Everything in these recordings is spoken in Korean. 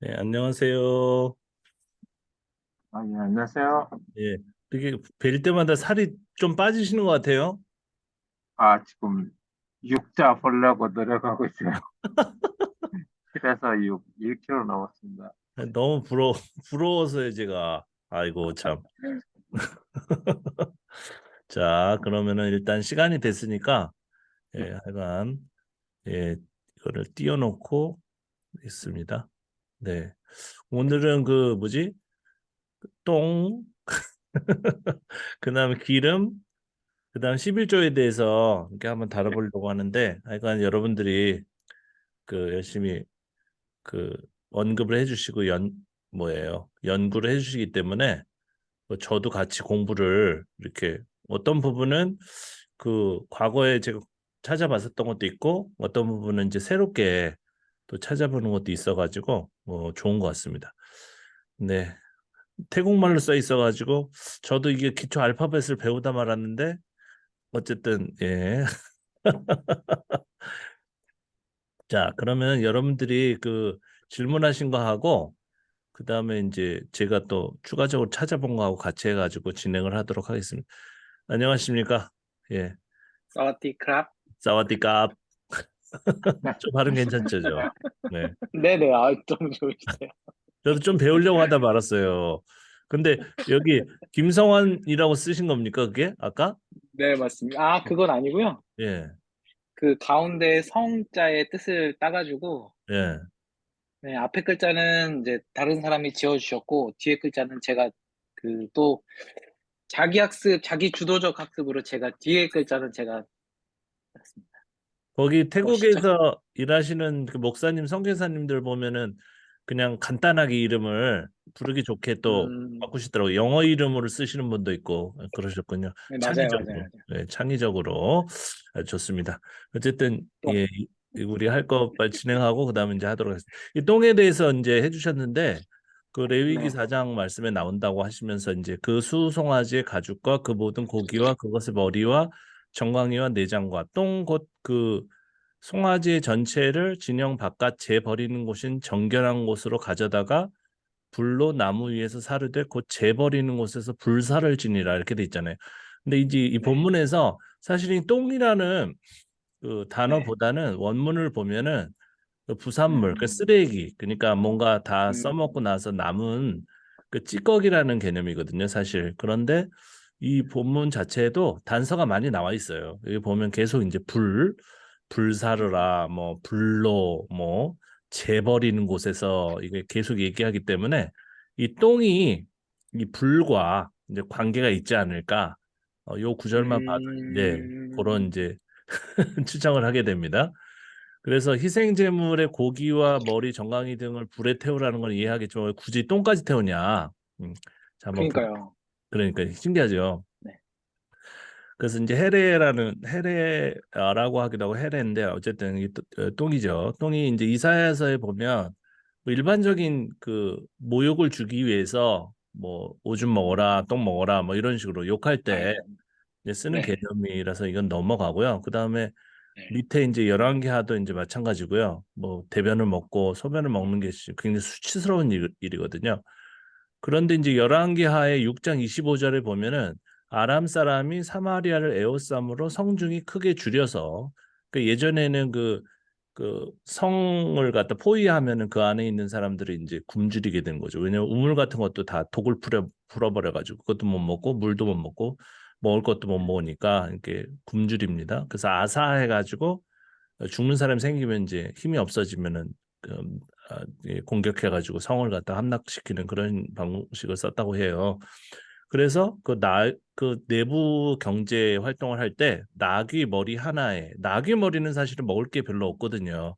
네, 안녕하세요. 예, 안녕하세요. 예, 되게 뵐 때마다 살이 좀 빠지시는 것 같아요. 지금 육자 보려고 노력하고 있어요. 그래서 1kg 넘었습니다. 너무 부러워서요, 제가. 아이고, 참. 자, 그러면은 일단 시간이 됐으니까, 네, 하여간, 예, 이거를 띄워놓고 있습니다. 네. 오늘은 그, 뭐지? 똥, 그 다음에 기름, 그 다음 11조에 대해서 이렇게 한번 네, 다뤄보려고 하는데, 하여간 여러분들이 그 열심히 그 언급을 해주시고 뭐예요? 연구를 해주시기 때문에 뭐 저도 같이 공부를 이렇게 어떤 부분은 그 과거에 제가 찾아봤었던 것도 있고 어떤 부분은 이제 새롭게 또 찾아보는 것도 있어가지고 뭐 좋은 것 같습니다. 네, 태국말로 써 있어가지고 저도 이게 기초 알파벳을 배우다 말았는데 어쨌든 예. 자, 그러면 여러분들이 그 질문하신 거 하고 그다음에 이제 제가 또 추가적으로 찾아본 거하고 같이 해가지고 진행을 하도록 하겠습니다. 안녕하십니까? 예, สวัสดีครับ 사와디캅. 좀 발음 괜찮죠, 저? 네, 네네, 좀 좋으시네요. 저도 좀 배우려고 하다 말았어요. 근데 여기 김성환이라고 쓰신 겁니까, 그게 아까? 네, 맞습니다. 그건 아니고요. 예, 그 가운데 성자의 뜻을 따가지고, 예. 네, 앞에 글자는 이제 다른 사람이 지어주셨고, 뒤에 글자는 제가 또 자기 학습, 자기 주도적 학습으로 제가 뒤에 글자는 제가 했습니다. 거기 멋있죠? 태국에서 일하시는 그 목사님, 선교사님들 보면은 그냥 간단하게 이름을 부르기 좋게 또 음, 바꾸시더라고요. 영어 이름으로 쓰시는 분도 있고 그러셨군요. 네, 맞아요, 맞아요, 창의적으로. 맞아요. 네, 창의적으로. 좋습니다. 어쨌든 똥. 예, 우리 할 거 빨리 진행하고 그다음에 이제 하도록 하겠습니다. 이 똥에 대해서 이제 해주셨는데 그 레위기 네, 4장 말씀에 나온다고 하시면서 이제 그 수송아지의 가죽과 그 모든 고기와 그것의 머리와 정강이와 내장과 똥 곧 그 송아지 전체를 진영 바깥 재버리는 곳인 정결한 곳으로 가져다가 불로 나무 위에서 사르되 곧 재버리는 곳에서 불사를 지니라 이렇게 돼 있잖아요. 근데 이제 이 네, 본문에서 사실 이 똥이라는 그 네. 단어보다는 원문을 보면은 그 부산물, 그 음, 쓰레기, 그러니까 뭔가 다 써먹고 음, 나서 남은 그 찌꺼기라는 개념이거든요, 사실. 그런데 이 본문 자체에도 단서가 많이 나와 있어요. 여기 보면 계속 이제 불사르라, 뭐 불로, 뭐 재버리는 곳에서 이게 계속 얘기하기 때문에 이 똥이 이 불과 이제 관계가 있지 않을까. 요 구절만 봐도 이제 그런 음, 이제 추정을 하게 됩니다. 그래서 희생 제물의 고기와 머리, 정강이 등을 불에 태우라는 건 이해하겠지만 왜 굳이 똥까지 태우냐? 음, 자, 한번 그러니까요. 그러니까 신기하죠. 네, 그래서 이제 헤레라고 하기도 하고 헤레인데 어쨌든 이 똥이죠. 똥이 이제 이사야서에 보면 뭐 일반적인 그 모욕을 주기 위해서 뭐 오줌 먹어라, 똥 먹어라 뭐 이런 식으로 욕할 때 이제 쓰는 네, 개념이라서 이건 넘어가고요. 그다음에 네. 밑에 이제 열왕기하도 이제 마찬가지고요. 뭐 대변을 먹고 소변을 먹는 게 굉장히 수치스러운 일이거든요. 그런데 이제 열왕기하의 6장 25절에 보면은 아람 사람이 사마리아를 에워싸므로 성중이 크게 줄여서 그 예전에는 그 성을 갖다 포위하면은 그 안에 있는 사람들이 이제 굶주리게 된 거죠. 왜냐면 우물 같은 것도 다 독을 풀어버려 가지고 그것도 못 먹고 물도 못 먹고 먹을 것도 못 먹으니까 이렇게 굶주립니다. 그래서 아사해 가지고 죽는 사람이 생기면 이제 힘이 없어지면은 그, 공격해 가지고 성을 갖다 함락시키는 그런 방식을 썼다고 해요. 그래서 그 내부 경제 활동을 할 때 나귀 머리 하나에 나귀 머리는 사실은 먹을 게 별로 없거든요.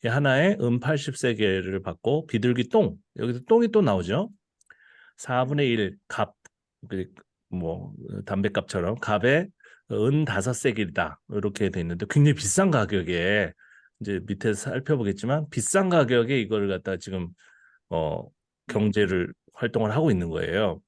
이 하나에 80세겔을 받고 비둘기 똥 여기서 똥이 또 나오죠. 4분의 1 갑, 그, 뭐 담배값처럼 갑에 은 5세겔이다 이렇게 돼 있는데 굉장히 비싼 가격에 이제 밑에 살펴보겠지만 비싼 가격에 이걸 갖다 지금 어 경제를 활동을 하고 있는 거예요.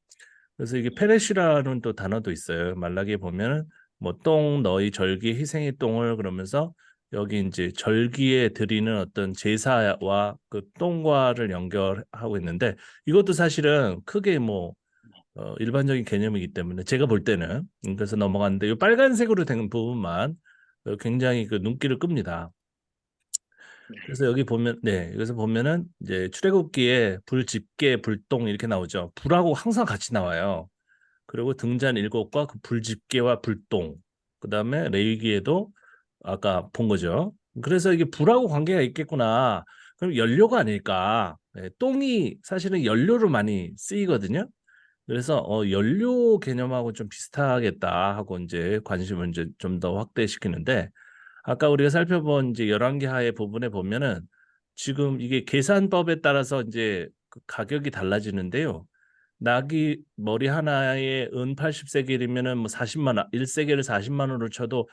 그래서 이게 페레시라는 또 단어도 있어요. 말라기에 보면은 뭐 똥 너희 절기 희생의 똥을 그러면서 여기 이제 절기에 드리는 어떤 제사와 그 똥과를 연결하고 있는데 이것도 사실은 크게 뭐 일반적인 개념이기 때문에 제가 볼 때는 그래서 넘어갔는데 이 빨간색으로 된 부분만 굉장히 그 눈길을 끕니다. 그래서 여기 보면 여기서 보면은 이제 출애굽기에 불 집게 불똥 이렇게 나오죠. 불하고 항상 같이 나와요. 그리고 등잔 일곱과 그 불 집게와 불똥. 그다음에 레위기에도 아까 본 거죠. 그래서 이게 불하고 관계가 있겠구나. 그럼 연료가 아닐까? 똥이 사실은 연료로 많이 쓰이거든요. 그래서 연료 개념하고 좀 비슷하겠다 하고 이제 관심을 이제 좀 더 확대시키는데 아까 우리가 살펴본 이제 열왕기하의 부분에 보면은 지금 이게 계산법에 따라서 이제 그 가격이 달라지는데요. 낙이 머리 하나에 은 80세겔이면은 뭐 40만 원, 1세겔을 40만 원으로 쳐도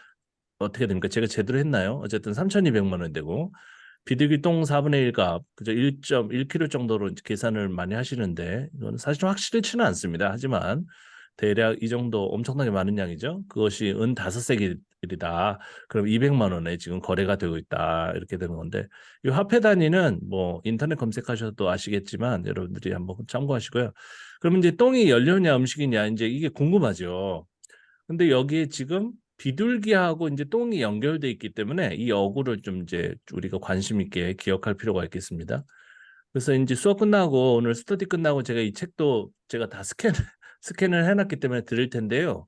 어떻게 됩니까? 제가 제대로 했나요? 어쨌든 3,200만 원 되고 비둘기 똥 4분의 1 값, 그죠? 1.1kg 정도로 이제 계산을 많이 하시는데 이건 사실 확실치는 않습니다. 하지만 대략 이 정도 엄청나게 많은 양이죠. 그것이 은 5세겔이다. 그럼 200만 원에 지금 거래가 되고 있다. 이렇게 되는 건데 이 화폐 단위는 뭐 인터넷 검색하셔도 아시겠지만 여러분들이 한번 참고하시고요. 그러면 이제 똥이 연료냐 음식이냐 이제 이게 궁금하죠. 근데 여기에 지금 비둘기하고 이제 똥이 연결돼 있기 때문에 이 어구를 좀 이제 우리가 관심 있게 기억할 필요가 있겠습니다. 그래서 이제 수업 끝나고 오늘 스터디 끝나고 제가 이 책도 제가 다 스캔을 해놨기 때문에 드릴 텐데요.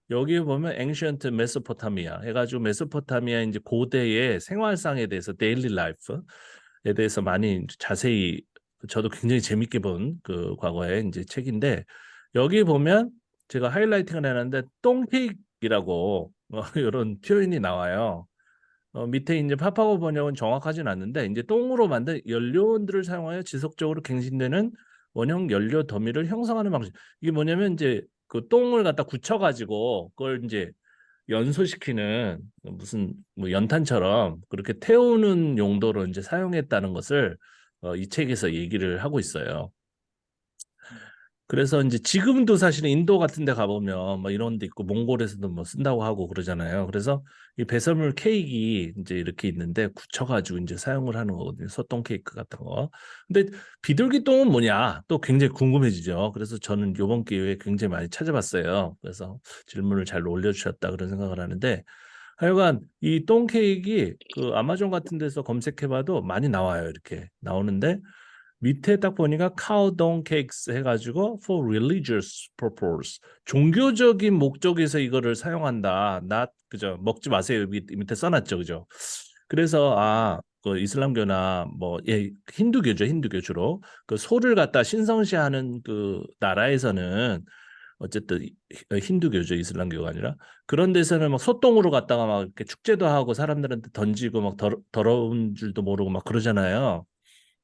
여기 보면 Ancient Mesopotamia 해가지고 메소포타미아 이제 고대의 생활상에 대해서 데일리 라이프에 대해서 많이 자세히 저도 굉장히 재밌게 본 그 과거에 이제 책인데 여기 보면 제가 하이라이팅을 해놨는데 똥케이크라고 이런 표현이 나와요. 밑에 이제 파파고 번역은 정확하진 않는데 이제 똥으로 만든 연료원들을 사용하여 지속적으로 갱신되는 원형 연료 더미를 형성하는 방식. 이게 뭐냐면 이제 그 똥을 갖다 굳혀가지고 그걸 이제 연소시키는 무슨 뭐 연탄처럼 그렇게 태우는 용도로 이제 사용했다는 것을 이 책에서 얘기를 하고 있어요. 그래서 이제 지금도 사실은 인도 같은 데 가보면 뭐 이런 데 있고 몽골에서도 뭐 쓴다고 하고 그러잖아요. 그래서 이 배설물 케이크 이제 이렇게 있는데 굳혀가지고 이제 사용을 하는 거거든요. 소똥 케이크 같은 거. 근데 비둘기 똥은 뭐냐? 또 굉장히 궁금해지죠. 그래서 저는 이번 기회에 굉장히 많이 찾아봤어요. 그래서 질문을 잘 올려주셨다 그런 생각을 하는데 하여간 이 똥 케이크 그 아마존 같은 데서 검색해봐도 많이 나와요. 이렇게 나오는데 밑에 딱 보니까 카우동 케이크스 해가지고 for religious purpose 종교적인 목적에서 이거를 사용한다. 그죠? 먹지 마세요. 여기 밑에 써놨죠, 그죠? 그래서 그 이슬람교나 뭐 힌두교죠, 힌두교 주로 그 소를 갖다 신성시하는 그 나라에서는 어쨌든 힌두교죠, 이슬람교가 아니라 그런 데서는 막 소똥으로 갖다가 막 이렇게 축제도 하고 사람들한테 던지고 막 더러운 줄도 모르고 막 그러잖아요.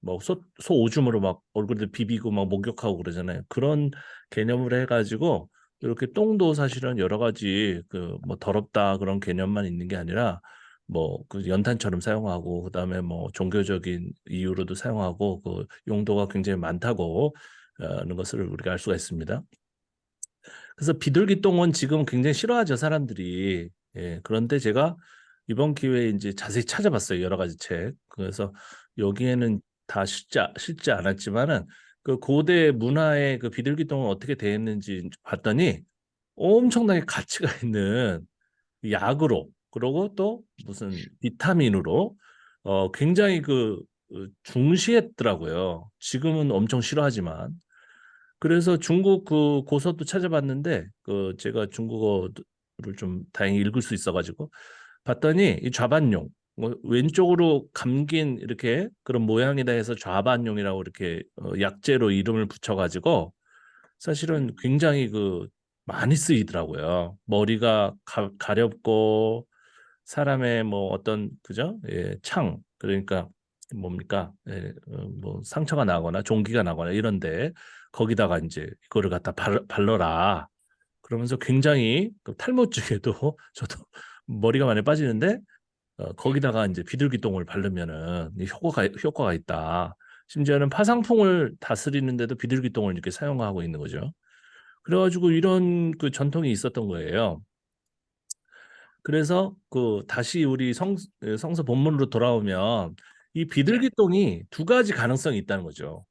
뭐 소 오줌으로 막 얼굴에 비비고 막 목욕하고 그러잖아요. 그런 개념으로 해가지고 이렇게 똥도 사실은 여러 가지 그 뭐 더럽다 그런 개념만 있는 게 아니라 뭐 그 연탄처럼 사용하고 그다음에 뭐 종교적인 이유로도 사용하고 그 용도가 굉장히 많다고 하는 것을 우리가 알 수가 있습니다. 그래서 비둘기 똥은 지금 굉장히 싫어하죠, 사람들이. 그런데 제가 이번 기회에 이제 자세히 찾아봤어요, 여러 가지 책. 그래서 여기에는 다 실지 않았지만은 그 고대 문화의 그 비둘기 똥은 어떻게 되었는지 봤더니 엄청나게 가치가 있는 약으로 그리고 또 무슨 비타민으로 굉장히 중시했더라고요. 지금은 엄청 싫어하지만. 그래서 중국 그 고서도 찾아봤는데 그 제가 중국어를 좀 다행히 읽을 수 있어가지고 봤더니 이 좌반용 뭐 왼쪽으로 감긴 이렇게 그런 모양이다 해서 좌반용이라고 이렇게 약재로 이름을 붙여가지고 사실은 굉장히 그 많이 쓰이더라고요. 머리가 가렵고 사람의 뭐 어떤 그죠? 그러니까 뭡니까? 뭐 상처가 나거나 종기가 나거나 이런데 거기다가 이제 이거를 갖다 발라라. 그러면서 굉장히 그 탈모 쪽에도 저도 머리가 많이 빠지는데 거기다가 이제 비둘기 똥을 바르면은 이 효과가 있다. 심지어는 파상풍을 다스리는데도 비둘기 똥을 이렇게 사용하고 있는 거죠. 그래가지고 이런 그 전통이 있었던 거예요. 그래서 그 다시 우리 성서 본문으로 돌아오면 이 네. 비둘기똥이 두 가지 가능성이 있다는 거죠.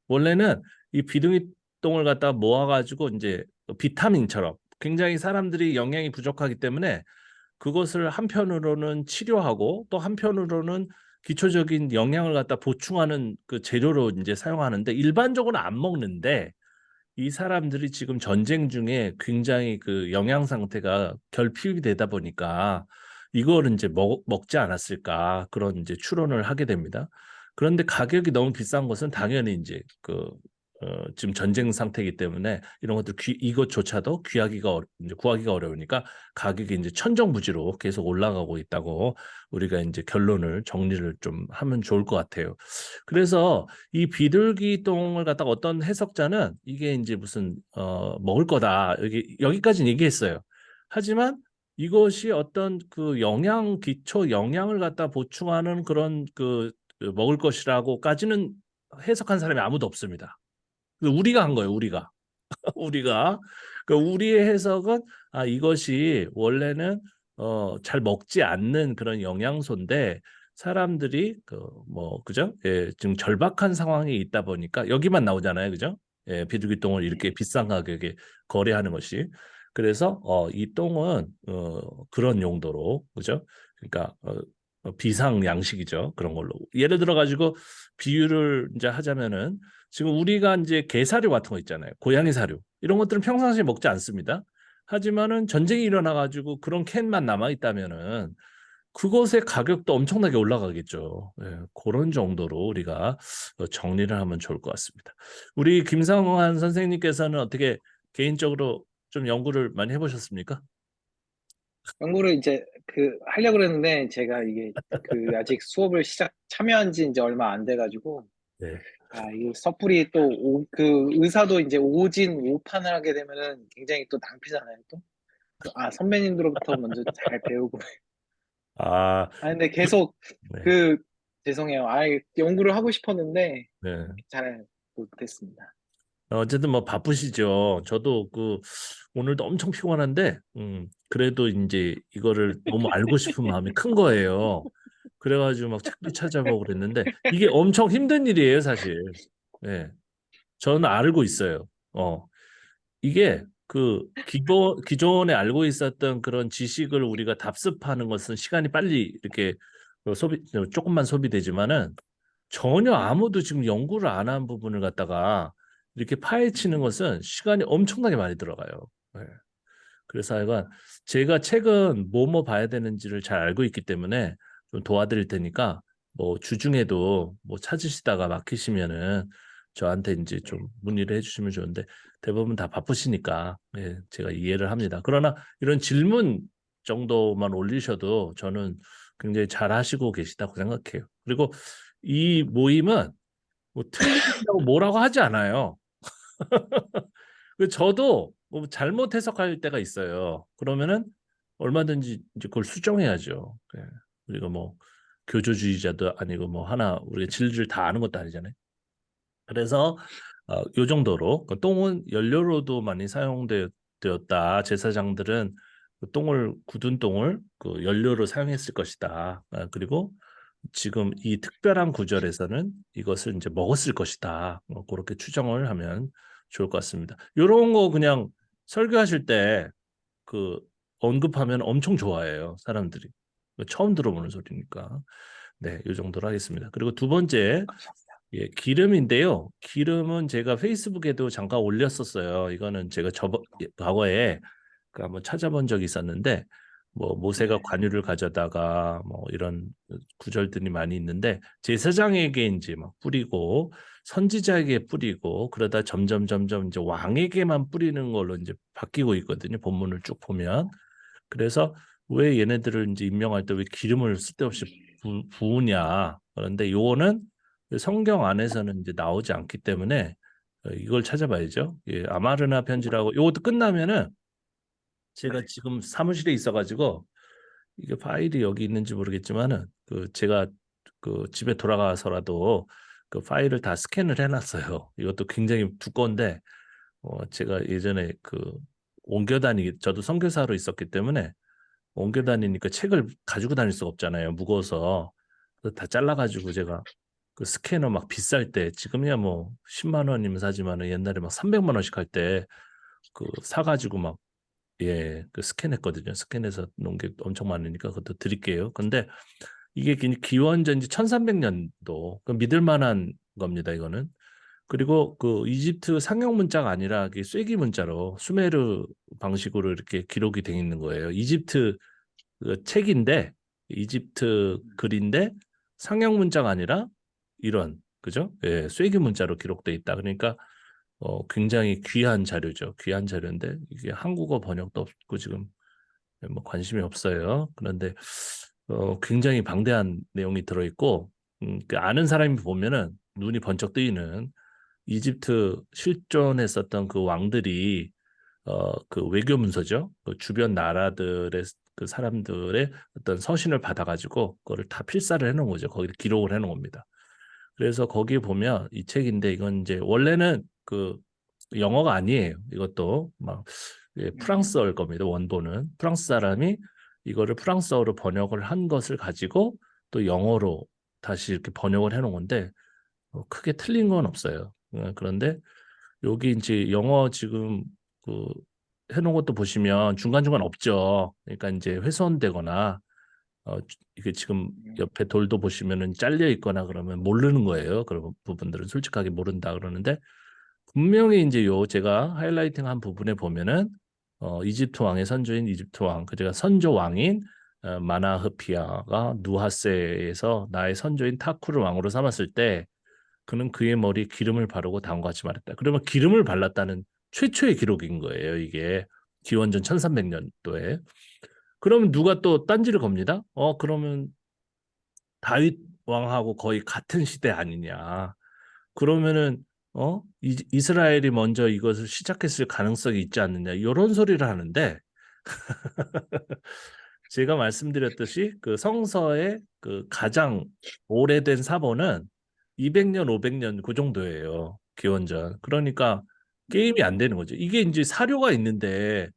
원래는 이 비둘기똥을 갖다 모아가지고 이제 비타민처럼 굉장히 사람들이 영양이 부족하기 때문에 그것을 한편으로는 치료하고 또 한편으로는 기초적인 영양을 갖다 보충하는 그 재료로 이제 사용하는데 일반적으로는 안 먹는데 이 사람들이 지금 전쟁 중에 굉장히 그 영양 상태가 결핍이 되다 보니까 이거를 이제 먹지 않았을까 그런 이제 추론을 하게 됩니다. 그런데 가격이 너무 비싼 것은 당연히 이제 지금 전쟁 상태이기 때문에 이런 것들 이것조차도 이제 구하기가 어려우니까 가격이 이제 천정부지로 계속 올라가고 있다고 우리가 이제 결론을 정리를 좀 하면 좋을 것 같아요. 그래서 이 비둘기 똥을 갖다가 어떤 해석자는 이게 이제 무슨 먹을 거다 여기까지는 얘기했어요. 하지만 이것이 어떤 그 기초 영양을 갖다 보충하는 그런 그 먹을 것이라고까지는 해석한 사람이 아무도 없습니다. 우리가 한 거예요, 우리가. 우리가 그 우리의 해석은 이것이 원래는 잘 먹지 않는 그런 영양소인데 사람들이 그 뭐 그죠? 예, 지금 절박한 상황에 있다 보니까 여기만 나오잖아요, 그죠? 예, 비둘기똥을 이렇게 비싼 가격에 거래하는 것이 그래서 이 똥은 그런 용도로 그죠? 그러니까 비상 양식이죠, 그런 걸로. 예를 들어 가지고 비유를 이제 하자면은 지금 우리가 이제 게사료 같은 거 있잖아요. 고양이 사료. 이런 것들은 평상시에 먹지 않습니다. 하지만은 전쟁이 일어나 가지고 그런 캔만 남아 있다면은 그것의 가격도 엄청나게 올라가겠죠. 예, 그런 정도로 우리가 정리를 하면 좋을 것 같습니다. 우리 김상환 선생님께서는 어떻게 개인적으로 좀 연구를 많이 해보셨습니까? 연구를 이제 하려고 그랬는데 제가 이게 아직 수업을 참여한 지 이제 얼마 안 돼가지고 네. 이 섣불이 또 의사도 이제 오판을 하게 되면은 굉장히 또 낭비잖아요, 또. 선배님들로부터 먼저 잘 배우고. 아, 근데 계속 네. 죄송해요. 연구를 하고 싶었는데 네. 잘 못했습니다. 어쨌든 뭐 바쁘시죠. 저도 오늘도 엄청 피곤한데, 그래도 이제 이거를 너무 알고 싶은 마음이 큰 거예요. 그래가지고 막 책도 찾아보고 그랬는데 이게 엄청 힘든 일이에요, 사실. 예, 저는 알고 있어요. 이게 기존에 알고 있었던 그런 지식을 우리가 답습하는 것은 시간이 빨리 이렇게 조금만 소비되지만은 전혀 아무도 지금 연구를 안 한 부분을 갖다가 이렇게 파헤치는 것은 시간이 엄청나게 많이 들어가요. 네. 그래서 하여간 제가 책은 뭐뭐 봐야 되는지를 잘 알고 있기 때문에 좀 도와드릴 테니까 뭐 주중에도 뭐 찾으시다가 막히시면은 저한테 이제 좀 문의를 해주시면 좋은데 대부분 다 바쁘시니까 예, 제가 이해를 합니다. 그러나 이런 질문 정도만 올리셔도 저는 굉장히 잘 하시고 계시다고 생각해요. 그리고 이 모임은 뭐 틀린다고 뭐라고 하지 않아요. 저도 뭐 잘못 해석할 때가 있어요. 그러면은 얼마든지 이제 그걸 수정해야죠. 예. 우리가 뭐 교조주의자도 아니고 뭐 하나 우리가 진리를 다 아는 것도 아니잖아요. 그래서 요 정도로 그 똥은 연료로도 많이 사용되었다. 제사장들은 굳은 똥을 그 연료로 사용했을 것이다. 그리고 지금 이 특별한 구절에서는 이것을 이제 먹었을 것이다. 그렇게 추정을 하면 좋을 것 같습니다. 이런 거 그냥 설교하실 때 그 언급하면 엄청 좋아해요, 사람들이. 처음 들어보는 소리니까. 네, 이 정도로 하겠습니다. 그리고 두 번째, 예, 기름인데요. 기름은 제가 페이스북에도 잠깐 올렸었어요. 이거는 제가 과거에 한번 찾아본 적이 있었는데, 뭐 모세가 네. 관유를 가져다가 뭐 이런 구절들이 많이 있는데 제사장에게 이제 막 뿌리고 선지자에게 뿌리고 그러다 점점 이제 왕에게만 뿌리는 걸로 이제 바뀌고 있거든요. 본문을 쭉 보면. 그래서 왜 얘네들을 이제 임명할 때 왜 기름을 쓸데없이 부으냐. 그런데 요거는 성경 안에서는 이제 나오지 않기 때문에 이걸 찾아봐야죠. 예, 아마르나 편지라고 요것도 끝나면은 제가 네. 지금 사무실에 있어가지고 이게 파일이 여기 있는지 모르겠지만은 제가 집에 돌아가서라도 그 파일을 다 스캔을 해놨어요. 이것도 굉장히 두꺼운데 제가 예전에 저도 선교사로 있었기 때문에 옮겨 다니니까 책을 가지고 다닐 수가 없잖아요. 무거워서. 그래서 다 잘라가지고 제가 그 스캐너 막 비쌀 때 지금이야 뭐 10만 원이면 사지만은 옛날에 막 300만 원씩 할 때 그 사가지고 막 예, 그 스캔했거든요. 스캔해서 놓은 게 엄청 많으니까 그것도 드릴게요. 근데 이게 기원전 1300년도 그 믿을 만한 겁니다. 이거는. 그리고 그 이집트 상형 문자가 아니라 그 쐐기 문자로 수메르 방식으로 이렇게 기록이 돼 있는 거예요. 이집트 그 책인데 이집트 글인데 상형 문자가 아니라 이런 그죠? 예, 쐐기 문자로 기록돼 있다. 그러니까 굉장히 귀한 자료죠. 귀한 자료인데 이게 한국어 번역도 없고 지금 뭐 관심이 없어요. 그런데 굉장히 방대한 내용이 들어있고 그 아는 사람이 보면은 눈이 번쩍 뜨이는 이집트 실존했었던 그 왕들이 그 외교 문서죠. 그 주변 나라들의 그 사람들의 어떤 서신을 받아가지고 그거를 다 필사를 해놓은 거죠. 거기에 기록을 해놓은 겁니다. 그래서 거기에 보면 이 책인데 이건 이제 원래는 그 영어가 아니에요. 이것도 막 예, 프랑스어일 겁니다. 원본은 프랑스 사람이 이거를 프랑스어로 번역을 한 것을 가지고 또 영어로 다시 이렇게 번역을 해놓은 건데 크게 틀린 건 없어요. 그런데 여기 이제 영어 지금 그 해놓은 것도 보시면 중간중간 없죠. 그러니까 이제 훼손되거나 이게 지금 옆에 돌도 보시면은 잘려 있거나 그러면 모르는 거예요. 그런 부분들은 솔직하게 모른다 그러는데 분명히 이제 요 제가 하이라이팅한 부분에 보면은 이집트 왕의 선조인 이집트 왕, 그제가 선조 왕인 마나흐피아가 누하세에서 나의 선조인 타쿠를 왕으로 삼았을 때 그는 그의 머리에 기름을 바르고 다음과 같이 말했다. 그러면 기름을 발랐다는 최초의 기록인 거예요. 이게 기원전 1300년도에. 그러면 누가 또 딴지를 겁니다. 그러면 다윗 왕하고 거의 같은 시대 아니냐. 그러면은 이스라엘이 먼저 이것을 시작했을 가능성이 있지 않느냐. 이런 소리를 하는데 제가 말씀드렸듯이 그 성서의 그 가장 오래된 사본은 200년, 500년 그 정도예요. 기원전. 그러니까 게임이 안 되는 거죠. 이게 이제 사료가 있는데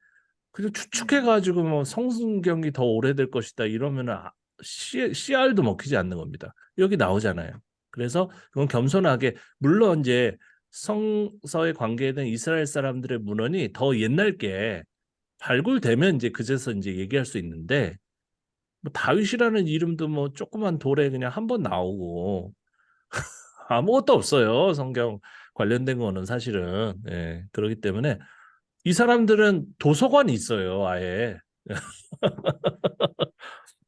그냥 추측해가지고 뭐 성경이 더 오래될 것이다 이러면은 씨알도 먹히지 않는 겁니다. 여기 나오잖아요. 그래서 그건 겸손하게 물론 이제 성서에 관계된 이스라엘 사람들의 문헌이 더 옛날 게 발굴되면 이제 그제서 이제 얘기할 수 있는데 뭐 다윗이라는 이름도 뭐 조그만 돌에 그냥 한 번 나오고 아무것도 없어요. 성경 관련된 거는 사실은 그렇기 때문에 이 사람들은 도서관이 있어요, 아예.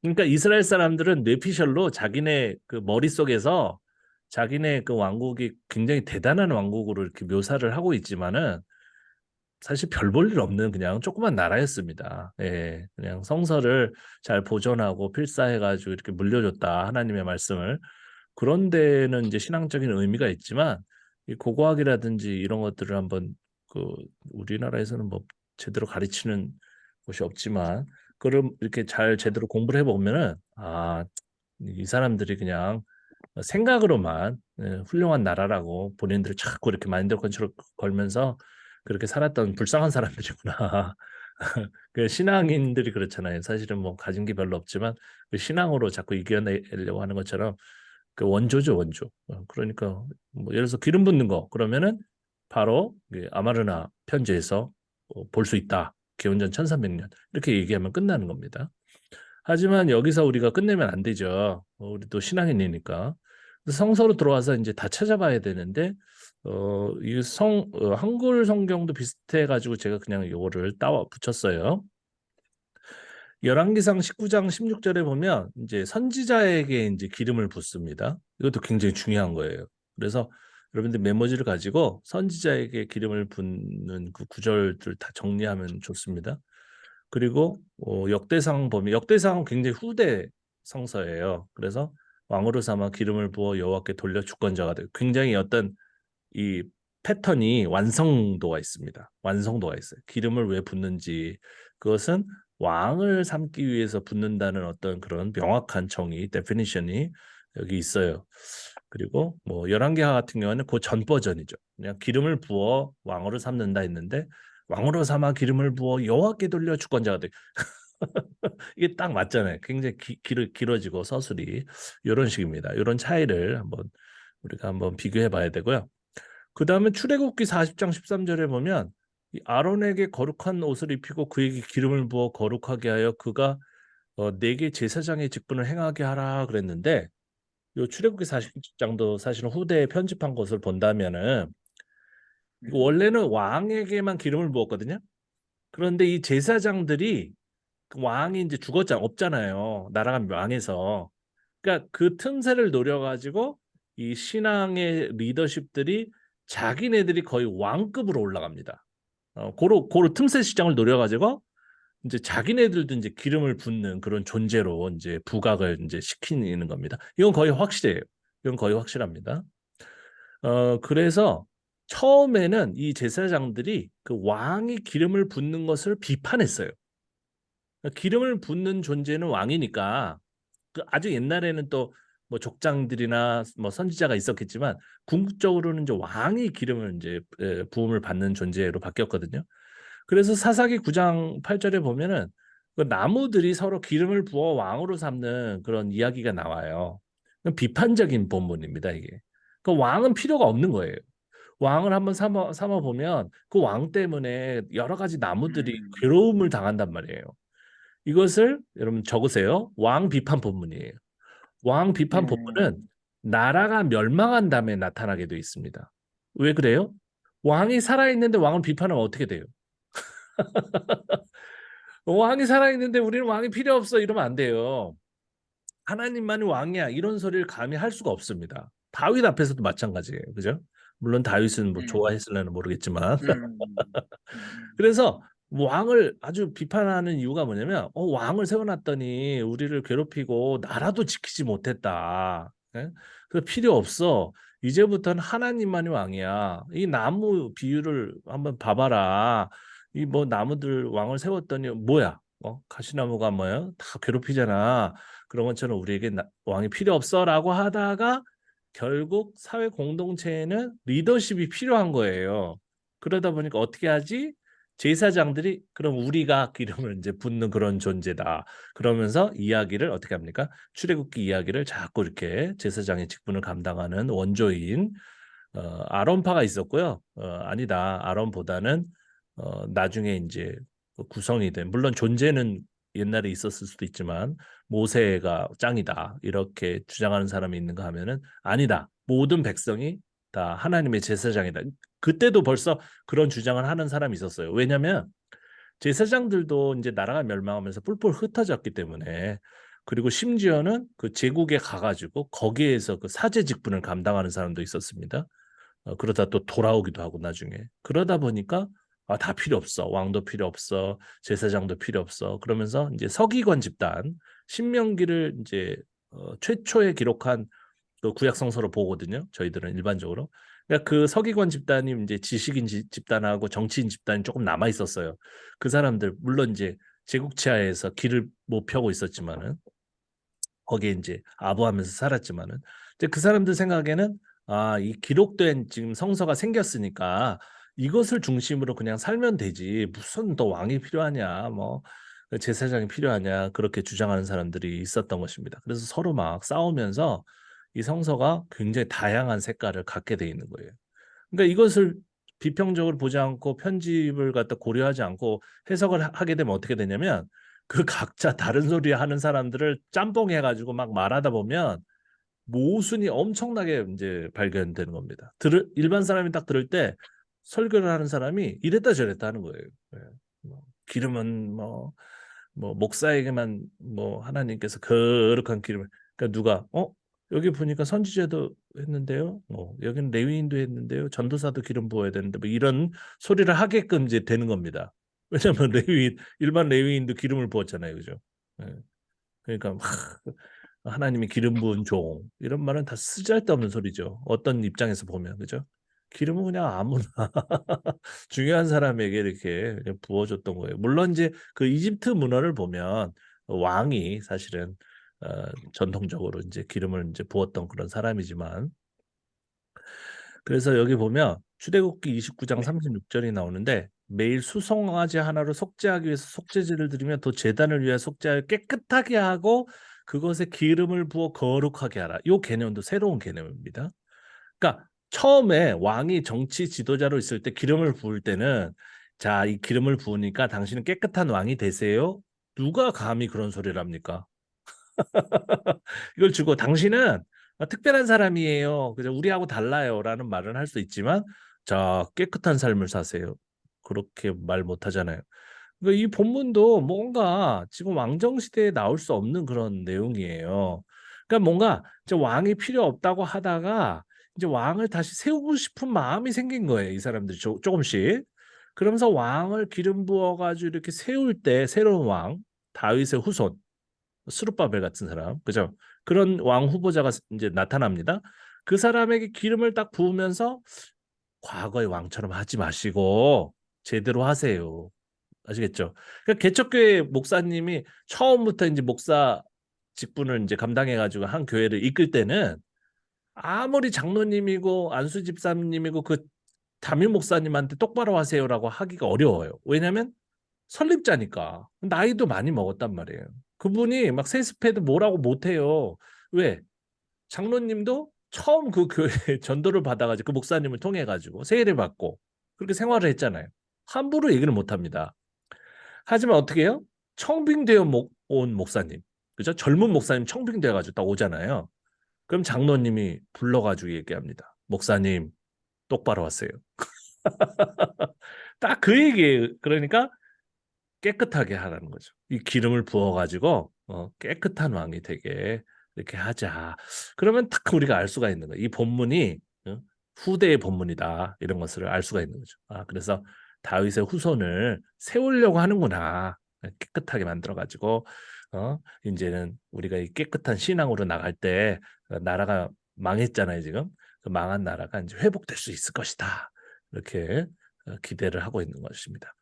그러니까 이스라엘 사람들은 뇌피셜로 자기네 그 머릿속에서 자기네 그 왕국이 굉장히 대단한 왕국으로 이렇게 묘사를 하고 있지만은 사실 별 볼 일 없는 그냥 조그만 나라였습니다. 예, 그냥 성서를 잘 보존하고 필사해가지고 이렇게 물려줬다 하나님의 말씀을 그런 데는 이제 신앙적인 의미가 있지만 이 고고학이라든지 이런 것들을 한번 그 우리나라에서는 뭐 제대로 가르치는 곳이 없지만 그럼 이렇게 잘 제대로 공부를 해보면은 이 사람들이 그냥 생각으로만 훌륭한 나라라고 본인들을 자꾸 이렇게 마인드 컨트롤 걸면서 그렇게 살았던 불쌍한 사람들이구나. 그 신앙인들이 그렇잖아요. 사실은 뭐 가진 게 별로 없지만 그 신앙으로 자꾸 이겨내려고 하는 것처럼 그 원조죠, 원조. 그러니까 뭐 예를 들어서 기름 붓는 거 그러면은 바로 아마르나 편지에서 볼 수 있다. 기원전 1300년 이렇게 얘기하면 끝나는 겁니다. 하지만 여기서 우리가 끝내면 안 되죠. 우리도 신앙인이니까. 그래서 성서로 들어와서 이제 다 찾아봐야 되는데 한글 성경도 비슷해가지고 제가 그냥 요거를 따와 붙였어요. 열왕기상 19장 16절에 보면 이제 선지자에게 이제 기름을 붓습니다. 이것도 굉장히 중요한 거예요. 그래서 여러분들 메모지를 가지고 선지자에게 기름을 붓는 그 구절들 다 정리하면 좋습니다. 그리고 역대상 보면 역대상은 굉장히 후대 성서예요. 그래서 왕으로 삼아 기름을 부어 여호와께 돌려 주권자가 되고 굉장히 어떤 이 패턴이 완성도가 있습니다. 완성도가 있어요. 기름을 왜 붓는지 그것은 왕을 삼기 위해서 붓는다는 어떤 그런 명확한 정의, 데피니션이 여기 있어요. 그리고 뭐 열왕기하 같은 경우는 그 전 버전이죠. 그냥 기름을 부어 왕으로 삼는다 했는데 왕으로 삼아 기름을 부어 여호와께 돌려 주권자가 돼. 이게 딱 맞잖아요. 굉장히 길어지고 서술이 이런 식입니다. 이런 차이를 우리가 한번 비교해 봐야 되고요. 그 다음에 출애굽기 40장 13절에 보면 이 아론에게 거룩한 옷을 입히고 그에게 기름을 부어 거룩하게 하여 그가 내게 제사장의 직분을 행하게 하라 그랬는데 요 출애굽기 40장도 사실은 후대에 편집한 것을 본다면은 이거 원래는 왕에게만 기름을 부었거든요. 그런데 이 제사장들이 그 왕이 이제 죽었잖아, 없잖아요. 나라가 망해서. 그러니까 그 틈새를 노려가지고 이 신앙의 리더십들이 자기네들이 거의 왕급으로 올라갑니다. 고로 틈새 시장을 노려가지고 이제 자기네들도 이제 기름을 붓는 그런 존재로 이제 부각을 이제 시키는 겁니다. 이건 거의 확실해요. 이건 거의 확실합니다. 그래서 처음에는 이 제사장들이 그 왕이 기름을 붓는 것을 비판했어요. 기름을 붓는 존재는 왕이니까 그 아주 옛날에는 또 뭐 족장들이나 뭐 선지자가 있었겠지만 궁극적으로는 이제 왕이 기름을 이제 부음을 받는 존재로 바뀌었거든요. 그래서 사사기 9장 8절에 보면은 그 나무들이 서로 기름을 부어 왕으로 삼는 그런 이야기가 나와요. 비판적인 본문입니다, 이게. 그 왕은 필요가 없는 거예요. 왕을 한번 삼아 보면 그 왕 때문에 여러 가지 나무들이 괴로움을 당한단 말이에요. 이것을 여러분 적으세요. 왕 비판 본문이에요. 왕 비판 본문은 나라가 멸망한 다음에 나타나게 되어 있습니다. 왜 그래요? 왕이 살아있는데 왕을 비판하면 어떻게 돼요? 왕이 살아있는데 우리는 왕이 필요 없어 이러면 안 돼요. 하나님만이 왕이야 이런 소리를 감히 할 수가 없습니다. 다윗 앞에서도 마찬가지예요. 그죠? 물론 다윗은 뭐 음, 좋아했을려나 모르겠지만 음, 음, 그래서 왕을 아주 비판하는 이유가 뭐냐면 왕을 세워놨더니 우리를 괴롭히고 나라도 지키지 못했다. 예? 그 필요 없어. 이제부터는 하나님만이 왕이야. 이 나무 비유를 한번 봐봐라. 이 뭐 나무들 왕을 세웠더니 뭐야? 가시나무가 뭐야? 다 괴롭히잖아. 그런 것처럼 우리에게 왕이 필요 없어라고 하다가 결국 사회 공동체에는 리더십이 필요한 거예요. 그러다 보니까 어떻게 하지? 제사장들이 그럼 우리가 기름을 이제 붓는 그런 존재다. 그러면서 이야기를 어떻게 합니까? 출애굽기 이야기를 자꾸 이렇게 제사장의 직분을 감당하는 원조인 아론파가 있었고요. 아니다. 아론보다는 나중에 이제 구성이 된 물론 존재는 옛날에 있었을 수도 있지만 모세가 짱이다. 이렇게 주장하는 사람이 있는가 하면은 아니다. 모든 백성이 다 하나님의 제사장이다. 그때도 벌써 그런 주장을 하는 사람이 있었어요. 왜냐하면 제사장들도 이제 나라가 멸망하면서 뿔뿔 흩어졌기 때문에 그리고 심지어는 그 제국에 가가지고 거기에서 그 사제 직분을 감당하는 사람도 있었습니다. 그러다 또 돌아오기도 하고 나중에 그러다 보니까 다 필요 없어. 왕도 필요 없어. 제사장도 필요 없어. 그러면서 이제 서기관 집단 신명기를 이제 최초에 기록한 그 구약 성서로 보거든요. 저희들은 일반적으로. 그러니까 그 서기관 집단이 이제 지식인 집단하고 정치인 집단이 조금 남아 있었어요. 그 사람들 물론 이제 제국치하에서 길을 못 펴고 있었지만은 거기에 이제 아부하면서 살았지만은 이제 그 사람들 생각에는 이 기록된 지금 성서가 생겼으니까 이것을 중심으로 그냥 살면 되지 무슨 더 왕이 필요하냐 뭐 제사장이 필요하냐 그렇게 주장하는 사람들이 있었던 것입니다. 그래서 서로 막 싸우면서 이 성서가 굉장히 다양한 색깔을 갖게 돼 있는 거예요. 그러니까 이것을 비평적으로 보지 않고 편집을 갖다 고려하지 않고 해석을 하게 되면 어떻게 되냐면 그 각자 다른 소리 하는 사람들을 짬뽕해가지고 막 말하다 보면 모순이 엄청나게 이제 발견되는 겁니다. 일반 사람이 딱 들을 때 설교를 하는 사람이 이랬다 저랬다 하는 거예요. 예. 기름은 뭐 목사에게만 뭐 하나님께서 거룩한 기름을 그러니까 누가 여기 보니까 선지자도 했는데요. 여기는 레위인도 했는데요. 전도사도 기름 부어야 되는데 뭐 이런 소리를 하게끔 이제 되는 겁니다. 왜냐하면 일반 레위인도 기름을 부었잖아요, 그죠? 예. 그러니까 막 하나님이 기름 부은 종 이런 말은 다 쓰잘데없는 소리죠. 어떤 입장에서 보면 그죠? 기름은 그냥 아무나 중요한 사람에게 이렇게 그냥 부어줬던 거예요. 물론 이제 그 이집트 문화를 보면 왕이 사실은 전통적으로 이제 기름을 이제 부었던 그런 사람이지만 그래서 여기 보면 출애굽기 29장 네, 36절이 나오는데 매일 수송아지 하나로 속죄하기 위해서 속죄제를 드리며 또 제단을 위해 속죄하여 깨끗하게 하고 그것에 기름을 부어 거룩하게 하라. 이 개념도 새로운 개념입니다. 그러니까 처음에 왕이 정치 지도자로 있을 때 기름을 부을 때는 자, 이 기름을 부으니까 당신은 깨끗한 왕이 되세요. 누가 감히 그런 소리를 합니까? 이걸 주고 당신은 특별한 사람이에요. 그죠? 우리하고 달라요라는 말은 할 수 있지만 자, 깨끗한 삶을 사세요. 그렇게 말 못 하잖아요. 그러니까 이 본문도 뭔가 지금 왕정 시대에 나올 수 없는 그런 내용이에요. 그러니까 뭔가 이제 왕이 필요 없다고 하다가 이제 왕을 다시 세우고 싶은 마음이 생긴 거예요. 이 사람들이 조금씩. 그러면서 왕을 기름 부어 가지고 이렇게 세울 때 새로운 왕, 다윗의 후손, 스룹바벨 같은 사람, 그죠? 그런 왕 후보자가 이제 나타납니다. 그 사람에게 기름을 딱 부으면서 과거의 왕처럼 하지 마시고 제대로 하세요. 아시겠죠? 그러니까 개척교회 목사님이 처음부터 이제 목사 직분을 이제 감당해가지고 한 교회를 이끌 때는 아무리 장로님이고 안수 집사님이고 그 담임 목사님한테 똑바로 하세요라고 하기가 어려워요. 왜냐하면 설립자니까 나이도 많이 먹었단 말이에요. 그분이 막 세습해도 뭐라고 못해요. 왜? 장로님도 처음 그 교회 전도를 받아가지고 그 목사님을 통해 가지고 세례를 받고 그렇게 생활을 했잖아요. 함부로 얘기를 못합니다. 하지만 어떻게 해요? 청빙되어 온 목사님, 그죠? 젊은 목사님 청빙되어 가지고 딱 오잖아요. 그럼 장로님이 불러가지고 얘기합니다. 목사님 똑바로 하세요. 딱 그 얘기예요. 그러니까 깨끗하게 하라는 거죠. 이 기름을 부어가지고 깨끗한 왕이 되게 이렇게 하자. 그러면 딱 우리가 알 수가 있는 거예요. 이 본문이 후대의 본문이다. 이런 것을 알 수가 있는 거죠. 아, 그래서 다윗의 후손을 세우려고 하는구나. 깨끗하게 만들어가지고 이제는 우리가 이 깨끗한 신앙으로 나갈 때 나라가 망했잖아요, 지금. 그 망한 나라가 이제 회복될 수 있을 것이다. 이렇게 기대를 하고 있는 것입니다.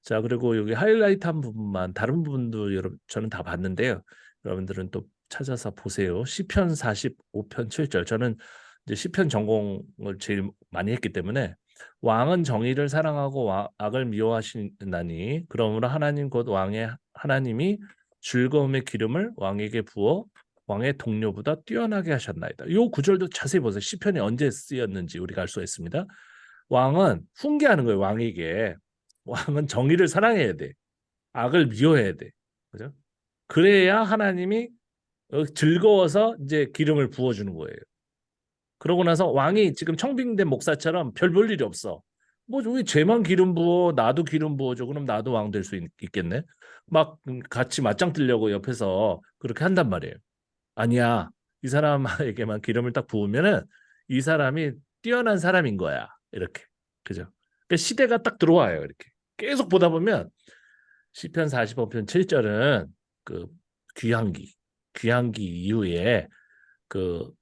자, 그리고 여기 하이라이트 한 부분만 다른 부분도 여러분 저는 다 봤는데요. 여러분들은 또 찾아서 보세요. 시편 45편 7절. 저는 이제 시편 전공을 제일 많이 했기 때문에 왕은 정의를 사랑하고 악을 미워하시나니 그러므로 하나님 곧 왕의 하나님이 즐거움의 기름을 왕에게 부어 왕의 동료보다 뛰어나게 하셨나이다. 이 구절도 자세히 보세요. 시편이 언제 쓰였는지 우리가 알 수 있습니다. 왕은 훈계하는 거예요. 왕에게. 왕은 정의를 사랑해야 돼. 악을 미워해야 돼. 그죠? 그래야 하나님이 즐거워서 이제 기름을 부어주는 거예요. 그러고 나서 왕이 지금 청빙된 목사처럼 별 볼 일이 없어. 뭐 왜 쟤만 기름 부어 나도 기름 부어줘. 그럼 나도 왕 될 수 있겠네. 막 같이 맞짱 뜨려고 옆에서 그렇게 한단 말이에요. 아니야. 이 사람에게만 기름을 딱 부으면은 이 사람이 뛰어난 사람인 거야. 이렇게. 그죠? 그러니까 시대가 딱 들어와요. 이렇게. 계속 보다 보면 시편 45편 7절은 그 귀환기 이후에 그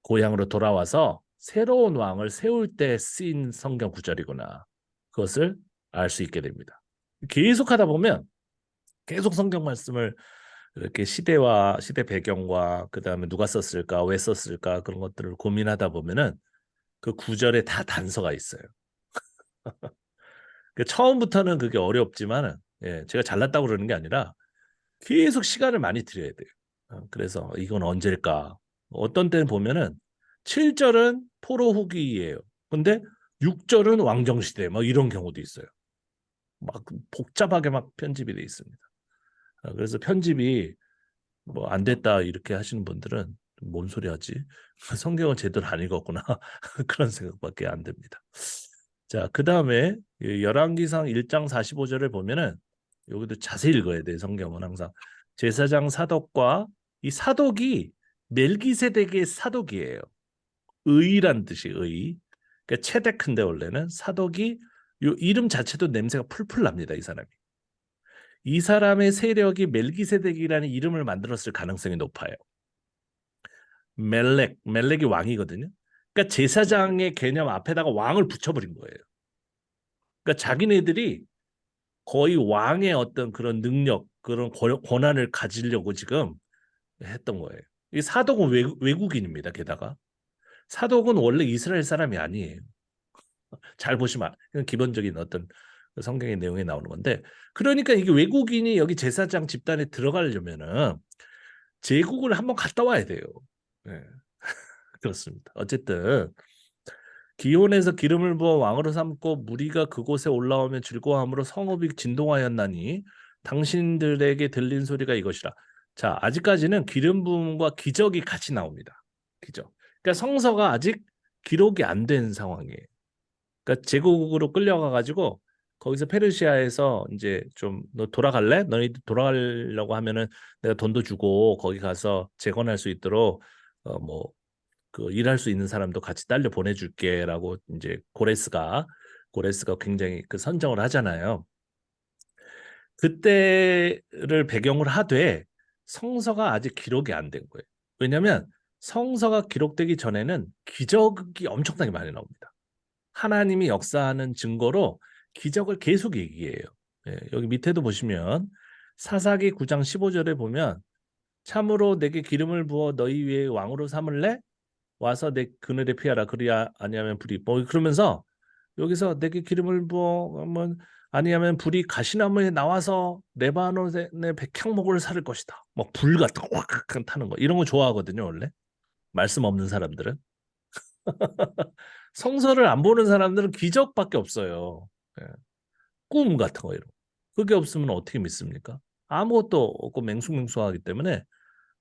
고향으로 돌아와서 새로운 왕을 세울 때 쓰인 성경 구절이구나. 그것을 알 수 있게 됩니다. 계속 하다 보면 계속 성경 말씀을 이렇게 시대와 시대 배경과 그다음에 누가 썼을까, 왜 썼을까 그런 것들을 고민하다 보면은 그 구절에 다 단서가 있어요. 처음부터는 그게 어렵지만은 제가 잘났다고 그러는 게 아니라 계속 시간을 많이 들여야 돼요. 그래서 이건 언제일까? 어떤 때는 보면은 7절은 포로 후기예요. 근데 6절은 왕정 시대 뭐 이런 경우도 있어요. 막 복잡하게 막 편집이 돼 있습니다. 그래서 편집이 뭐 안 됐다 이렇게 하시는 분들은 뭔 소리 하지? 성경을 제대로 안 읽었구나. 그런 생각밖에 안 됩니다. 자, 그다음에 열왕기상 1장 45절을 보면은 여기도 자세히 읽어야 돼요. 성경은 항상 제사장 사독과 이 사독이 멜기세덱의 사독이에요. 의란 뜻이 의. 그러니까 체데크인데 원래는 사독이 요 이름 자체도 냄새가 풀풀 납니다. 이 사람이. 이 사람의 세력이 멜기세덱이라는 이름을 만들었을 가능성이 높아요. 멜렉이 왕이거든요. 그러니까 제사장의 개념 앞에다가 왕을 붙여버린 거예요. 그러니까 자기네들이 거의 왕의 어떤 그런 능력, 그런 권한을 가지려고 지금 했던 거예요. 이 사독은 외국인입니다. 게다가 사독은 원래 이스라엘 사람이 아니에요. 잘 보시면 기본적인 어떤 성경의 내용에 나오는 건데, 그러니까 이게 외국인이 여기 제사장 집단에 들어가려면은 제국을 한번 갔다 와야 돼요. 예, 그렇습니다. 어쨌든 기온에서 기름을 부어 왕으로 삼고 무리가 그곳에 올라오면 즐거워함으로 성읍이 진동하였나니 당신들에게 들린 소리가 이것이라. 자, 아직까지는 기름 부음과 기적이 같이 나옵니다. 기적. 그러니까 성서가 아직 기록이 안 된 상황이에요. 그러니까 제국으로 끌려가 가지고 거기서 페르시아에서 이제 좀 너 돌아갈래? 너희들 돌아가려고 하면은 내가 돈도 주고 거기 가서 재건할 수 있도록 뭐 그 일할 수 있는 사람도 같이 딸려 보내줄게라고 이제 고레스가 굉장히 그 선정을 하잖아요. 그때를 배경으로 하되 성서가 아직 기록이 안 된 거예요. 왜냐하면 성서가 기록되기 전에는 기적이 엄청나게 많이 나옵니다. 하나님이 역사하는 증거로 기적을 계속 얘기해요. 예, 여기 밑에도 보시면 사사기 9장 15절에 보면 참으로 내게 기름을 부어 너희 위에 왕으로 삼을래? 와서 내 그늘에 피하라. 그리야 아니하면 불이 뭐 그러면서 여기서 내게 기름을 부어 아니하면 불이 가시나무에 나와서 레바논의 백향목을 사를 것이다. 뭐 불 같은 거 확 타는 거 이런 거 좋아하거든요. 원래 말씀 없는 사람들은. 성서를 안 보는 사람들은 기적밖에 없어요. 예. 꿈 같은 거 이런 거. 그게 없으면 어떻게 믿습니까? 아무것도 없고 맹숭맹숭하기 때문에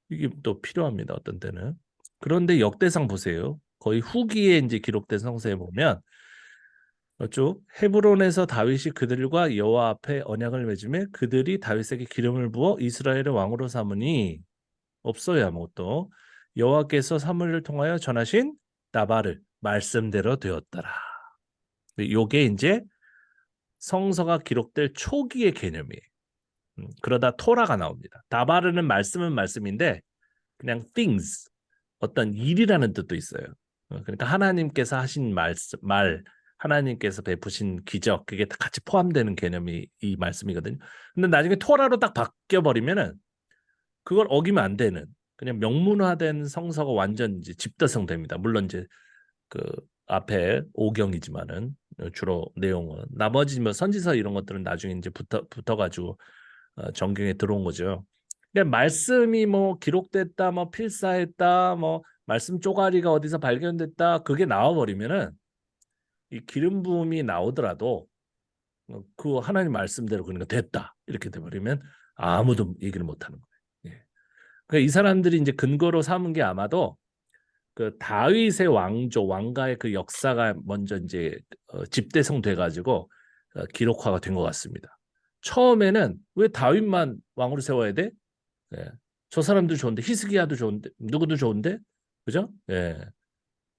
이게 또 필요합니다. 어떤 때는. 그런데 역대상 보세요. 거의 후기에 이제 기록된 성서에 보면 쭉 헤브론에서 다윗이 그들과 여호와 앞에 언약을 맺으며 그들이 다윗에게 기름을 부어 이스라엘의 왕으로 삼으니 없어요 아무것도. 여호와께서 사무엘을 통하여 전하신 나발을 말씀대로 되었더라. 요게 이제 성서가 기록될 초기의 개념이에요. 그러다 토라가 나옵니다. 다바르는 말씀은 말씀인데 그냥 things 어떤 일이라는 뜻도 있어요. 그러니까 하나님께서 하신 말, 하나님께서 베푸신 기적 그게 다 같이 포함되는 개념이 이 말씀이거든요. 근데 나중에 토라로 딱 바뀌어 버리면은 그걸 어기면 안 되는 그냥 명문화된 성서가 완전 이제 집다성됩니다. 물론 이제 그 앞에 5경이지만은 주로 내용은 나머지 뭐 선지서 이런 것들은 나중에 이제 붙어가지고 정경에 들어온 거죠. 그러니까 말씀이 뭐 기록됐다, 뭐 필사했다, 뭐 말씀 쪼가리가 어디서 발견됐다, 그게 나와버리면은 이 기름 부음이 나오더라도 그 하나님 말씀대로 그러니까 됐다 이렇게 돼버리면 아무도 얘기를 못하는 거예요. 예. 그러니까 이 사람들이 이제 근거로 삼은 게 아마도 그 다윗의 왕가의 그 역사가 먼저 이제 집대성 돼가지고 기록화가 된 것 같습니다. 처음에는 왜 다윗만 왕으로 세워야 돼? 예. 저 사람도 좋은데 히스기야도 좋은데 누구도 좋은데 그죠? 예.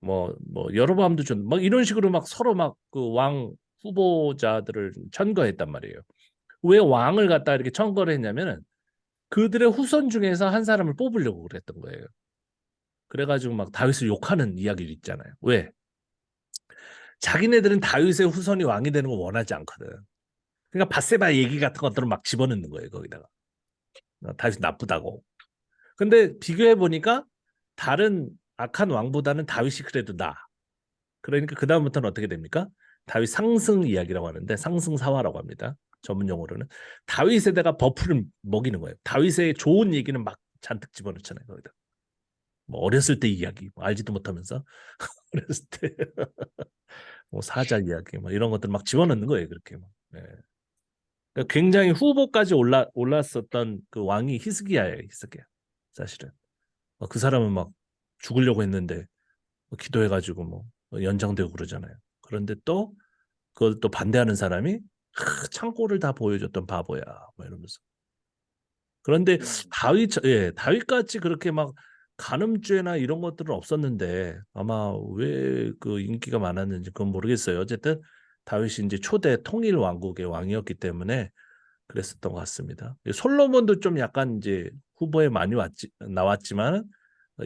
뭐 여로보암도 좋은데 막 이런 식으로 막 서로 막 그 왕 후보자들을 천거했단 말이에요. 왜 왕을 갖다 이렇게 천거를 했냐면은 그들의 후손 중에서 한 사람을 뽑으려고 그랬던 거예요. 그래가지고 막 다윗을 욕하는 이야기도 있잖아요. 왜? 자기네들은 다윗의 후손이 왕이 되는 거 원하지 않거든. 그러니까 바세바 얘기 같은 것들을 막 집어넣는 거예요. 거기다가. 다윗이 나쁘다고. 근데 비교해 보니까 다른 악한 왕보다는 다윗이 그래도 나. 그러니까 그 다음부터는 어떻게 됩니까? 다윗 상승 이야기라고 하는데 상승사화라고 합니다. 전문 용어로는 다윗에다가 버프를 먹이는 거예요. 다윗의 좋은 얘기는 막 잔뜩 집어넣잖아요. 거기다. 뭐 어렸을 때 이야기 뭐 알지도 못하면서 어렸을 때 뭐 사자 이야기 뭐 이런 것들 막 집어넣는 거예요. 그렇게 막. 네. 그러니까 굉장히 후보까지 올랐었던 그 왕이 히스기야예요. 히스기야. 사실은 그 사람은 막 죽으려고 했는데 기도해가지고 뭐 연장되고 그러잖아요. 그런데 또 그걸 또 반대하는 사람이 창고를 다 보여줬던 바보야. 뭐 이러면서. 그런데 다윗같이 그렇게 막 간음죄나 이런 것들은 없었는데 아마 왜 그 인기가 많았는지 그건 모르겠어요. 어쨌든 다윗이 이제 초대 통일 왕국의 왕이었기 때문에 그랬었던 것 같습니다. 솔로몬도 좀 약간 이제 후보에 많이 나왔지만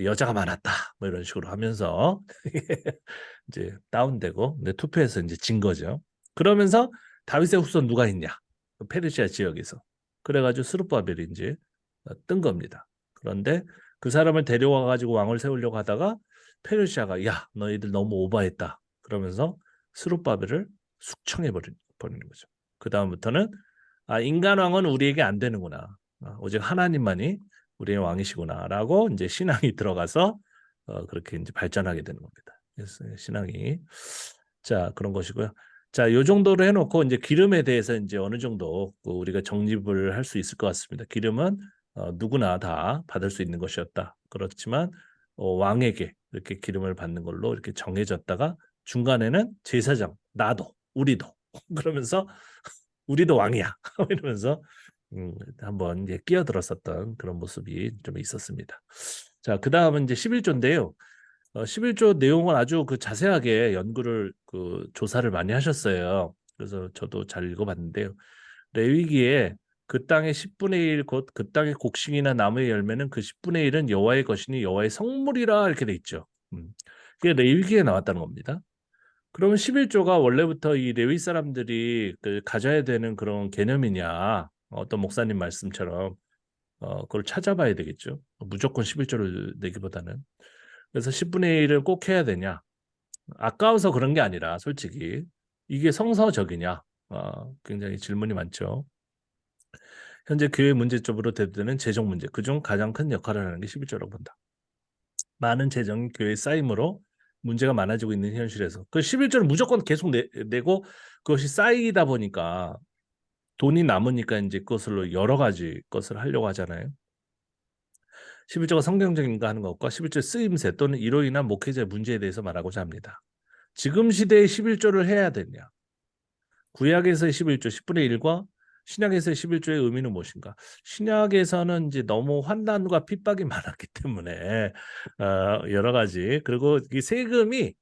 여자가 많았다. 뭐 이런 식으로 하면서 이제 다운되고 투표에서 이제 진 거죠. 그러면서 다윗의 후손 누가 있냐? 페르시아 지역에서. 그래가지고 스룹바벨이 이제 뜬 겁니다. 그런데 그 사람을 데려와 가지고 왕을 세우려고 하다가 페르시아가 야 너희들 너무 오버했다. 그러면서 스룹바벨을 숙청해 버리는 거죠. 그 다음부터는 인간 왕은 우리에게 안 되는구나. 오직 하나님만이 우리의 왕이시구나라고 이제 신앙이 들어가서 그렇게 이제 발전하게 되는 겁니다. 그래서 신앙이 자 그런 것이고요. 자, 요 정도로 해놓고 이제 기름에 대해서 이제 어느 정도 우리가 정립을 할 수 있을 것 같습니다. 기름은 누구나 다 받을 수 있는 것이었다. 그렇지만 왕에게 이렇게 기름을 받는 걸로 이렇게 정해졌다가 중간에는 제사장, 나도, 우리도 그러면서 우리도 왕이야 이러면서 한번 이제 끼어들었었던 그런 모습이 좀 있었습니다. 자, 그 다음은 이제 11조인데요. 11조 내용을 아주 그 자세하게 연구를 조사를 많이 하셨어요. 그래서 저도 잘 읽어봤는데요. 레위기에 그 땅의 10분의 1 곧 그 땅의 곡식이나 나무의 열매는 그 10분의 1은 여호와의 것이니 여호와의 성물이라 이렇게 돼 있죠. 그게 레위기에 나왔다는 겁니다. 그러면 11조가 원래부터 이 레위 사람들이 가져야 되는 그런 개념이냐? 어떤 목사님 말씀처럼 그걸 찾아봐야 되겠죠. 무조건 11조를 내기보다는. 그래서 10분의 1을 꼭 해야 되냐? 아까워서 그런 게 아니라 솔직히 이게 성서적이냐? 굉장히 질문이 많죠. 현재 교회 문제점으로 대두되는 재정 문제, 그중 가장 큰 역할을 하는 게 11조라고 본다. 많은 재정이 교회에 쌓임으로 문제가 많아지고 있는 현실에서 그 11조를 무조건 계속 내고 그것이 쌓이다 보니까 돈이 남으니까 이제 그것으로 여러 가지 것을 하려고 하잖아요. 11조가 성경적인가 하는 것과 11조의 쓰임새 또는 이로 인한 목회자의 문제에 대해서 말하고자 합니다. 지금 시대에 11조를 해야 되냐? 구약에서의 11조 10분의 1과 신약에서의 11조의 의미는 무엇인가? 신약에서는 이제 너무 환난과 핍박이 많았기 때문에 여러 가지 그리고 이 세금이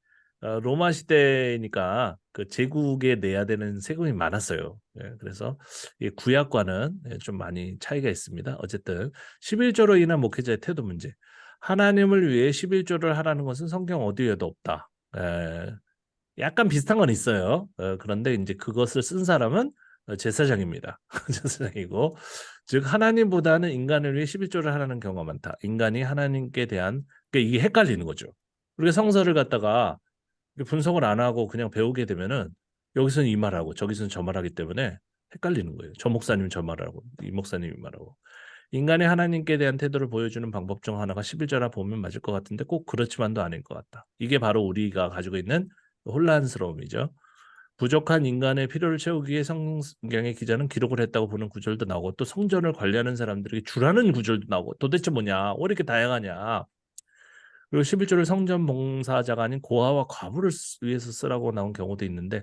로마 시대니까 그 제국에 내야 되는 세금이 많았어요. 예, 그래서 이 구약과는 좀 많이 차이가 있습니다. 어쨌든 11조로 인한 목회자의 태도 문제. 하나님을 위해 11조를 하라는 것은 성경 어디에도 없다. 약간 비슷한 건 있어요. 그런데 이제 그것을 쓴 사람은 제사장입니다. 제사장이고, 즉 하나님보다는 인간을 위해 11조를 하라는 경우가 많다. 인간이 하나님께 대한 그러니까 이게 헷갈리는 거죠. 우리가 성서를 갖다가 분석을 안 하고 그냥 배우게 되면은 여기서는 이 말하고 저기서는 저 말하기 때문에 헷갈리는 거예요. 저 목사님은 저 말하고 이 목사님이 말하고. 인간의 하나님께 대한 태도를 보여주는 방법 중 하나가 11조라 보면 맞을 것 같은데 꼭 그렇지만도 아닐 것 같다. 이게 바로 우리가 가지고 있는 혼란스러움이죠. 부족한 인간의 필요를 채우기 위해 성경의 기자는 기록을 했다고 보는 구절도 나오고 또 성전을 관리하는 사람들에게 주라는 구절도 나오고 도대체 뭐냐? 왜 이렇게 다양하냐? 그리고 11조를 성전 봉사자가 아닌 고아와 과부를 위해서 쓰라고 나온 경우도 있는데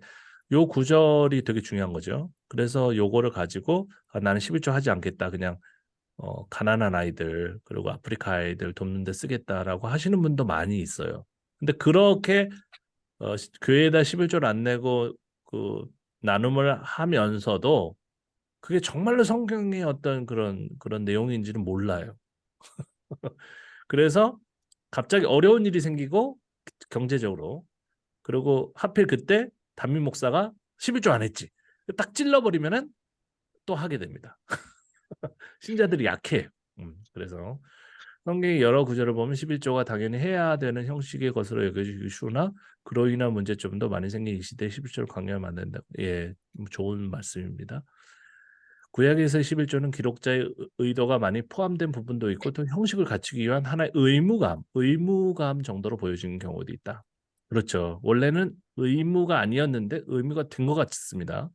요 구절이 되게 중요한 거죠. 그래서 요거를 가지고 나는 11조 하지 않겠다. 그냥 가난한 아이들 그리고 아프리카 아이들 돕는 데 쓰겠다라고 하시는 분도 많이 있어요. 근데 그렇게 교회에다 11조를 안 내고 나눔을 하면서도 그게 정말로 성경의 어떤 그런 내용인지는 몰라요. 그래서 갑자기 어려운 일이 생기고 경제적으로 그리고 하필 그때 담임 목사가 11조 안 했지. 딱 찔러버리면은 또 하게 됩니다. 신자들이 약해요. 그래서 성경의 여러 구절을 보면 11조가 당연히 해야 되는 형식의 것으로 여겨지기 쉬우나 그로 인한 문제점도 많이 생긴 이 시대에 11조를 강요하면 안 된다. 예, 좋은 말씀입니다. 구약에서의 11조는 기록자의 의도가 많이 포함된 부분도 있고 또 형식을 갖추기 위한 하나의 의무감 정도로 보여지는 경우도 있다. 그렇죠. 원래는 의무가 아니었는데 의무가 된 것 같습니다.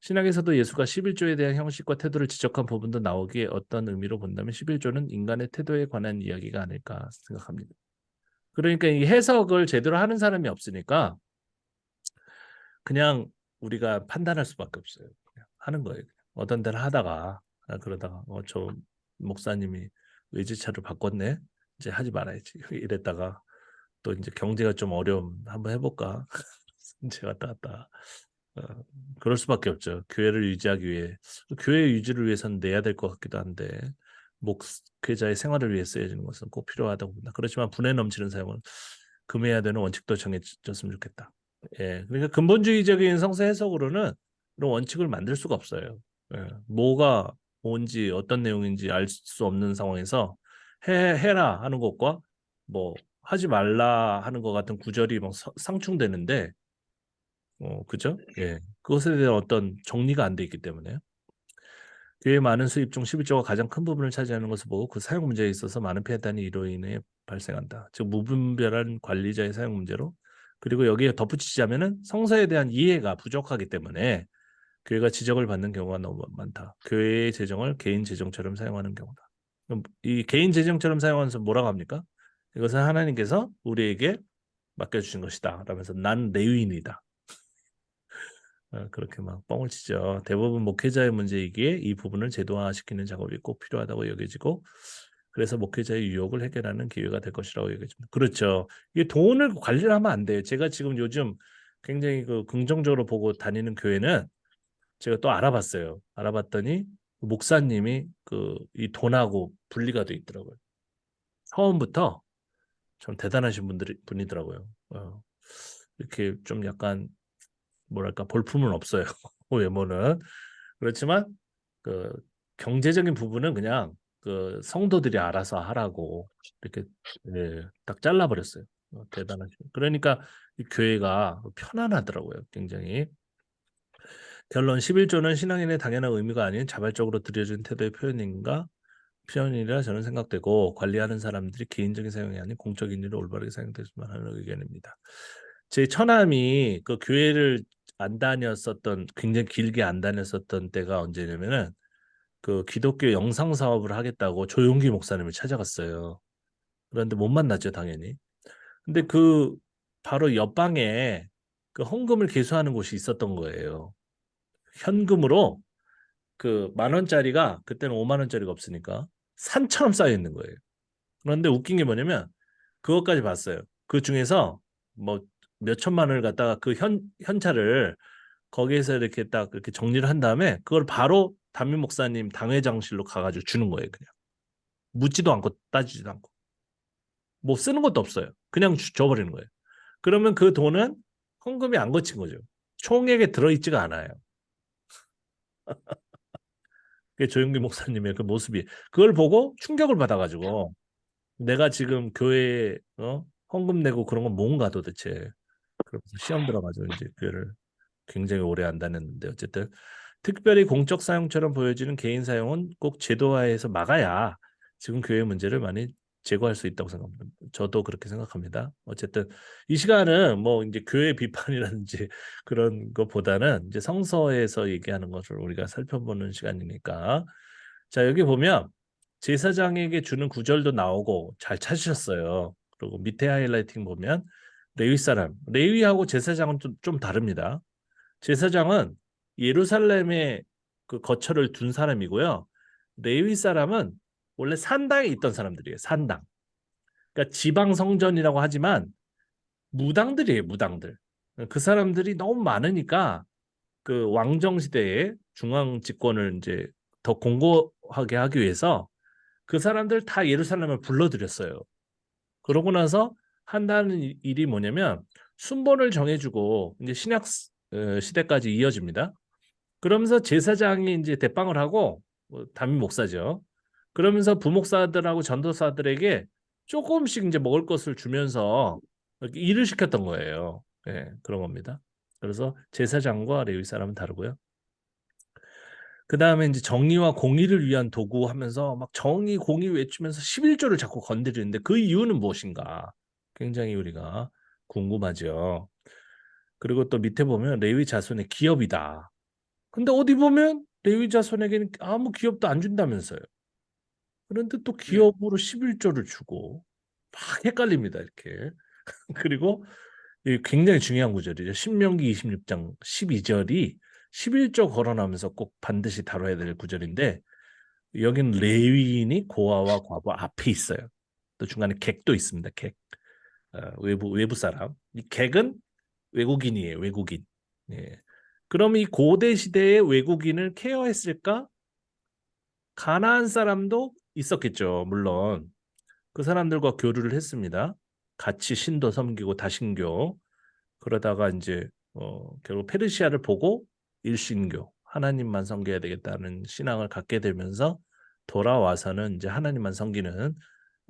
신약에서도 예수가 11조에 대한 형식과 태도를 지적한 부분도 나오기에 어떤 의미로 본다면 11조는 인간의 태도에 관한 이야기가 아닐까 생각합니다. 그러니까 이 해석을 제대로 하는 사람이 없으니까 그냥 우리가 판단할 수밖에 없어요. 그냥 하는 거예요. 어떤 데를 하다가 그러다가 저 목사님이 의지차를 바꿨네. 이제 하지 말아야지. 이랬다가 또 이제 경제가 좀 어려움 한번 해볼까. 이제 왔다 갔다. 그럴 수밖에 없죠. 교회를 유지하기 위해 교회 유지를 위해서는 내야 될 것 같기도 한데 목회자의 생활을 위해 쓰여지는 것은 꼭 필요하다고 봅니다. 그렇지만 분에 넘치는 사용은 금해야 되는 원칙도 정해졌으면 좋겠다. 예, 그러니까 근본주의적인 성서 해석으로는 그런 원칙을 만들 수가 없어요. 예, 뭐가 뭔지 어떤 내용인지 알 수 없는 상황에서 해라 하는 것과 뭐 하지 말라 하는 것 같은 구절이 막 상충되는데 그죠? 예. 그것에 대한 어떤 정리가 안 돼 있기 때문에요. 교회의 많은 수입 중 11조가 가장 큰 부분을 차지하는 것을 보고 그 사용 문제에 있어서 많은 폐단이 이로 인해 발생한다. 즉 무분별한 관리자의 사용 문제로 그리고 여기에 덧붙이자면은 성서에 대한 이해가 부족하기 때문에 교회가 지적을 받는 경우가 너무 많다. 교회의 재정을 개인 재정처럼 사용하는 경우다. 그럼 이 개인 재정처럼 사용하면서 뭐라고 합니까? 이것은 하나님께서 우리에게 맡겨주신 것이다. 라면서 난 레위인이다. 그렇게 막 뻥을 치죠. 대부분 목회자의 문제이기에 이 부분을 제도화시키는 작업이 꼭 필요하다고 여겨지고 그래서 목회자의 유혹을 해결하는 기회가 될 것이라고 여겨집니다. 그렇죠. 이게 돈을 관리를 하면 안 돼요. 제가 지금 요즘 굉장히 그 긍정적으로 보고 다니는 교회는 제가 또 알아봤어요. 알아봤더니 목사님이 그 이 돈하고 분리가 돼 있더라고요. 처음부터 좀 대단하신 분이더라고요. 이렇게 좀 약간 뭐랄까 볼품은 없어요. 외모는 그렇지만 그 경제적인 부분은 그냥 그 성도들이 알아서 하라고 이렇게 딱 잘라버렸어요. 대단하죠. 그러니까 이 교회가 편안하더라고요. 굉장히. 결론 11조는 신앙인의 당연한 의미가 아닌 자발적으로 들여진 태도의 표현이라 저는 생각되고 관리하는 사람들이 개인적인 사용이 아닌 공적인 일로 올바르게 사용됐으면 하는 의견입니다. 제 처남이 그 교회를 안 다녔었던 굉장히 길게 안 다녔었던 때가 언제냐면은 그 기독교 영상 사업을 하겠다고 조용기 목사님을 찾아갔어요. 그런데 못 만났죠, 당연히. 근데 그 바로 옆방에 그 헌금을 계수하는 곳이 있었던 거예요. 현금으로 그 10,000원짜리가 그때는 50,000원짜리가 없으니까 산처럼 쌓여 있는 거예요. 그런데 웃긴 게 뭐냐면 그것까지 봤어요. 그 중에서 뭐 몇 천만 원을 갖다가 그 현찰을 거기에서 이렇게 딱 이렇게 정리를 한 다음에 그걸 바로 담임 목사님 당회장실로 가가지고 주는 거예요. 그냥 묻지도 않고 따지지도 않고 뭐 쓰는 것도 없어요. 그냥 줘버리는 거예요. 그러면 그 돈은 헌금이 안 거친 거죠. 총액에 들어있지가 않아요. 그 조영기 목사님의 그 모습이 그걸 보고 충격을 받아가지고 내가 지금 교회에 헌금 내고 그런 건 뭔가 도대체 그러면서 시험 들어가지고 이제 교회를 굉장히 오래 안 다녔는데 어쨌든 특별히 공적 사용처럼 보여지는 개인 사용은 꼭 제도화해서 막아야 지금 교회 문제를 많이 제거할 수 있다고 생각합니다. 저도 그렇게 생각합니다. 어쨌든 이 시간은 뭐 이제 교회 비판이라든지 그런 것보다는 이제 성서에서 얘기하는 것을 우리가 살펴보는 시간이니까 자 여기 보면 제사장에게 주는 구절도 나오고 잘 찾으셨어요. 그리고 밑에 하이라이팅 보면 레위 사람, 레위하고 제사장은 좀 다릅니다. 제사장은 예루살렘에 그 거처를 둔 사람이고요. 레위 사람은 원래 산당에 있던 사람들이에요. 산당. 그러니까 지방 성전이라고 하지만 무당들이에요. 무당들. 그 사람들이 너무 많으니까 그 왕정 시대에 중앙 집권을 이제 더 공고하게 하기 위해서 그 사람들 다 예루살렘을 불러들였어요. 그러고 나서 한다는 일이 뭐냐면 순번을 정해주고 이제 신약 시대까지 이어집니다. 그러면서 제사장이 이제 대빵을 하고 담임 목사죠. 그러면서 부목사들하고 전도사들에게 조금씩 이제 먹을 것을 주면서 이렇게 일을 시켰던 거예요. 예, 그런 겁니다. 그래서 제사장과 레위 사람은 다르고요. 그 다음에 이제 정의와 공의를 위한 도구 하면서 막 정의, 공의 외치면서 11조를 자꾸 건드리는데 그 이유는 무엇인가? 굉장히 우리가 궁금하죠. 그리고 또 밑에 보면 레위 자손의 기업이다. 근데 어디 보면 레위 자손에게는 아무 기업도 안 준다면서요. 그런데 또 기업으로 11조를 주고 막 헷갈립니다, 이렇게. 그리고 이 굉장히 중요한 구절이죠. 신명기 26장 12절이 11조 거론하면서 꼭 반드시 다뤄야 될 구절인데 여기는 레위인이 고아와 과부 앞에 있어요. 또 중간에 객도 있습니다. 객. 외부 사람. 이 객은 외국인이에요. 외국인. 예. 그럼 이 고대 시대의 외국인을 케어했을까? 가나안 사람도 있었겠죠. 물론 그 사람들과 교류를 했습니다. 같이 신도 섬기고 다신교. 그러다가 이제 결국 페르시아를 보고 일신교 하나님만 섬겨야 되겠다는 신앙을 갖게 되면서 돌아와서는 이제 하나님만 섬기는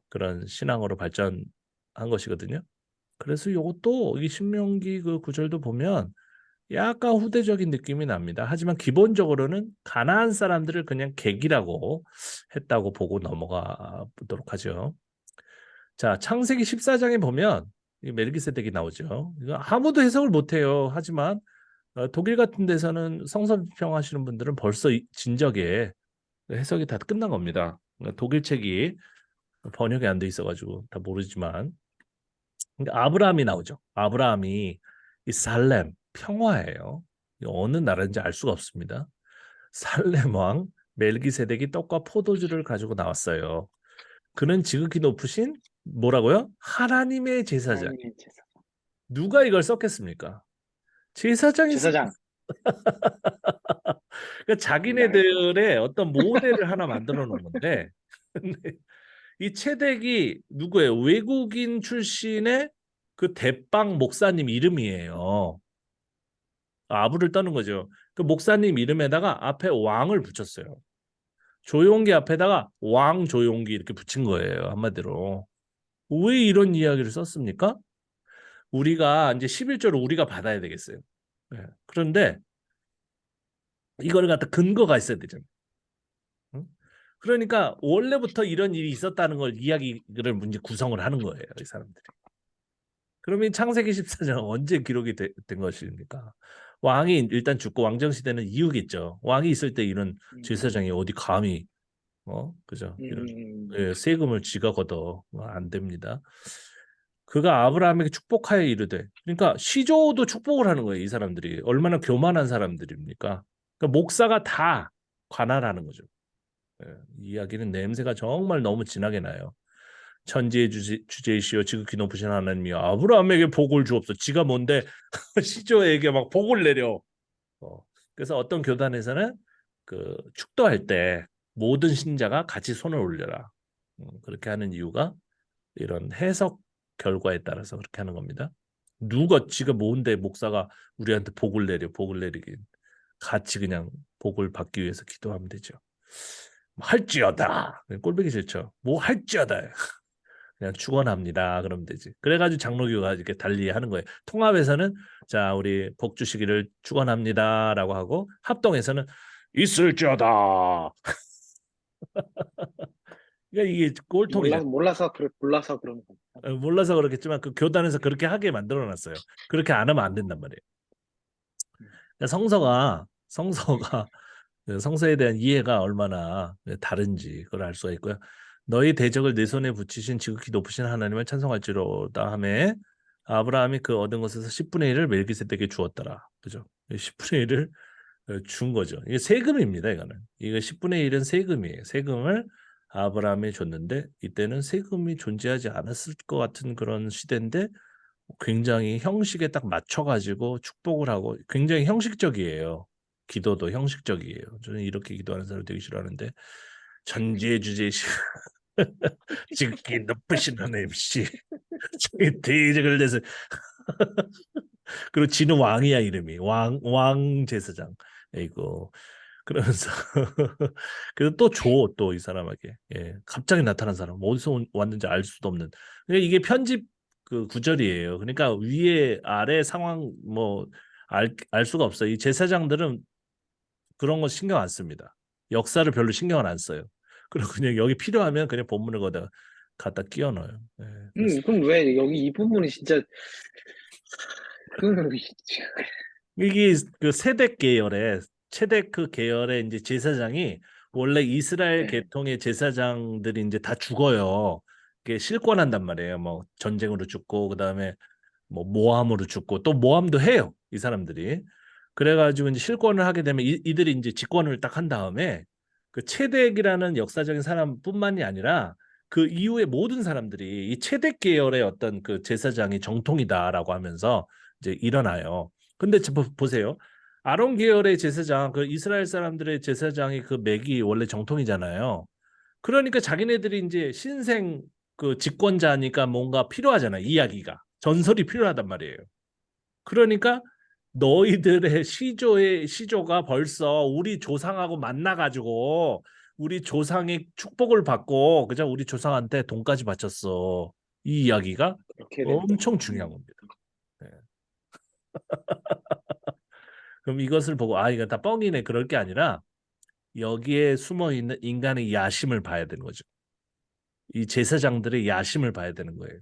그런 신앙으로 발전한 것이거든요. 그래서 이것도 이 신명기 그 구절도 보면 약간 후대적인 느낌이 납니다. 하지만 기본적으로는 가나안 사람들을 그냥 객이라고 했다고 보고 넘어가 보도록 하죠. 자, 창세기 14장에 보면 이 멜기세덱이 나오죠. 이거 아무도 해석을 못해요. 하지만 독일 같은 데서는 성서 비평하시는 분들은 벌써 진작에 해석이 다 끝난 겁니다. 독일 책이 번역이 안 돼 있어가지고 다 모르지만 아브라함이 나오죠. 아브라함이 이 살렘 평화예요. 어느 나라인지 알 수가 없습니다. 살렘 왕 멜기세덱이 떡과 포도주를 가지고 나왔어요. 그는 지극히 높으신 뭐라고요? 하나님의 제사장. 하나님의 제사. 누가 이걸 썼겠습니까? 제사장이 썼. 제사장. 그러니까 자기네들의 어떤 모델을 하나 만들어 놓은 건데 근데 이 채덱이 누구예요? 외국인 출신의 그 대빵 목사님 이름이에요. 아부를 떠는 거죠. 그 목사님 이름에다가 앞에 왕을 붙였어요. 조용기 앞에다가 왕 조용기 이렇게 붙인 거예요. 한마디로. 왜 이런 이야기를 썼습니까? 우리가 이제 11조를 우리가 받아야 되겠어요. 네. 그런데 이거를 갖다 근거가 있어야 되잖아요. 응? 그러니까 원래부터 이런 일이 있었다는 걸 이야기를 문제 구성을 하는 거예요. 이 사람들이. 그러면 창세기 14장 언제 기록이 된 것입니까? 왕이 일단 죽고 왕정 시대는 이유겠죠. 왕이 있을 때 이런 제사장이 어디 감히 그죠? 이런 세금을 지가 걷어 안 됩니다. 그가 아브라함에게 축복하여 이르되, 그러니까 시조도 축복을 하는 거예요. 이 사람들이 얼마나 교만한 사람들입니까? 그러니까 목사가 다 관할하는 거죠. 이 이야기는 냄새가 정말 너무 진하게 나요. 천지의 주제이시여 지극히 높으신 하나님이여 아브라함에게 복을 주옵소서. 지가 뭔데 시조에게 막 복을 내려. 그래서 어떤 교단에서는 그 축도할 때 모든 신자가 같이 손을 올려라. 그렇게 하는 이유가 이런 해석 결과에 따라서 그렇게 하는 겁니다. 누가 지가 뭔데 목사가 우리한테 복을 내려 복을 내리긴 같이 그냥 복을 받기 위해서 기도하면 되죠. 할지어다. 꼴보기 싫죠. 뭐 할지어다. 그냥 축원합니다. 그러면 되지. 그래가지고 장로교가 이렇게 달리 하는 거예요. 통합에서는 자 우리 복 주시기를 축원합니다라고 하고 합동에서는 있을지어다. 그러니까 이게 꼴통이잖아요. 몰라서 그런 거. 몰라서 그렇겠지만 그 교단에서 그렇게 하게 만들어놨어요. 그렇게 안 하면 안 된단 말이에요. 그러니까 성서가 그 성서에 대한 이해가 얼마나 다른지 그걸 알 수가 있고요. 너희 대적을 내 손에 붙이신 지극히 높으신 하나님을 찬송할지로다 하매 아브라함이 그 얻은 것에서 10분의 1을 멜기세덱에게 주었더라. 그죠? 10분의 1을 준 거죠. 이게 세금입니다. 이거는. 이거 10분의 1은 세금이에요. 세금을 아브라함이 줬는데 이때는 세금이 존재하지 않았을 것 같은 그런 시대인데 굉장히 형식에 딱 맞춰가지고 축복을 하고 굉장히 형식적이에요. 기도도 형식적이에요. 저는 이렇게 기도하는 사람을 되게 싫어하는데 천지의 주제시 지극히 높으신 하나님씨 저희 대적을 내서 그리고 지는 왕이야 이름이 왕 제사장 이거 그러면서 그래서 또 줘 또 이 사람에게 갑자기 나타난 사람 어디서 왔는지 알 수도 없는 그러니까 이게 편집 그 구절이에요. 그러니까 위에 아래 상황 뭐 알 수가 없어요. 이 제사장들은 그런 거 신경 안 씁니다. 역사를 별로 신경을 안 써요. 그리고 그냥 여기 필요하면 그냥 본문을 거기다 갖다 끼워 넣어요. 그럼 왜 여기 이 부분이 진짜 그 이게 그 세덱 계열의 체데크 계열의 이제 제사장이 원래 이스라엘 네. 계통의 제사장들이 이제 다 죽어요. 이게 실권한단 말이에요. 뭐 전쟁으로 죽고 그다음에 뭐 모함으로 죽고 또 모함도 해요. 이 사람들이. 그래가지고 이제 실권을 하게 되면 이들이 이제 집권을 딱 한 다음에 그 체덱이라는 역사적인 사람뿐만이 아니라 그 이후에 모든 사람들이 이 체덱 계열의 어떤 그 제사장이 정통이다라고 하면서 이제 일어나요. 근데 보세요. 아론 계열의 제사장, 그 이스라엘 사람들의 제사장이 그 맥이 원래 정통이잖아요. 그러니까 자기네들이 이제 신생 그 집권자니까 뭔가 필요하잖아요. 이야기가. 전설이 필요하단 말이에요. 그러니까 너희들의 시조가 벌써 우리 조상하고 만나가지고 우리 조상의 축복을 받고 그냥 우리 조상한테 돈까지 바쳤어. 이 이야기가 그렇게 된다. 엄청 중요한 겁니다. 네. 그럼 이것을 보고 아 이거 다 뻥이네 그럴 게 아니라 여기에 숨어 있는 인간의 야심을 봐야 되는 거죠. 이 제사장들의 야심을 봐야 되는 거예요.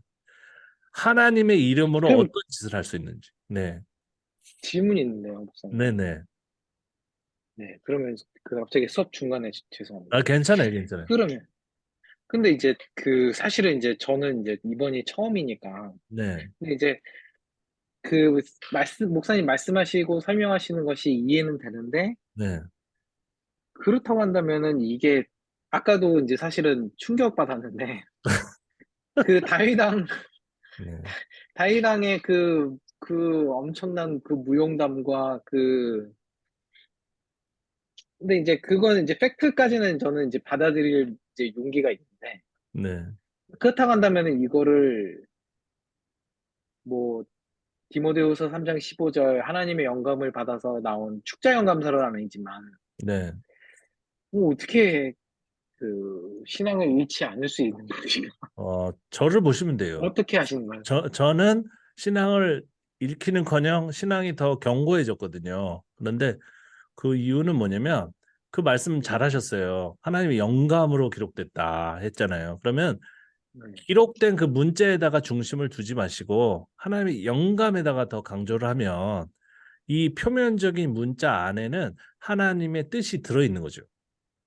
하나님의 이름으로 그럼 어떤 짓을 할 수 있는지. 네, 질문이 있는데요, 목사님. 네, 네. 네, 그러면 그 갑자기 수업 중간에 죄송합니다. 아 괜찮아요, 괜찮아요. 그러면 근데 이제 그 사실은 이제 저는 이제 이번이 처음이니까 네, 근데 이제 그 목사님 말씀하시고 설명하시는 것이 이해는 되는데 네, 그렇다고 한다면은 이게 아까도 이제 사실은 충격받았는데 그 네, 다윗왕의 그 엄청난 그 무용담과 근데 이제 그거는 이제 팩트까지는 저는 이제 받아들일 이제 용기가 있는데 네, 그렇다고 한다면은 이거를 뭐 디모데후서 3장 15절 하나님의 영감을 받아서 나온 축자 영감서는 아니지만 네. 뭐 어떻게 그 신앙을 잃지 않을 수 있는 것이 저를 보시면 돼요. 어떻게 하시는 거예요? 저는 신앙을 잃기는커녕 신앙이 더 견고해졌거든요. 그런데 그 이유는 뭐냐면 그 말씀 네. 잘하셨어요. 하나님의 영감으로 기록됐다 했잖아요. 그러면 네. 기록된 그 문자에다가 중심을 두지 마시고 하나님의 영감에다가 더 강조를 하면 이 표면적인 문자 안에는 하나님의 뜻이 들어있는 거죠.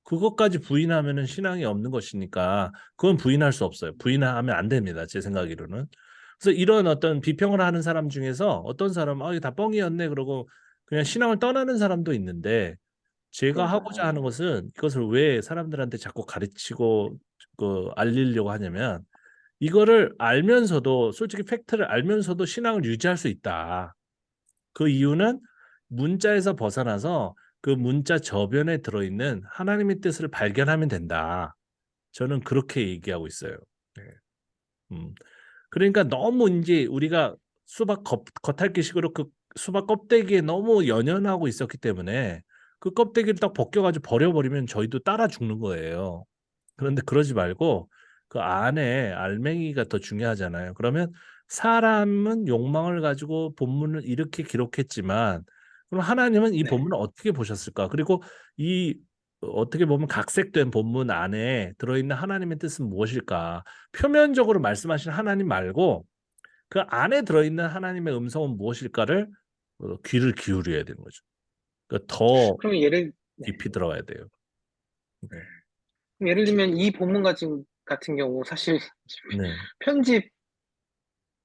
그것까지 부인하면은 신앙이 없는 것이니까 그건 부인할 수 없어요. 부인하면 안 됩니다. 제 생각으로는. 그래서 이런 어떤 비평을 하는 사람 중에서 어떤 사람은 이게 다 뻥이었네 그러고 그냥 신앙을 떠나는 사람도 있는데 제가 하고자 하는 그러니까요. 것은 이것을 왜 사람들한테 자꾸 가르치고 알리려고 하냐면 이거를 알면서도 솔직히 팩트를 알면서도 신앙을 유지할 수 있다. 그 이유는 문자에서 벗어나서 그 문자 저변에 들어있는 하나님의 뜻을 발견하면 된다. 저는 그렇게 얘기하고 있어요. 네. 음. 그러니까 너무 이제 우리가 수박 겉핥기식으로 그 수박 껍데기에 너무 연연하고 있었기 때문에 그 껍데기를 딱 벗겨가지고 버려버리면 저희도 따라 죽는 거예요. 그런데 그러지 말고 그 안에 알맹이가 더 중요하잖아요. 그러면 사람은 욕망을 가지고 본문을 이렇게 기록했지만 그럼 하나님은 이 네. 본문을 어떻게 보셨을까? 그리고 이 어떻게 보면 각색된 본문 안에 들어있는 하나님의 뜻은 무엇일까? 표면적으로 말씀하신 하나님 말고 그 안에 들어있는 하나님의 음성은 무엇일까를 귀를 기울여야 되는 거죠. 그러니까 더 그러면 네. 깊이 들어가야 돼요. 네. 예를 들면 이 본문 같은 경우 사실 네. 편집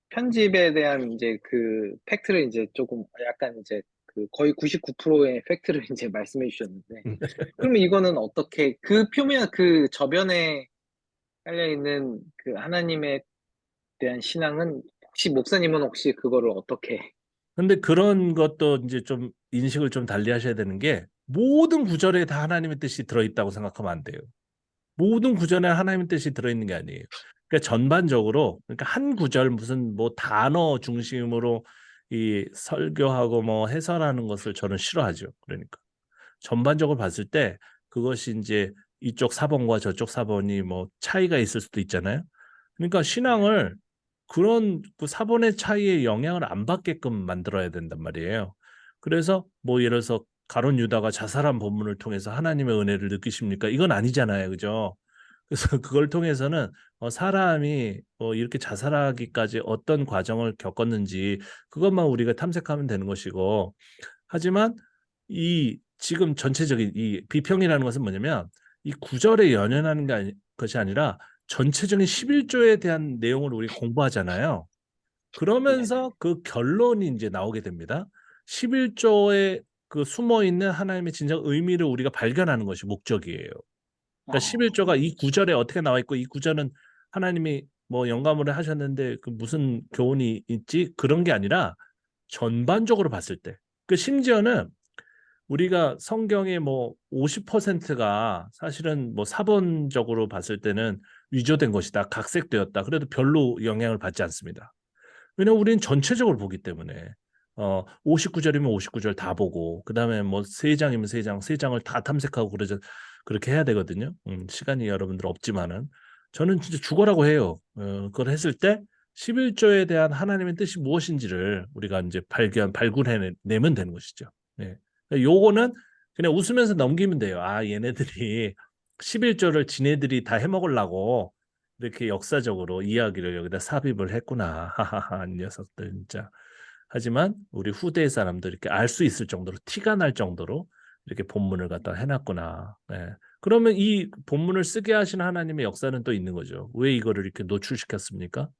편집에 대한 이제 그 팩트를 이제 조금 약간 이제 그 거의 99%의 팩트를 이제 말씀해 주셨는데 그러면 이거는 어떻게 그 표면 그 저변에 깔려 있는 그 하나님에 대한 신앙은 혹시 목사님은 혹시 그거를 어떻게 근데 그런 것도 이제 좀 인식을 좀 달리 하셔야 되는 게 모든 구절에 다 하나님의 뜻이 들어있다고 생각하면 안 돼요. 모든 구절에 하나님의 뜻이 들어있는 게 아니에요. 그러니까 전반적으로 그러니까 한 구절 무슨 뭐 단어 중심으로 이 설교하고 뭐 해설하는 것을 저는 싫어하죠. 그러니까 전반적으로 봤을 때 그것이 이제 이쪽 사본과 저쪽 사본이 뭐 차이가 있을 수도 있잖아요. 그러니까 신앙을 그런 그 사본의 차이에 영향을 안 받게끔 만들어야 된단 말이에요. 그래서 뭐 예를 들어서 가룟 유다가 자살한 본문을 통해서 하나님의 은혜를 느끼십니까? 이건 아니잖아요. 그죠? 그래서 그걸 통해서는 사람이 이렇게 자살하기까지 어떤 과정을 겪었는지 그것만 우리가 탐색하면 되는 것이고 하지만 이 지금 전체적인 이 비평이라는 것은 뭐냐면 이 구절에 연연하는 것이 아니라 전체적인 11조에 대한 내용을 우리 공부하잖아요. 네네. 그러면서 그 결론이 이제 나오게 됩니다. 11조에 그 숨어 있는 하나님의 진정 의미를 우리가 발견하는 것이 목적이에요. 그러니까 11조가 이 구절에 어떻게 나와 있고 이 구절은 하나님이 뭐 영감으로 하셨는데 그 무슨 교훈이 있지? 그런 게 아니라 전반적으로 봤을 때. 그 심지어는 우리가 성경의 뭐 50%가 사실은 뭐 사본적으로 봤을 때는 위조된 것이다. 각색되었다. 그래도 별로 영향을 받지 않습니다. 왜냐면 우리는 전체적으로 보기 때문에 59절이면 59절 다 보고 그다음에 뭐 세 장을 다 탐색하고 그러죠. 그렇게 해야 되거든요. 시간이 여러분들 없지만은 저는 진짜 죽어라고 해요. 그걸 했을 때 11조에 대한 하나님의 뜻이 무엇인지를 우리가 이제 발굴해내면 되는 것이죠. 예. 요거는 그냥 웃으면서 넘기면 돼요. 아, 얘네들이 11조를 지네들이 다 해먹으려고 이렇게 역사적으로 이야기를 여기다 삽입을 했구나. 하하하, 이 녀석들 진짜. 하지만 우리 후대 사람들 이렇게 알 수 있을 정도로 티가 날 정도로 이렇게 본문을 갖다 해놨구나. 예. 그러면 이 본문을 쓰게 하신 하나님의 역사는 또 있는 거죠. 왜 이거를 이렇게 노출시켰습니까?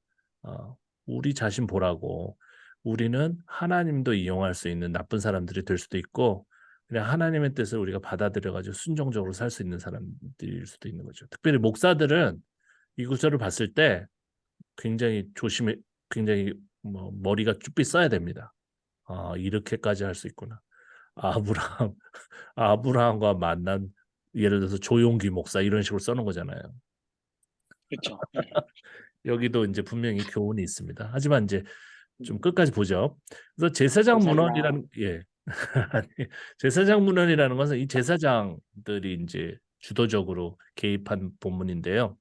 우리 자신 보라고. 우리는 하나님도 이용할 수 있는 나쁜 사람들이 될 수도 있고 그냥 하나님의 뜻을 우리가 받아들여가지고 순종적으로 살 수 있는 사람들일 수도 있는 거죠. 특별히 목사들은 이 구절을 봤을 때 굉장히 조심해, 굉장히 뭐 머리가 쭈삣 써야 됩니다. 이렇게까지 할 수 있구나. 아브라함, 아브라함과 만난 예를 들어서 조용기 목사 이런 식으로 써놓은 거잖아요. 그렇죠. 여기도 이제 분명히 교훈이 있습니다. 하지만 이제 좀 끝까지 보죠. 그래서 제사장 감사합니다. 문헌이라는 예. 아니, 제사장 문헌이라는 것은 이 제사장들이 이제 주도적으로 개입한 본문인데요.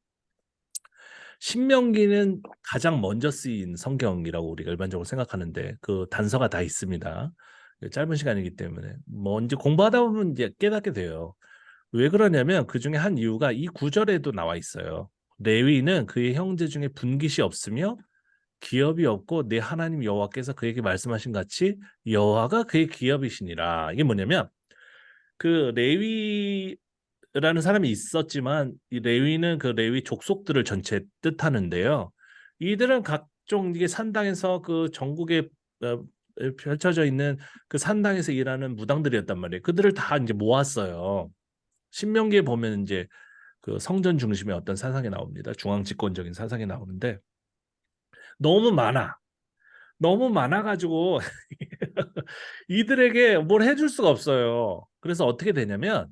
신명기는 가장 먼저 쓰인 성경이라고 우리가 일반적으로 생각하는데 그 단서가 다 있습니다. 짧은 시간이기 때문에 뭐 이제 공부하다 보면 이제 깨닫게 돼요. 왜 그러냐면 그 중에 한 이유가 이 구절에도 나와 있어요. 레위는 그의 형제 중에 분깃이 없으며 기업이 없고 내 하나님 여호와께서 그에게 말씀하신 같이 여호와가 그의 기업이시니라. 이게 뭐냐면 그 레위라는 사람이 있었지만 이 레위는 그 레위 족속들을 전체 뜻하는데요. 이들은 각종 이게 산당에서 그 전국에 어, 펼쳐져 있는 그 산당에서 일하는 무당들이었단 말이에요. 그들을 다 이제 모았어요. 신명기에 보면 이제 그 성전 중심의 어떤 사상이 나옵니다. 중앙 집권적인 사상이 나오는데 너무 많아. 너무 많아가지고 이들에게 뭘 해줄 수가 없어요. 그래서 어떻게 되냐면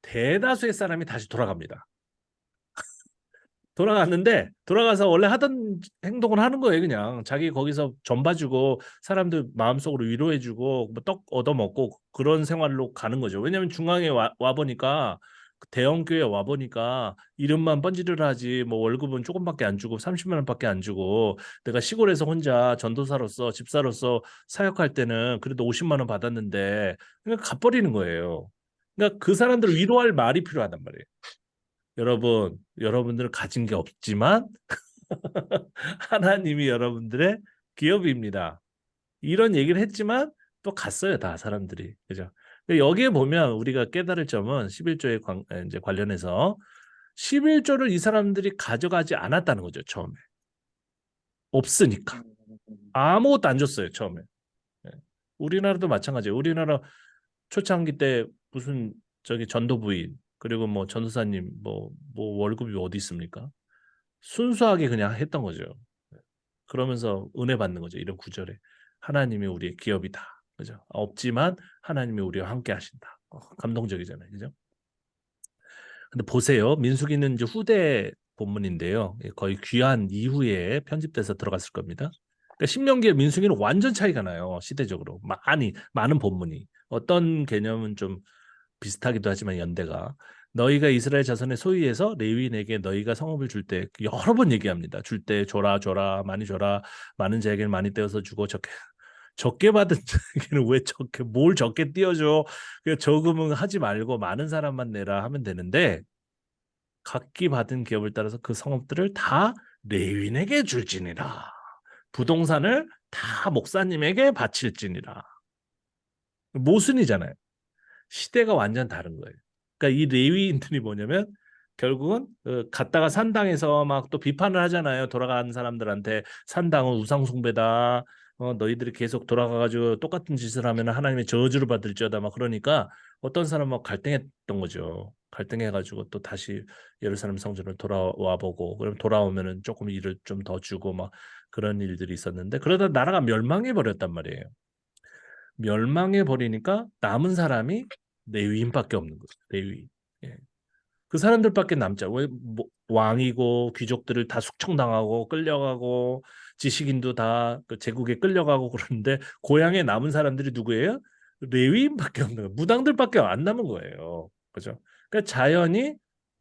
대다수의 사람이 다시 돌아갑니다. 돌아갔는데 돌아가서 원래 하던 행동을 하는 거예요. 그냥 자기 거기서 전 봐주고 사람들 마음속으로 위로해주고 뭐 떡 얻어먹고 그런 생활로 가는 거죠. 왜냐하면 중앙에 와 보니까 대형 교회 와 보니까 이름만 번지르르 하지 뭐 월급은 조금밖에 안 주고 30만 원밖에 안 주고 내가 시골에서 혼자 전도사로서 집사로서 사역할 때는 그래도 50만 원 받았는데 그냥 갚버리는 거예요. 그러니까 그 사람들을 위로할 말이 필요하단 말이에요. 여러분, 여러분들은 가진 게 없지만 하나님이 여러분들의 기업입니다. 이런 얘기를 했지만 또 갔어요, 다 사람들이. 그죠? 근데 여기에 보면 우리가 깨달을 점은 11조에 이제 관련해서 11조를 이 사람들이 가져가지 않았다는 거죠, 처음에. 없으니까. 아무것도 안 줬어요, 처음에. 예. 우리나라도 마찬가지예요. 우리나라 초창기 때 무슨 저기 전도부인 그리고 뭐 전도사님 뭐 월급이 어디 있습니까? 순수하게 그냥 했던 거죠. 그러면서 은혜 받는 거죠. 이런 구절에 하나님이 우리의 기업이다. 그죠? 없지만 하나님이 우리와 함께 하신다. 감동적이잖아요. 그죠? 근데 보세요. 민수기는 이제 후대 본문인데요. 거의 귀한 이후에 편집돼서 들어갔을 겁니다. 그러니까 신명기와 민수기는 완전 차이가 나요. 시대적으로. 많은 본문이. 어떤 개념은 좀 비슷하기도 하지만 연대가 너희가 이스라엘 자손의 소유에서 레위인에게 너희가 성읍을 줄 때 여러 번 얘기합니다. 줄 때 줘라 많이 줘라 많은 자에게는 많이 떼어서 주고 적게 받은 자에게는 왜 적게 뭘 적게 띄워줘 그 적으면 하지 말고 많은 사람만 내라 하면 되는데 각기 받은 기업을 따라서 그 성읍들을 다 레위인에게 줄지니라 부동산을 다 목사님에게 바칠지니라 모순이잖아요. 시대가 완전 다른 거예요. 그러니까 이 레위인들이 뭐냐면 결국은 갔다가 산당에서 막 또 비판을 하잖아요. 돌아가는 사람들한테 산당은 우상 숭배다. 너희들이 계속 돌아가가지고 똑같은 짓을 하면 하나님의 저주를 받을지어다. 막 그러니까 어떤 사람은 막 갈등했던 거죠. 갈등해가지고 또 다시 예루살렘 성전을 돌아와 보고 그럼 돌아오면은 조금 일을 좀 더 주고 막 그런 일들이 있었는데 그러다 나라가 멸망해 버렸단 말이에요. 멸망해 버리니까 남은 사람이 레위인밖에 없는 거죠. 레위인. 예. 그 사람들밖에 남자. 왜 뭐, 왕이고 귀족들을 다 숙청당하고 끌려가고 지식인도 다그 제국에 끌려가고 그러는데 고향에 남은 사람들이 누구예요? 레위인밖에 없는 거예요. 무당들밖에 안 남은 거예요. 그죠? 그러니까 자연히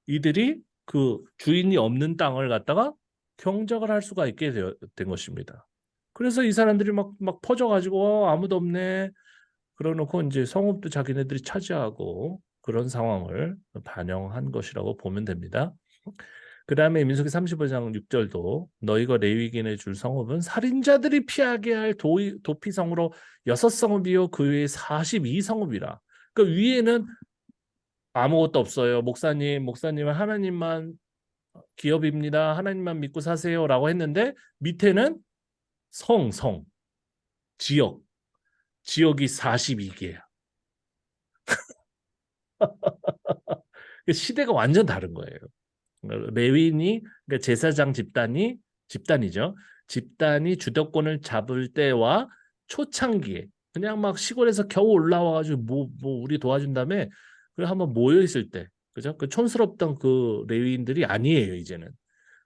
이들이 그 주인이 없는 땅을 갖다가 경작을 할 수가 있게 된 것입니다. 그래서 이 사람들이 막 퍼져가지고 아무도 없네. 그러놓고 이제 성읍도 자기네들이 차지하고 그런 상황을 반영한 것이라고 보면 됩니다. 그 다음에 민수기 35장 6절도 너희가 레위인에 줄 성읍은 살인자들이 피하게 할 도피성으로 6성읍이요 그 외에 42성읍이라. 그 위에는 아무것도 없어요. 목사님은 하나님만 기업입니다. 하나님만 믿고 사세요라고 했는데 밑에는 성, 지역이 42개야. 시대가 완전 다른 거예요. 레위인이 그러니까 제사장 집단이죠. 집단이 주도권을 잡을 때와 초창기에 그냥 막 시골에서 겨우 올라와가지고 뭐 우리 도와준 다음에 그래 한번 모여 있을 때 그죠? 그 촌스럽던 그 레위인들이 아니에요 이제는.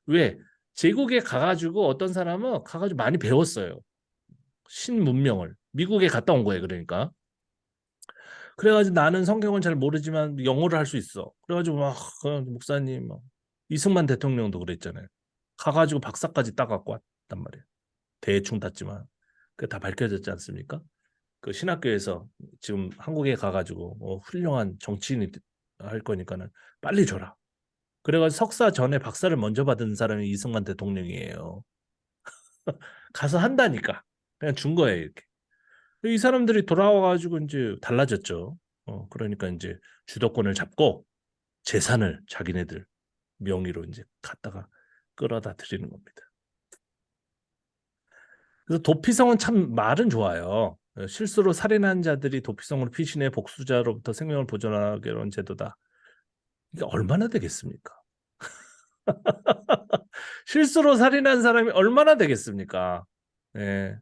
왜? 제국에 가가지고 어떤 사람은 가가지고 많이 배웠어요. 신문명을 미국에 갔다 온 거예요. 그러니까. 그래가지고 나는 성경은 잘 모르지만 영어를 할 수 있어. 그래가지고 막 목사님 막 이승만 대통령도 그랬잖아요. 가가지고 박사까지 따갖고 왔단 말이에요. 대충 땄지만 그 다 밝혀졌지 않습니까? 그 신학교에서 지금 한국에 가가지고 훌륭한 정치인이 할 거니까는 빨리 줘라. 그래가지고 석사 전에 박사를 먼저 받은 사람이 이승만 대통령이에요. 가서 한다니까 그냥 준 거예요 이렇게. 이 사람들이 돌아와가지고 이제 달라졌죠. 그러니까 이제 주도권을 잡고 재산을 자기네들 명의로 이제 갖다가 끌어다 드리는 겁니다. 그래서 도피성은 참 말은 좋아요. 실수로 살인한 자들이 도피성으로 피신해 복수자로부터 생명을 보존하게 하는 제도다. 이게 얼마나 되겠습니까? 실수로 살인한 사람이 얼마나 되겠습니까? 예.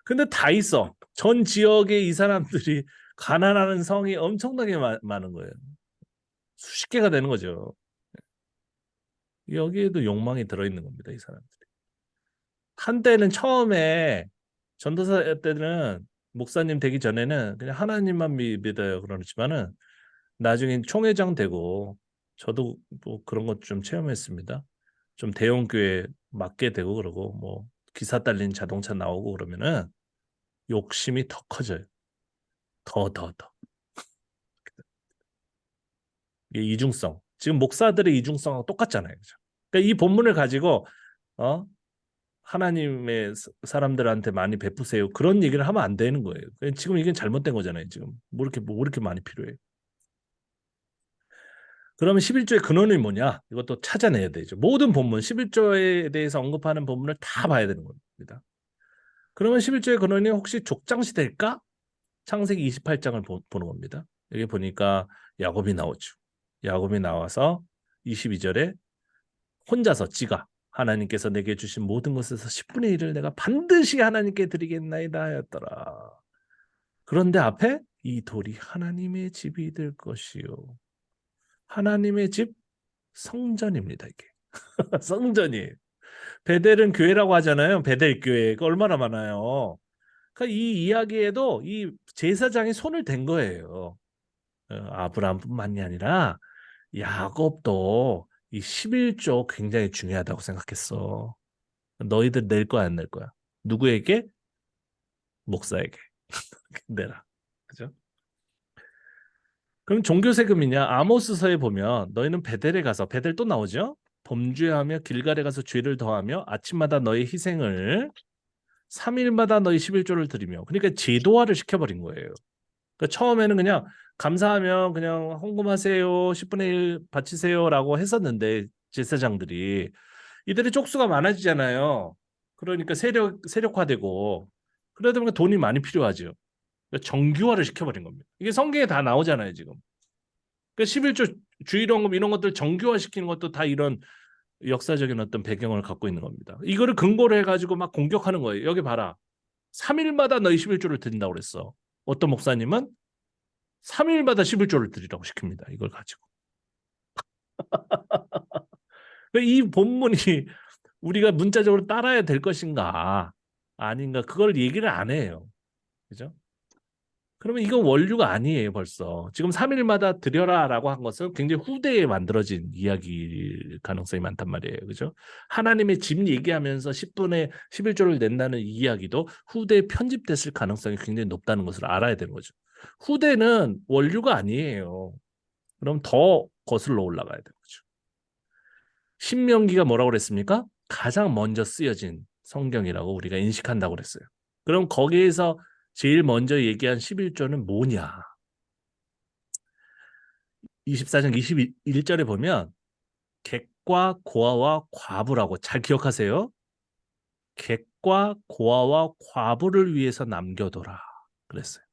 근데 다 있어. 전 지역에 이 사람들이 가난하는 성이 엄청나게 많은 거예요. 수십 개가 되는 거죠. 여기에도 욕망이 들어있는 겁니다, 이 사람들이. 한때는 처음에 전도사 때는 목사님 되기 전에는 그냥 하나님만 믿어요 그러지만은 나중에 총회장 되고 저도 뭐 그런 것 좀 체험했습니다. 좀 대형 교회 맡게 되고 그러고 뭐 기사 딸린 자동차 나오고 그러면은 욕심이 더 커져요. 더. 이게 이중성. 지금 목사들의 이중성하고 똑같잖아요. 그죠? 그러니까 이 본문을 가지고 어? 하나님의 사람들한테 많이 베푸세요. 그런 얘기를 하면 안 되는 거예요. 지금 이게 잘못된 거잖아요. 지금 뭐 이렇게 많이 필요해요. 그러면 11조의 근원이 뭐냐? 이것도 찾아내야 되죠. 모든 본문 11조에 대해서 언급하는 본문을 다 봐야 되는 겁니다. 그러면 11조의 근원이 혹시 족장시 될까? 창세기 28장을 보는 겁니다. 여기 보니까 야곱이 나오죠. 야곱이 나와서 22절에 혼자서 지가 하나님께서 내게 주신 모든 것에서 10분의 1을 내가 반드시 하나님께 드리겠나이다 하였더라. 그런데 앞에 이 돌이 하나님의 집이 될 것이요. 하나님의 집 성전입니다. 이게 성전이에요. 베델은 교회라고 하잖아요. 베델 교회 얼마나 많아요. 그러니까 이 이야기에도 이 제사장이 손을 댄 거예요. 아브라함뿐만이 아니라 야곱도 이 11조 굉장히 중요하다고 생각했어. 너희들 낼 거야 안 낼 거야? 누구에게? 목사에게 내라. 그죠? 그럼 종교 세금이냐? 아모스서에 보면 너희는 베델에 가서 베델 또 나오죠? 범죄하며 길갈에 가서 죄를 더하며 아침마다 너희 희생을 3일마다 너희 11조를 드리며 그러니까 제도화를 시켜버린 거예요. 그러니까 처음에는 그냥 감사하면 그냥 헌금하세요 10분의 1 바치세요라고 했었는데 제사장들이 이들의 족수가 많아지잖아요. 그러니까 세력화되고 그러다 보니까 돈이 많이 필요하죠. 그러니까 정규화를 시켜버린 겁니다. 이게 성경에 다 나오잖아요 지금. 그러니까 11조 주일헌금 이런 것들 정규화 시키는 것도 다 이런 역사적인 어떤 배경을 갖고 있는 겁니다. 이거를 근거로 해가지고 막 공격하는 거예요. 여기 봐라. 3일마다 너희 11조를 드린다고 그랬어. 어떤 목사님은 3일마다 11조를 드리라고 시킵니다. 이걸 가지고. 이 본문이 우리가 문자적으로 따라야 될 것인가 아닌가 그걸 얘기를 안 해요. 그죠? 그러면 이건 원류가 아니에요, 벌써. 지금 3일마다 드려라라고 한 것은 굉장히 후대에 만들어진 이야기일 가능성이 많단 말이에요. 그죠? 하나님의 집 얘기하면서 10분에 11조를 낸다는 이야기도 후대에 편집됐을 가능성이 굉장히 높다는 것을 알아야 되는 거죠. 후대는 원류가 아니에요. 그럼 더 거슬러 올라가야 되는 거죠. 신명기가 뭐라고 그랬습니까? 가장 먼저 쓰여진 성경이라고 우리가 인식한다고 그랬어요. 그럼 거기에서 제일 먼저 얘기한 11조는 뭐냐? 24장 21절에 보면 객과 고아와 과부라고 잘 기억하세요. 객과 고아와 과부를 위해서 남겨둬라 그랬어요.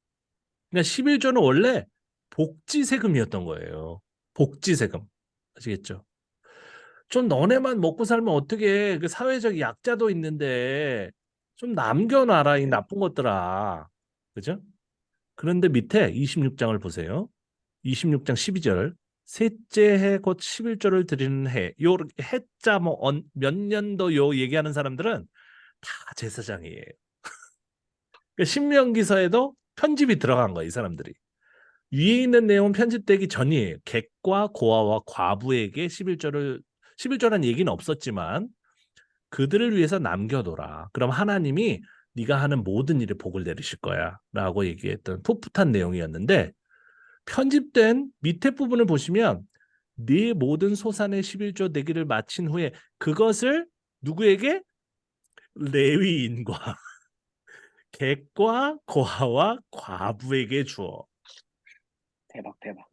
그러니까 11조는 원래 복지세금이었던 거예요. 복지세금. 아시겠죠? 좀 너네만 먹고 살면 어떻게 그 사회적 약자도 있는데 좀 남겨놔라 이 나쁜 것들아. 그죠? 그런데 밑에 26장을 보세요. 26장 12절. 셋째 해 곧 11조를 드리는 해. 요 해자 몇 년도 요 얘기하는 사람들은 다 제사장이에요. 그러니까 신명기서에도 편집이 들어간 거예요, 이 사람들이. 위에 있는 내용은 편집되기 전이에요. 객과 고아와 과부에게 11조라는 얘기는 없었지만 그들을 위해서 남겨둬라. 그럼 하나님이 네가 하는 모든 일에 복을 내리실 거야 라고 얘기했던 풋풋한 내용이었는데 편집된 밑에 부분을 보시면 네 모든 소산의 11조 내기를 마친 후에 그것을 누구에게? 레위인과 객과 고아와 과부에게 주어. 대박, 대박.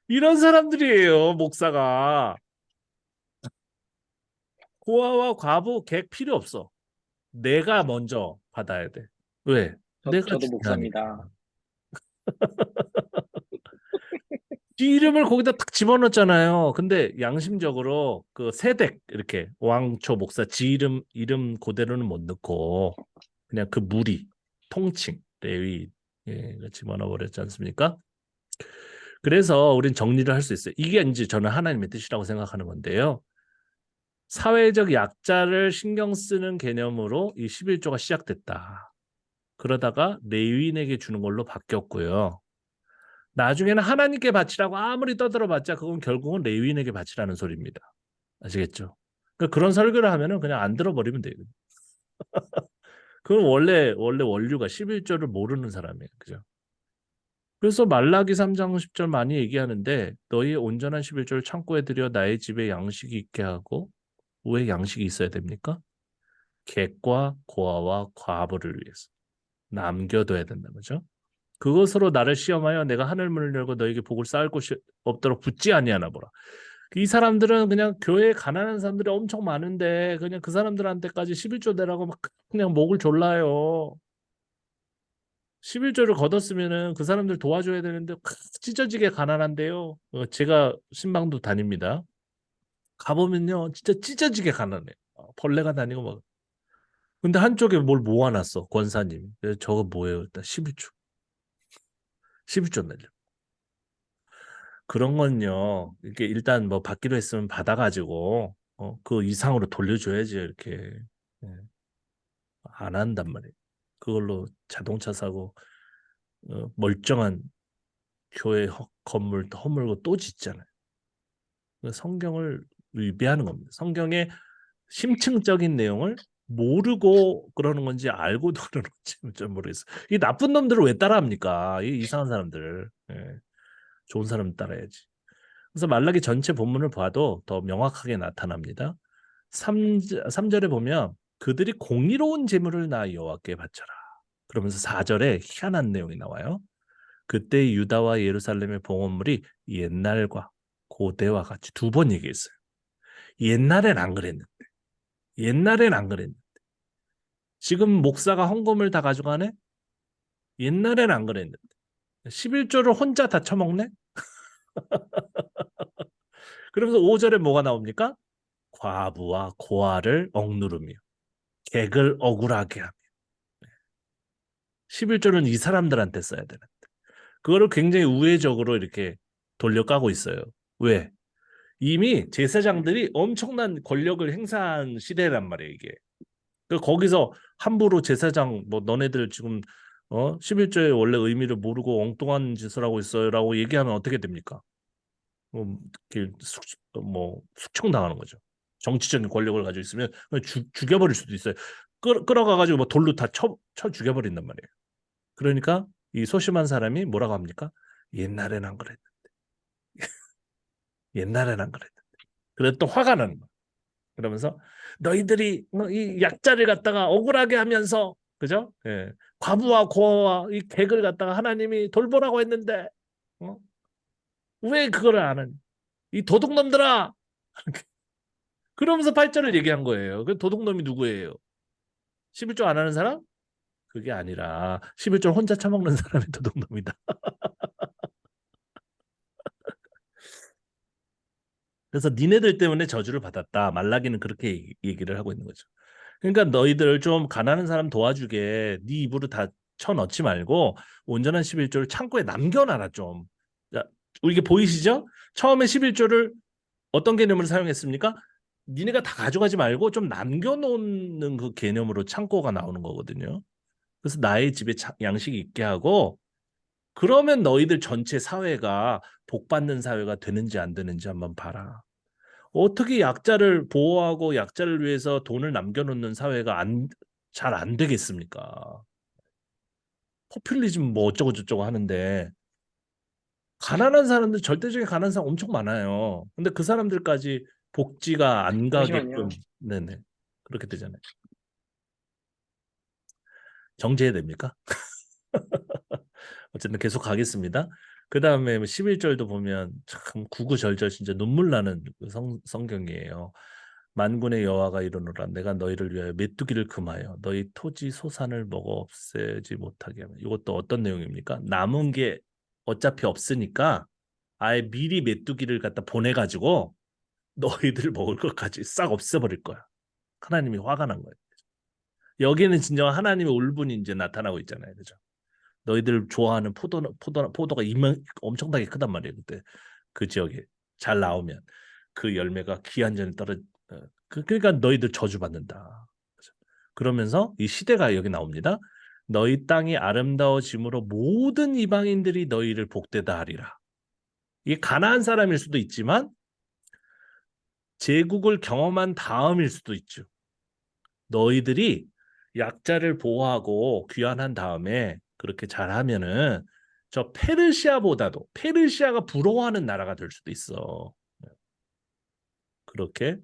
이런 사람들이에요, 목사가. 고아와 과부, 객 필요 없어. 내가 먼저 받아야 돼. 왜? 내가 저도 중요하니까. 목사입니다. 지 이름을 거기다 딱 집어넣었잖아요. 근데 양심적으로 그 세댁 이렇게 왕초 목사 지 이름 그대로는 못 넣고 그냥 그 무리 통칭 레위 집어넣어 버렸지 않습니까? 그래서 우린 정리를 할 수 있어요. 이게 이제 저는 하나님의 뜻이라고 생각하는 건데요. 사회적 약자를 신경 쓰는 개념으로 이 11조가 시작됐다. 그러다가 레위인에게 주는 걸로 바뀌었고요. 나중에는 하나님께 바치라고 아무리 떠들어봤자 그건 결국은 레위인에게 바치라는 소리입니다. 아시겠죠? 그러니까 그런 설교를 하면은 그냥 안 들어버리면 돼요. 그건 원래 원류가 11조를 모르는 사람이에요. 그죠? 그래서 말라기 3장 10절 많이 얘기하는데 너희의 온전한 11조를 창고에 들여 나의 집에 양식이 있게 하고 왜 양식이 있어야 됩니까? 객과 고아와 과부를 위해서 남겨둬야 된다는 거죠. 그것으로 나를 시험하여 내가 하늘 문을 열고 너에게 복을 쌓을 곳이 없도록 붙지 아니하나 보라. 이 사람들은 그냥 교회에 가난한 사람들이 엄청 많은데 그냥 그 사람들한테까지 11조 내라고 막 그냥 목을 졸라요. 11조를 걷었으면은 그 사람들 도와줘야 되는데 찢어지게 가난한데요. 제가 신방도 다닙니다. 가보면요, 진짜 찢어지게 가난해. 벌레가 다니고 막. 근데 한쪽에 뭘 모아놨어, 권사님. 그래서 저거 뭐예요? 일단 11조. 11조 내려. 그런 건요, 이렇게 일단 뭐 받기로 했으면 받아가지고, 그 이상으로 돌려줘야지, 이렇게. 예, 안 한단 말이에요. 그걸로 자동차 사고, 멀쩡한 교회 건물 허물고 또 짓잖아요. 성경을 위배하는 겁니다. 성경의 심층적인 내용을 모르고 그러는 건지 알고도 그러는 건지 좀 모르겠어요. 이 나쁜 놈들을 왜 따라합니까? 이 이상한 사람들. 예, 좋은 사람 따라야지. 그래서 말라기 전체 본문을 봐도 더 명확하게 나타납니다. 3절에 보면 그들이 공의로운 재물을 나 여호와께 바쳐라. 그러면서 4절에 희한한 내용이 나와요. 그때 유다와 예루살렘의 봉헌물이 옛날과 고대와 같이 두 번 얘기했어요. 옛날엔 안 그랬는데. 옛날엔 안 그랬는데. 지금 목사가 헌금을 다 가져가네? 옛날엔 안 그랬는데. 11조를 혼자 다 처먹네? 그러면서 5절에 뭐가 나옵니까? 과부와 고아를 억누르며 객을 억울하게 하며 11조는 이 사람들한테 써야 되는데 그거를 굉장히 우회적으로 이렇게 돌려까고 있어요. 왜? 이미 제사장들이 엄청난 권력을 행사한 시대란 말이에요, 이게. 그 거기서 함부로 제사장 뭐 너네들 지금 11조의 원래 의미를 모르고 엉뚱한 짓을 하고 있어요라고 얘기하면 어떻게 됩니까? 뭐, 이렇게 뭐 숙청당하는 거죠. 정치적인 권력을 가지고 있으면 그냥 죽여버릴 수도 있어요. 끌어가가지고 뭐 돌로 다 쳐 죽여버린단 말이에요. 그러니까 이 소심한 사람이 뭐라고 합니까? 옛날엔 안 그랬. 옛날엔 안 그랬. 그래도 또 화가 나는 거야. 그러면서 너희들이 이 약자를 갖다가 억울하게 하면서 그죠? 예. 과부와 고아와 이 객을 갖다가 하나님이 돌보라고 했는데 어? 왜 그거를 안 하니? 이 도둑놈들아! 그러면서 팔절을 얘기한 거예요. 그 도둑놈이 누구예요? 11조 안 하는 사람? 그게 아니라 11조 혼자 처먹는 사람이 도둑놈이다. 그래서 니네들 때문에 저주를 받았다. 말라기는 그렇게 얘기를 하고 있는 거죠. 그러니까 너희들 좀 가난한 사람 도와주게 네 입으로 다 쳐넣지 말고 온전한 11조를 창고에 남겨놔라 좀. 자, 이게 보이시죠? 처음에 11조를 어떤 개념으로 사용했습니까? 니네가 다 가져가지 말고 좀 남겨놓는 그 개념으로 창고가 나오는 거거든요. 그래서 나의 집에 양식이 있게 하고 그러면 너희들 전체 사회가 복받는 사회가 되는지 안 되는지 한번 봐라. 어떻게 약자를 보호하고 약자를 위해서 돈을 남겨놓는 사회가 잘 안 되겠습니까? 포퓰리즘 뭐 어쩌고 저쩌고 하는데 가난한 사람들 절대적인 가난한 사람 엄청 많아요. 근데 그 사람들까지 복지가 안 가게끔 잠시만요. 네네 그렇게 되잖아요. 정제해야 됩니까? 어쨌든 계속 가겠습니다. 그 다음에 11절도 보면 참 구구절절 진짜 눈물 나는 그 성경이에요. 만군의 여호와가 이르노라 내가 너희를 위하여 메뚜기를 금하여 너희 토지 소산을 먹어 없애지 못하게 하면 이것도 어떤 내용입니까? 남은 게 어차피 없으니까 아예 미리 메뚜기를 갖다 보내가지고 너희들 먹을 것까지 싹 없애버릴 거야. 하나님이 화가 난 거예요. 여기는 진정 하나님의 울분이 이제 나타나고 있잖아요. 그죠? 너희들 좋아하는 포도가 엄청나게 크단 말이에요. 그때 그 지역에 잘 나오면 그 열매가 기한전에 그러니까 너희들 저주받는다. 그죠? 그러면서 이 시대가 여기 나옵니다. 너희 땅이 아름다워짐으로 모든 이방인들이 너희를 복되다 하리라. 이게 가나안 사람일 수도 있지만 제국을 경험한 다음일 수도 있죠. 너희들이 약자를 보호하고 귀환한 다음에 그렇게 잘하면은 저 페르시아보다도 페르시아가 부러워하는 나라가 될 수도 있어. 그렇게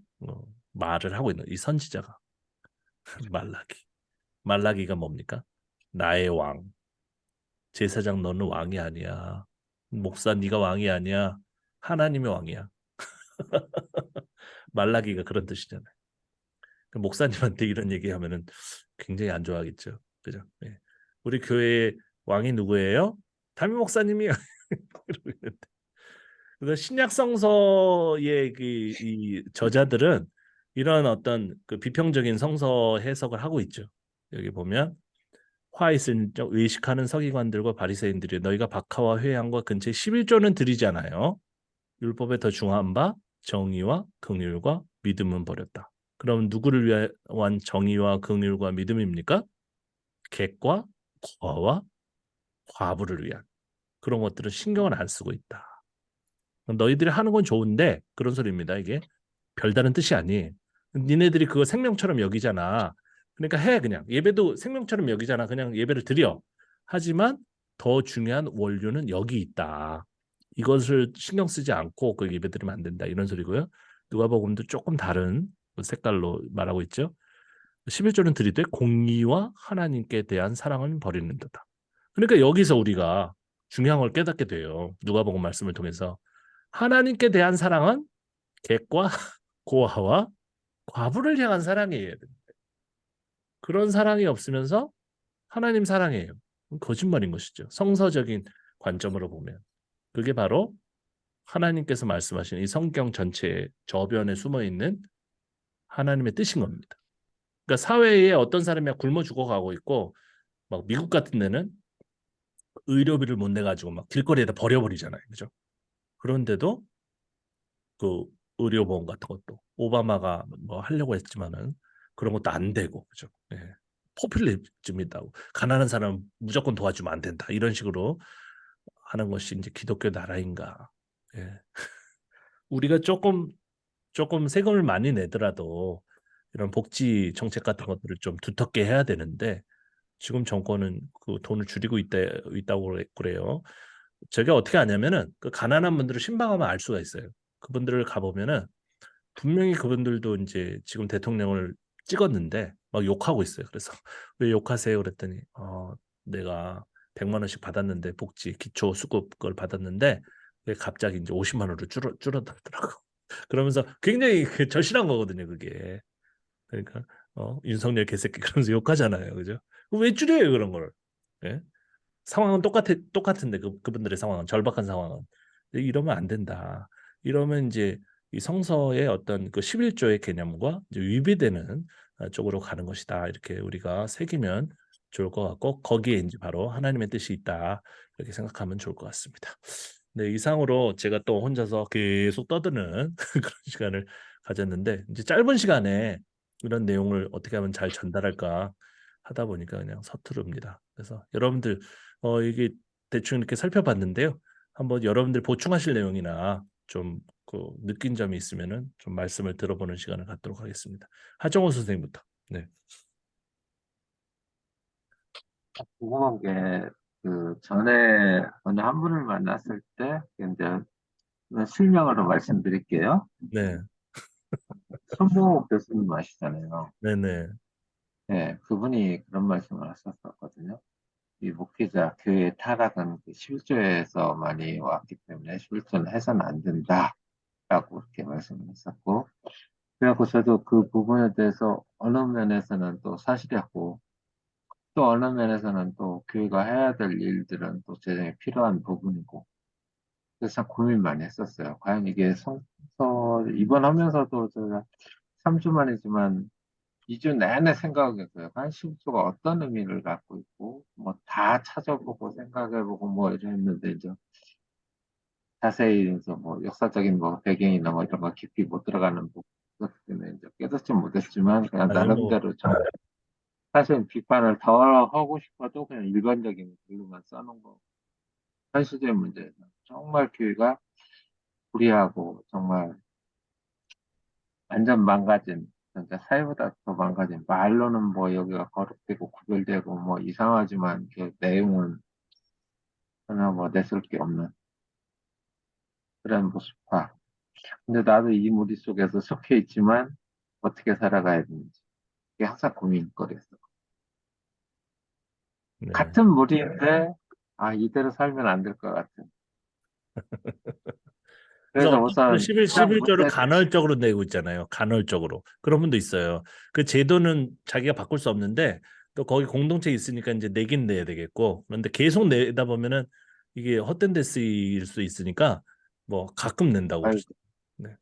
말을 하고 있는 이 선지자가 말라기. 말라기가 뭡니까? 나의 왕. 제사장 너는 왕이 아니야. 목사 네가 왕이 아니야. 하나님의 왕이야. 말라기가 그런 뜻이잖아요. 목사님한테 이런 얘기하면은 굉장히 안 좋아하겠죠. 그죠? 네. 우리 교회의 왕이 누구예요? 담임 목사님이요. 그래서 신약 성서의 이 저자들은 이런 어떤 그 비평적인 성서 해석을 하고 있죠. 여기 보면 화 있을 의식하는 서기관들과 바리새인들이 너희가 박하와 회양과 근처에 11조는 드리잖아요. 율법에 더 중한 바 정의와 긍휼과 믿음은 버렸다. 그럼 누구를 위한 정의와 긍휼과 믿음입니까? 객과 고아와 과부를 위한 그런 것들은 신경을 안 쓰고 있다. 너희들이 하는 건 좋은데 그런 소리입니다. 이게 별다른 뜻이 아니에요. 니네들이 그거 생명처럼 여기잖아. 그러니까 해 그냥 예배도 생명처럼 여기잖아. 그냥 예배를 드려. 하지만 더 중요한 원료는 여기 있다. 이것을 신경 쓰지 않고 그 예배 드리면 안 된다. 이런 소리고요. 누가복음도 조금 다른 색깔로 말하고 있죠. 11절은 드리되 공의와 하나님께 대한 사랑은 버리는 듯다. 그러니까 여기서 우리가 중요한 걸 깨닫게 돼요. 누가복음 말씀을 통해서 하나님께 대한 사랑은 객과 고아와 과부를 향한 사랑이에요. 그런 사랑이 없으면서 하나님 사랑이에요. 거짓말인 것이죠. 성서적인 관점으로 보면 그게 바로 하나님께서 말씀하시는 이 성경 전체의 저변에 숨어 있는 하나님의 뜻인 겁니다. 그러니까 사회에 어떤 사람이 굶어 죽어가고 있고 막 미국 같은 데는 의료비를 못 내 가지고 막 길거리에다 버려버리잖아요. 그죠? 그런데도 그 의료보험 같은 것도 오바마가 뭐 하려고 했지만은 그런 것도 안 되고, 그죠? 예. 포퓰리즘이 있다고. 가난한 사람 무조건 도와주면 안 된다. 이런 식으로 하는 것이 이제 기독교 나라인가. 예. 우리가 조금 세금을 많이 내더라도 이런 복지 정책 같은 것들을 좀 두텁게 해야 되는데 지금 정권은 그 돈을 줄이고 있다고 그래요. 제가 어떻게 아냐면은 그 가난한 분들을 신방하면 알 수가 있어요. 그분들을 가보면은 분명히 그분들도 이제 지금 대통령을 찍었는데 막 욕하고 있어요. 그래서 왜 욕하세요? 그랬더니 내가 100만 원씩 받았는데 복지 기초 수급 그걸 받았는데 왜 갑자기 이제 50만 원으로 줄어들더라고. 그러면서 굉장히 그 절실한 거거든요, 그게. 그러니까 윤석열 개새끼 그러면서 욕하잖아요, 그죠? 왜 줄여요 그런 걸? 예? 상황은 똑같은데 그분들의 상황은 절박한 상황은 이러면 안 된다. 이러면 이제 이 성서의 어떤 그 11조의 개념과 이제 위배되는 쪽으로 가는 것이다. 이렇게 우리가 새기면 좋을 것 같고 거기에 이제 바로 하나님의 뜻이 있다. 이렇게 생각하면 좋을 것 같습니다. 네, 이상으로 제가 또 혼자서 계속 떠드는 그런 시간을 가졌는데 이제 짧은 시간에 이런 내용을 어떻게 하면 잘 전달할까 하다 보니까 그냥 서투릅니다. 그래서 여러분들 이게 대충 이렇게 살펴봤는데요. 한번 여러분들 보충하실 내용이나 좀 그 느낀 점이 있으면은 좀 말씀을 들어보는 시간을 갖도록 하겠습니다. 하정우 선생님부터. 네, 궁금한 게, 전에 어느 한 분을 만났을 때, 이제 실명으로 말씀드릴게요. 네, 손모 교수님 아시잖아요. 네, 네, 네, 그분이 그런 말씀을 하셨었거든요. 이 목회자 교회 타락은 그 실조에서 많이 왔기 때문에 실조는 해서는 안 된다라고 그렇게 말씀을 했었고, 그래갖고 저도 그 부분에 대해서 어느 면에서는 또 사실이었고, 또 어느 면에서는 또 교회가 해야 될 일들은 또 제정에 필요한 부분이고, 그래서 참 고민 많이 했었어요. 과연 이게 성서, 입원하면서도 제가 3주 만이지만 2주 내내 생각했어요. 과연 실조가 어떤 의미를 갖고 있고, 뭐 다 찾아보고 생각해보고 뭐 이랬는데, 이제 자세히 이제 뭐 역사적인 뭐 배경이나 뭐 이런 거 깊이 못 들어가는 부분, 그것 때문에 이제 깨닫지 못했지만, 그냥 아니 뭐 나름대로 좀 사실 비판을 더 하고 싶어도 그냥 일반적인 글로만 써놓은 거. 현실적인 문제에서 정말 교회가 불의하고 정말 완전 망가진, 진짜 사회보다 더 망가진, 말로는 뭐 여기가 거룩되고 구별되고 뭐 이상하지만 그 내용은 전혀 뭐 내세울 게 없는 그런 모습화. 근데 나도 이 무리 속에서 속해 있지만 어떻게 살아가야 되는지 이게 항상 고민거리였어. 네. 같은 무리인데 아 이대로 살면 안 될 것 같은. 그래서 그래서 어떤 분은 우선 가장 11조를 문제 간헐적으로 내고 있잖아요. 간헐적으로. 그런 분도 있어요. 그 제도는 자기가 바꿀 수 없는데 또 거기 공동체 있으니까 이제 내긴 내야 되겠고. 그런데 계속 내다 보면은 이게 헛된 데 쓰일 수 있으니까 뭐 가끔 낸다고 아이, 그러죠. 네.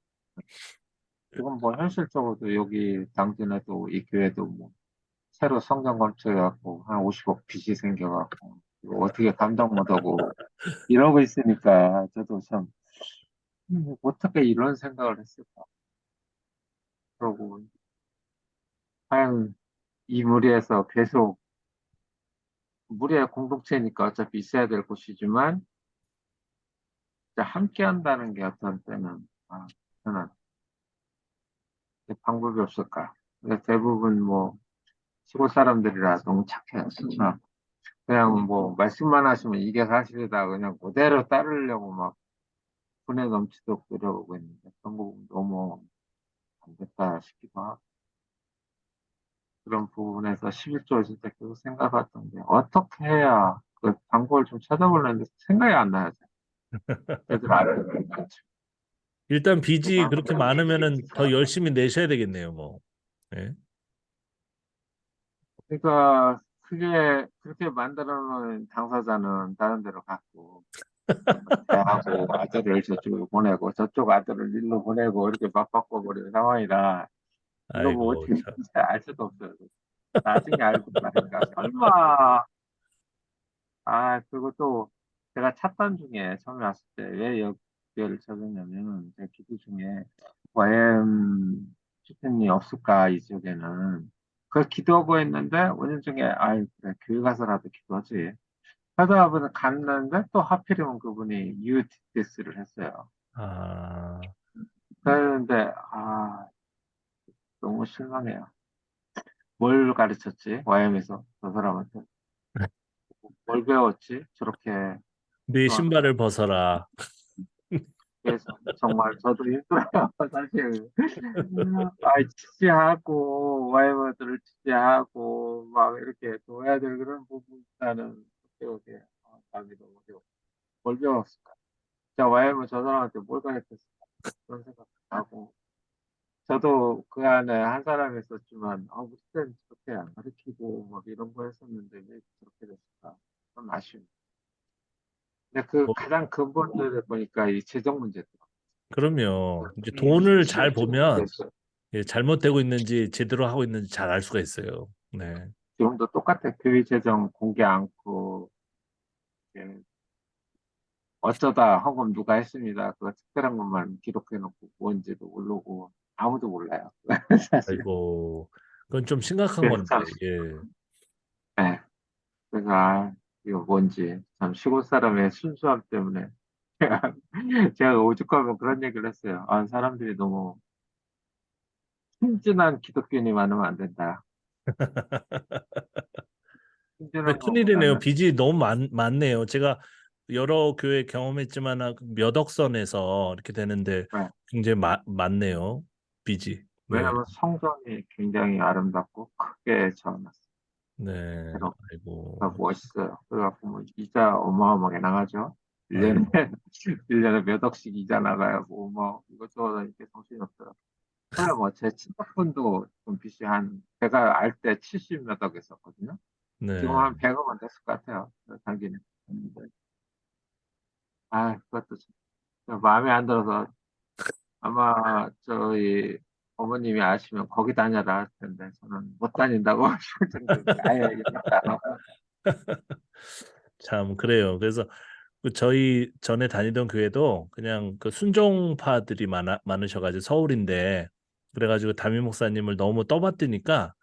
지금 뭐 현실적으로도 여기 당진에도 이 교회도 뭐 새로 성경 건축해갖고 한 50억 빚이 생겨갖고 이거 어떻게 감당 못하고 이러고 있으니까 저도 참 어떻게 이런 생각을 했을까. 그러고 과연 이 무리에서 계속 무리의 공동체니까 어차피 있어야 될 곳이지만 진짜 함께 한다는 게 어떤 때는 저는 방법이 없을까. 근데 대부분 뭐 시골 사람들이라 너무 착해요. 그냥 뭐 말씀만 하시면 이게 사실이다 그냥 그대로 따르려고 막 분에 넘치도록 노력하고 있는데 그런 거 보면 너무 안 됐다 싶기도 하고 그런 부분에서 11조 진짜 계속 생각했던 게 어떻게 해야 그 방법을 좀 찾아보려는데 생각이 안 나요. 제대로 안 되는 것 같죠. 일단 그 빚이 그렇게 방법을 많으면은 더 열심히 내셔야 되겠네요, 뭐. 예. 그러니까 그게 그렇게 만들어 놓은 당사자는 다른 데로 갔고 대하고 아들을 저쪽으로 보내고 저쪽 아들을 일로 보내고 이렇게 막 바꿔버리는 상황이라 이거 뭐 아이고 어떻게 참. 진짜 알 수도 없어요. 나중에 알고 나니까 설마 그리고 또 제가 찾던 중에 처음에 왔을 때 왜 여기를 찾았냐면 제 기도 중에 YM 주편이 없을까, 이쪽에는. 그걸 기도하고 있는데, 운영 중에, 아이, 그래, 교회 가서라도 기도하지. 하다 보니 갔는데, 또 하필이면 그분이 UTS를 했어요. 아, 그랬는데, 너무 실망해요. 뭘 가르쳤지? YM에서, 저 사람한테. 뭘 배웠지? 저렇게 내 중요한가? 신발을 벗어라. 그래서 정말 저도 힘들어요, 사실. 지지하고, 와이버들을 지지하고, 막 이렇게 도와야 될 그런 부분보다는, 어떻게, 마음이 너무 어려워. 뭘 배웠을까? 자, 와이버 저 사람한테 뭘 가르쳤을까? 그런 생각도 하고, 저도 그 안에 한 사람이 있었지만, 우리 때는 저렇게 안 가르치고, 막 이런 거 했었는데, 왜 저렇게 됐을까? 좀 아쉬운. 근데 그 뭐, 가장 근본적으로 보니까 이 재정 문제도. 그럼요. 이제 이 돈을 잘 보면 실질적으로 예, 잘못되고 있는지 제대로 하고 있는지 잘 알 수가 있어요. 네. 지금도 똑같아. 교육 재정 공개 않고, 예, 어쩌다 헌금 누가 했습니다. 그거 특별한 것만 기록해놓고 뭔지도 모르고 아무도 몰라요. 사실. 아이고, 그건 좀 심각한 그래서 건데, 참, 예. 예, 그래서 이거 뭔지 참 시골 사람의 순수함 때문에 제가, 제가 오죽하면 그런 얘기를 했어요. 사람들이 너무 순진한 기독교인이 많으면 안 된다. 근데 순진한 큰일이네요. 것보다는 빚이 너무 많네요. 제가 여러 교회 경험했지만 몇 억선에서 이렇게 되는데 네, 굉장히 많네요. 빚이. 네. 왜냐하면 성전이 굉장히 아름답고 크게 지어놨어요. 네. 새로. 아이고. 그러니까 멋있어요. 그래갖고 뭐 이자 어마어마하게 나가죠. 1년에, 아이고. 1년에 몇 억씩 이자 나가요. 뭐 이것저것 이렇게 정신이 없어요. 그래, 뭐 제 친척분도 좀 빚이 제가 알 때 70 몇 억 있었거든요. 지금 네. 한 100억은 됐을 것 같아요. 당기는. 그것도 좀 마음에 안 들어서 아마 저희 어머님이 아시면 거기 다녀라 할 텐데 저는 못 다닌다고 하실 정도인데 아예 얘기했다. 참 그래요. 그래서 그 저희 전에 다니던 교회도 그냥 그 순종파들이 많으셔가지고 서울인데 그래가지고 담임 목사님을 너무 떠받드니까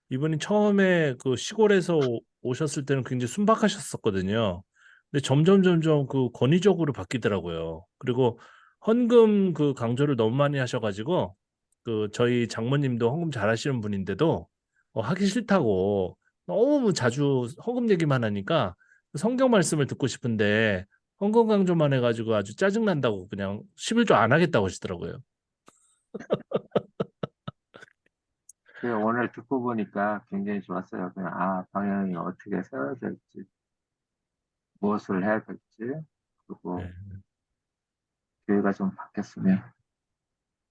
이분이 처음에 그 시골에서 오셨을 때는 굉장히 순박하셨었거든요. 근데 점점 그 권위적으로 바뀌더라고요. 그리고 헌금 그 강조를 너무 많이 하셔가지고 그 저희 장모님도 헌금 잘하시는 분인데도 하기 싫다고 너무 자주 헌금 얘기만 하니까 성경 말씀을 듣고 싶은데 헌금 강조만 해가지고 아주 짜증난다고 그냥 11조 안 하겠다고 하시더라고요. 오늘 듣고 보니까 굉장히 좋았어요. 그냥 방향이 어떻게 세워야 될지, 무엇을 해야 될지, 그리고 네. 교회가 좀 바뀌었으면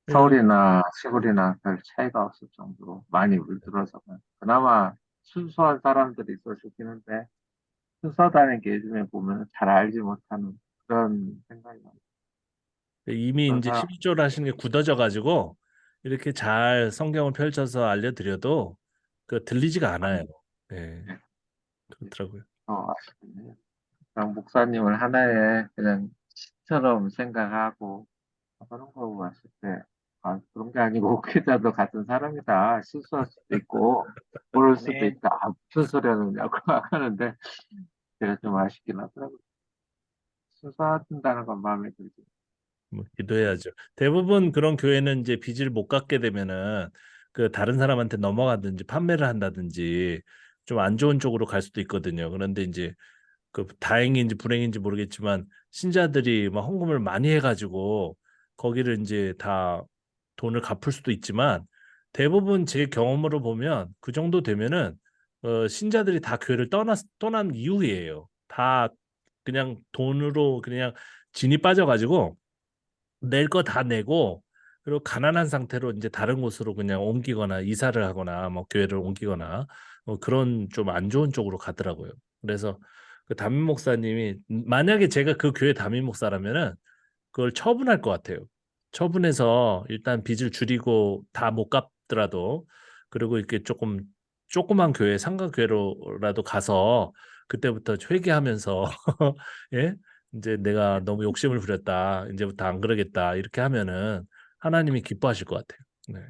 예, 서울이나 시골이나 별 차이가 없을 정도로 많이 물들어서 그나마 순수한 사람들이 있어 좋긴 한데 순수하다는 게 요즘에 보면 잘 알지 못하는 그런 생각이 나요. 이미 그런 이제 사람, 11조를 하시는 게 굳어져 가지고 이렇게 잘 성경을 펼쳐서 알려드려도 그 들리지가 않아요. 네, 그렇더라고요. 아쉽네요. 그냥 목사님을 하나의 그냥 시처럼 생각하고 그런 거 봤을 때, 그런 게 아니고, 기자도 같은 사람이다. 실수할 수도 있고, 모를 수도 아멘. 있다. 무슨 소리 하느냐고 하는데, 제가 좀 아쉽긴 하더라고요. 수사한다는 건 마음에 들지. 뭐 기도해야죠. 대부분 그런 교회는 이제 빚을 못 갚게 되면은 그 다른 사람한테 넘어가든지 판매를 한다든지 좀 안 좋은 쪽으로 갈 수도 있거든요. 그런데 이제 그 다행인지 불행인지 모르겠지만 신자들이 막 헌금을 많이 해가지고 거기를 이제 다 돈을 갚을 수도 있지만 대부분 제 경험으로 보면 그 정도 되면은 신자들이 다 교회를 떠난 이후이에요. 다 그냥 돈으로 그냥 진이 빠져가지고 낼 거 다 내고 그리고 가난한 상태로 이제 다른 곳으로 그냥 옮기거나 이사를 하거나 뭐 교회를 옮기거나 그런 좀 안 좋은 쪽으로 가더라고요. 그래서 그 담임 목사님이 만약에 제가 그 교회 담임 목사라면은 그걸 처분할 것 같아요. 처분해서 일단 빚을 줄이고 다 못 갚더라도 그리고 이렇게 조그만 교회 상가 교회로라도 가서 그때부터 회개하면서 예? 이제 내가 너무 욕심을 부렸다. 이제부터 안 그러겠다. 이렇게 하면은 하나님이 기뻐하실 것 같아요. 네.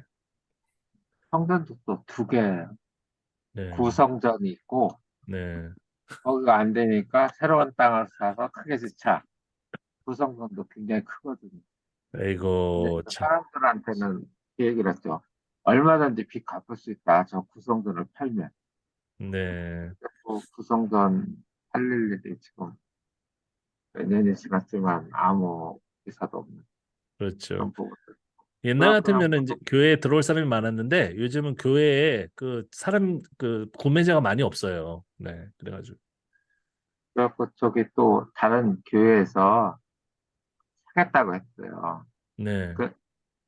성전도 또 두 개, 네, 구성전이 있고, 네. 거기가 안 되니까 새로운 땅을 사서 크게 짓자. 구성전도 굉장히 크거든요. 근데 아이고, 그 참. 사람들한테는 그 얘기를 했죠. 얼마든지 빚 갚을 수 있다. 저 구성전을 팔면. 네, 그 구성전 팔릴 일이 지금 몇 년이 지났지만 아무 기사도 없는 그렇죠. 그런 부분들. 옛날 그냥 같으면은 이제 교회에 들어올 사람이 많았는데 요즘은 교회에 그 사람 그 구매자가 많이 없어요. 네, 그래가지고. 그래갖고 저기 또 다른 교회에서 하겠다고 했어요. 네, 그,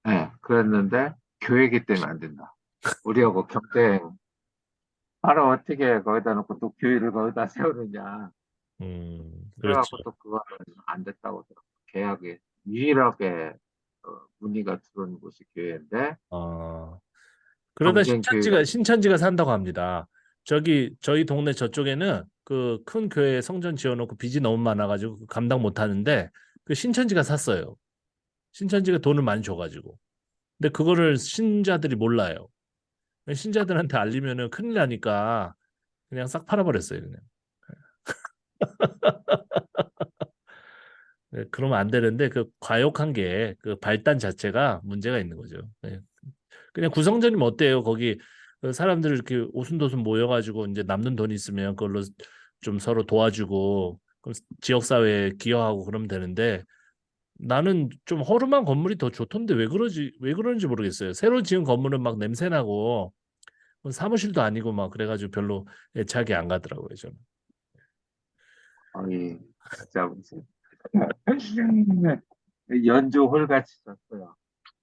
네, 그랬는데 교회이기 때문에 안 된다. 우리하고 경쟁. 바로 어떻게 거기다 놓고 또 교회를 거기다 세우느냐. 그렇죠. 그래갖고 또 그거는 안 됐다고 하더라고요. 계약이 유일하게 문의가 들어온 곳이 교회인데 아, 그러다 경쟁 교회가 신천지가 산다고 합니다. 저희 동네 저쪽에는 그 큰 교회 성전 지어놓고 빚이 너무 많아가지고 그 감당 못 하는데 그 신천지가 샀어요. 신천지가 돈을 많이 줘가지고. 근데 그거를 신자들이 몰라요. 신자들한테 알리면은 큰일 나니까 그냥 싹 팔아버렸어요, 그냥. 네, 그러면 안 되는데 그 과욕한 게 그 발단 자체가 문제가 있는 거죠. 네. 그냥 구성전이면 어때요? 거기 그 사람들 이렇게 오순도순 모여가지고 이제 남는 돈 있으면 그걸로 좀 서로 도와주고 그럼 지역 사회에 기여하고 그러면 되는데 나는 좀 허름한 건물이 더 좋던데 왜 그런지 모르겠어요. 새로 지은 건물은 막 냄새 나고 사무실도 아니고 막 그래가지고 별로 애착이 안 가더라고요, 저는. 거의 진짜 무슨 연주 홀같이 졌어요.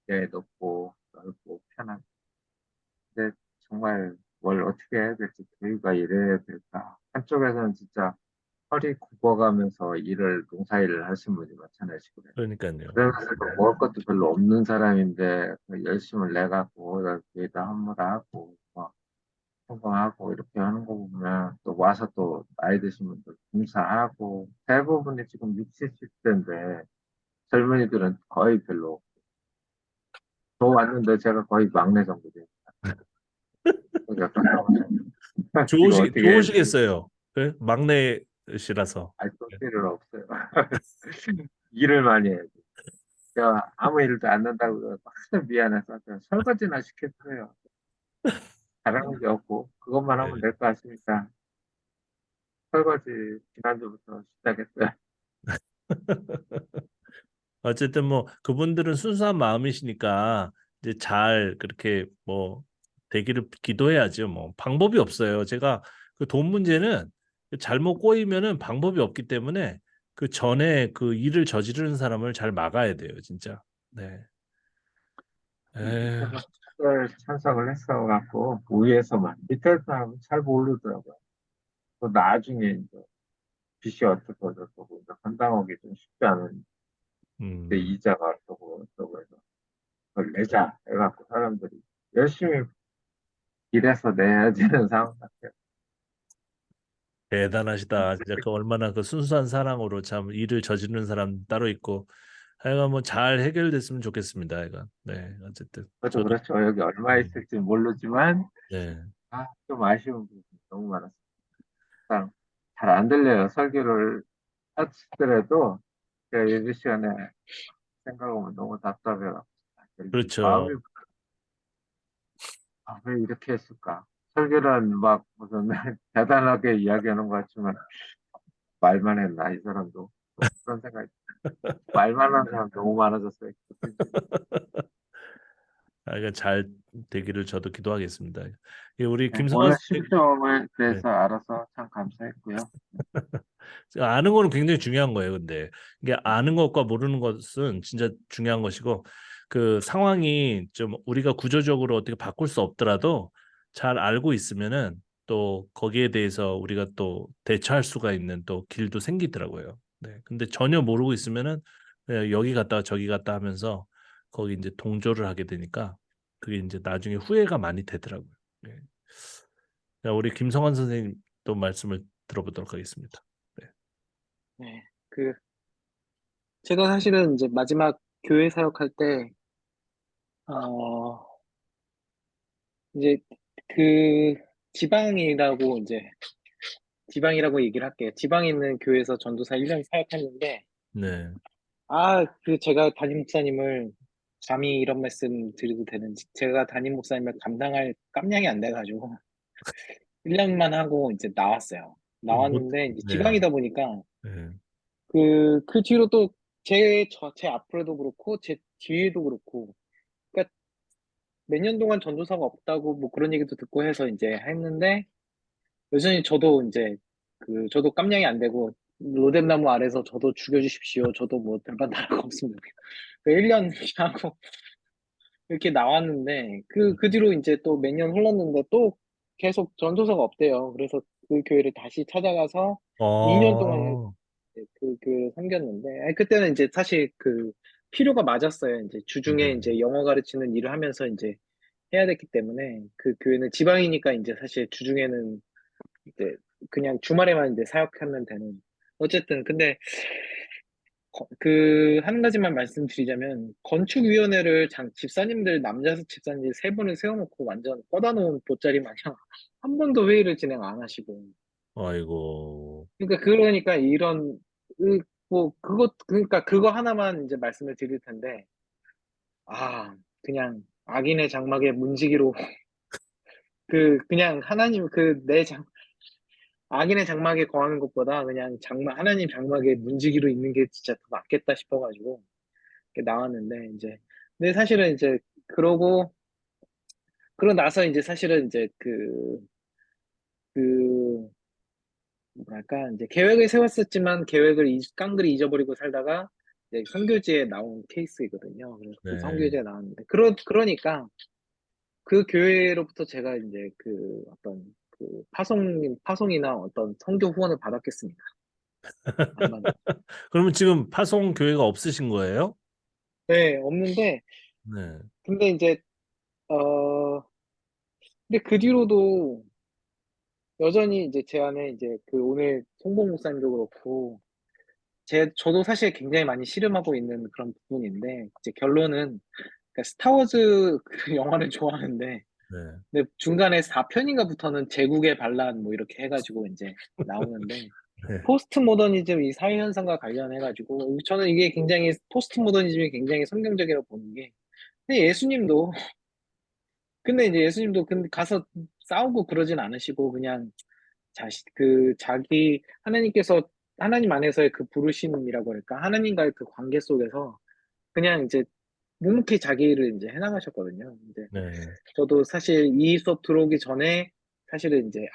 네, 높고 넓고 편한. 근데 정말 뭘 어떻게 해야 될지 교육가 이래야 될까? 한쪽에서는 진짜 허리 굽어가면서 농사일을 하신 분이 많잖아요, 지금. 그러니까요. 그러면서 먹을 것도 별로 없는 사람인데 그 열심을 내갖고 여기다 헌물하고 뭐 성공하고 이렇게 하는 거 보면 또 와서 또 나이 드신 분들 봉사하고 대부분이 지금 60, 70대인데 젊은이들은 거의 별로 없고 저 왔는데 제가 거의 막내 정도 돼요. 그러니까 이거 어떻게 해야 되지? 좋으시겠어요. 그 막내시라서. 알쓸 필요는 없어요. 일을 많이 해야지. 제가 아무 일도 안 난다고 그러고 하도 미안해서 그냥 설거지나 시켰어요. 잘하는 게 없고 그것만 하면 네. 될 것 같으니까 설거지 지난주부터 시작했어요. 어쨌든 뭐 그분들은 순수한 마음이시니까 이제 잘 그렇게 뭐 되기를 기도해야죠. 뭐 방법이 없어요. 제가 그 돈 문제는 잘못 꼬이면은 방법이 없기 때문에 그 전에 그 일을 저지르는 사람을 잘 막아야 돼요, 진짜. 네. 에휴, 밑에서 잘 찬성을 했어갖고 위에서만 밑에 사람은 잘 모르더라고요. 또 나중에 이제 빚이 어떻고 어쩌고 이제 감당하기 좀 쉽지 않은 그 음, 이자가 어쩌고 어쩌고 해서 그걸 내자 해갖고 사람들이 열심히 일해서 내야 되는 상황 같아요. 대단하시다. 진짜 그 얼마나 그 순수한 사랑으로 참 일을 저지르는 사람 따로 있고 하여간 뭐 잘 해결됐으면 좋겠습니다. 하여간. 네, 어쨌든 그것도 저도 그렇죠. 여기 얼마 네, 있을지 모르지만 네. 좀 아쉬운 부분이 너무 많았어요. 잘 안 들려요. 설교를 하시더라도 제가 예배 시간에 생각하면 너무 답답해요. 그렇죠. 마음이 왜 이렇게 했을까? 설교는 막 무슨 대단하게 이야기하는 것 같지만 말만 했나 이 사람도 또 그런 생각이 말만 하는 사람 너무 많아졌어요. 하여간 잘 되기를 저도 기도하겠습니다. 예, 우리 네, 김성환 오늘 선생님, 심정에 네. 대해서 알아서 참 감사했고요. 아는 거는 굉장히 중요한 거예요. 근데 이게 아는 것과 모르는 것은 진짜 중요한 것이고 그 상황이 좀 우리가 구조적으로 어떻게 바꿀 수 없더라도 잘 알고 있으면은 또 거기에 대해서 우리가 또 대처할 수가 있는 또 길도 생기더라고요. 네. 근데 전혀 모르고 있으면은 그냥 여기 갔다가 저기 갔다 하면서 거기 이제 동조를 하게 되니까 그게 이제 나중에 후회가 많이 되더라고요. 네. 자, 우리 김성환 선생님 또 말씀을 들어보도록 하겠습니다. 네. 네. 그 제가 사실은 이제 마지막 교회 사역할 때 어, 이제 그 지방이라고 이제 지방이라고 얘기를 할게요. 지방에 있는 교회에서 전도사 1년 사역했는데 네. 그 제가 담임 목사님을 감히 이런 말씀 드려도 되는지 제가 담임 목사님을 감당할 깜냥이 안 돼가지고 1년만 하고 이제 나왔어요. 못, 나왔는데 이제 네. 지방이다 보니까 네. 그 뒤로 또 제 앞으로도 그렇고 제 뒤에도 그렇고 그러니까 몇 년 동안 전도사가 없다고 뭐 그런 얘기도 듣고 해서 이제 했는데 여전히 저도 이제 저도 깜냥이 안 되고 로뎀나무 아래서 저도 죽여주십시오. 저도 뭐 별반 다를 거 없습니다. 1년 하고 이렇게 나왔는데 그 뒤로 이제 또 몇 년 흘렀는데 또 계속 전도사가 없대요. 그래서 그 교회를 다시 찾아가서 2년 동안 어, 그 교회를 섬겼는데 아니, 그때는 이제 사실 필요가 맞았어요. 이제 주중에 네. 이제 영어 가르치는 일을 하면서 이제 해야 됐기 때문에 그 교회는 지방이니까 이제 사실 주중에는 이제 그냥 주말에만 이제 사역하면 되는. 어쨌든 근데 한 가지만 말씀드리자면 건축위원회를 집사님들 남자 집사님들 세 분을 세워놓고 완전 뻗어 놓은 돗자리 마냥 한 번도 회의를 진행 안 하시고 아이고. 그러니까 이런 뭐 그러니까 그거 하나만 이제 말씀을 드릴 텐데 그냥 악인의 장막에 문지기로 그냥 하나님 악인의 장막에 거하는 것보다 그냥 하나님 장막에 문지기로 있는 게 진짜 더 낫겠다 싶어가지고 이렇게 나왔는데 이제 근데 사실은 이제 그러고 나서 이제 사실은 이제 그 뭐랄까 이제 계획을 세웠었지만 깡그리 잊어버리고 살다가 이제 선교지에 나온 케이스이거든요. 그래서 그 네. 선교지에 나왔는데 그러니까 그 교회로부터 제가 이제 어떤 파송이나 어떤 선교 후원을 받았겠습니다. 안 받는. 그러면 지금 파송 교회가 없으신 거예요? 네, 없는데 네. 근데 이제 어 근데 그 뒤로도 여전히 이제 제 안에 이제 오늘 송봉 목사님도 그렇고 저도 사실 굉장히 많이 씨름하고 있는 그런 부분인데 이제 결론은 그러니까 스타워즈 그 영화를 좋아하는데 네. 근데 중간에 4편인가부터는 제국의 반란 뭐 이렇게 해가지고 이제 나오는데 네. 포스트 모더니즘 이 사회 현상과 관련해가지고 저는 이게 굉장히 포스트 모더니즘이 굉장히 성경적이라고 보는 게 근데 예수님도 근데 이제 예수님도 근데 가서 싸우고 그러진 않으시고 그냥 하나님께서 하나님 안에서의 그 부르심이라고 할까 하나님과의 그 관계 속에서 그냥 이제 묵묵히 자기를 이제 해나가셨거든요. 이제 네. 저도 사실 이 수업 들어오기 전에 사실은 이제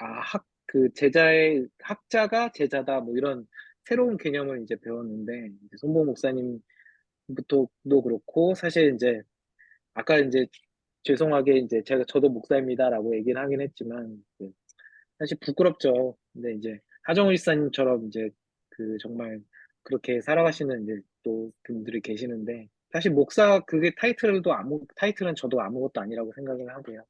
학자가 제자다 뭐 이런 새로운 개념을 이제 배웠는데 이제 손보 목사님부터도 그렇고 사실 이제 아까 이제 죄송하게 이제 저도 목사입니다라고 얘기를 하긴 했지만 사실 부끄럽죠. 근데 이제 하정우 일사님처럼 이제 정말 그렇게 살아가시는 이제 또 분들이 계시는데 사실 목사 그게 타이틀은 저도 아무것도 아니라고 생각을 하고요.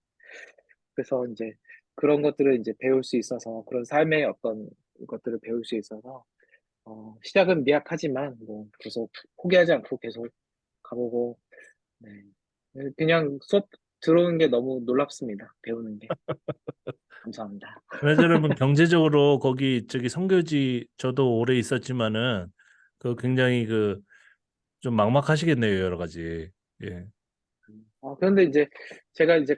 그래서 이제 그런 것들을 이제 배울 수 있어서 그런 삶의 어떤 것들을 배울 수 있어서 시작은 미약하지만 뭐 계속 포기하지 않고 계속 가보고 네. 그냥 수업 들어오는 게 너무 놀랍습니다. 배우는 게. 감사합니다. 왜냐하면 경제적으로 거기 저기 선교지 저도 오래 있었지만은 그 굉장히 그 좀 막막하시겠네요, 여러 가지. 예. 그런데 이제 제가 이제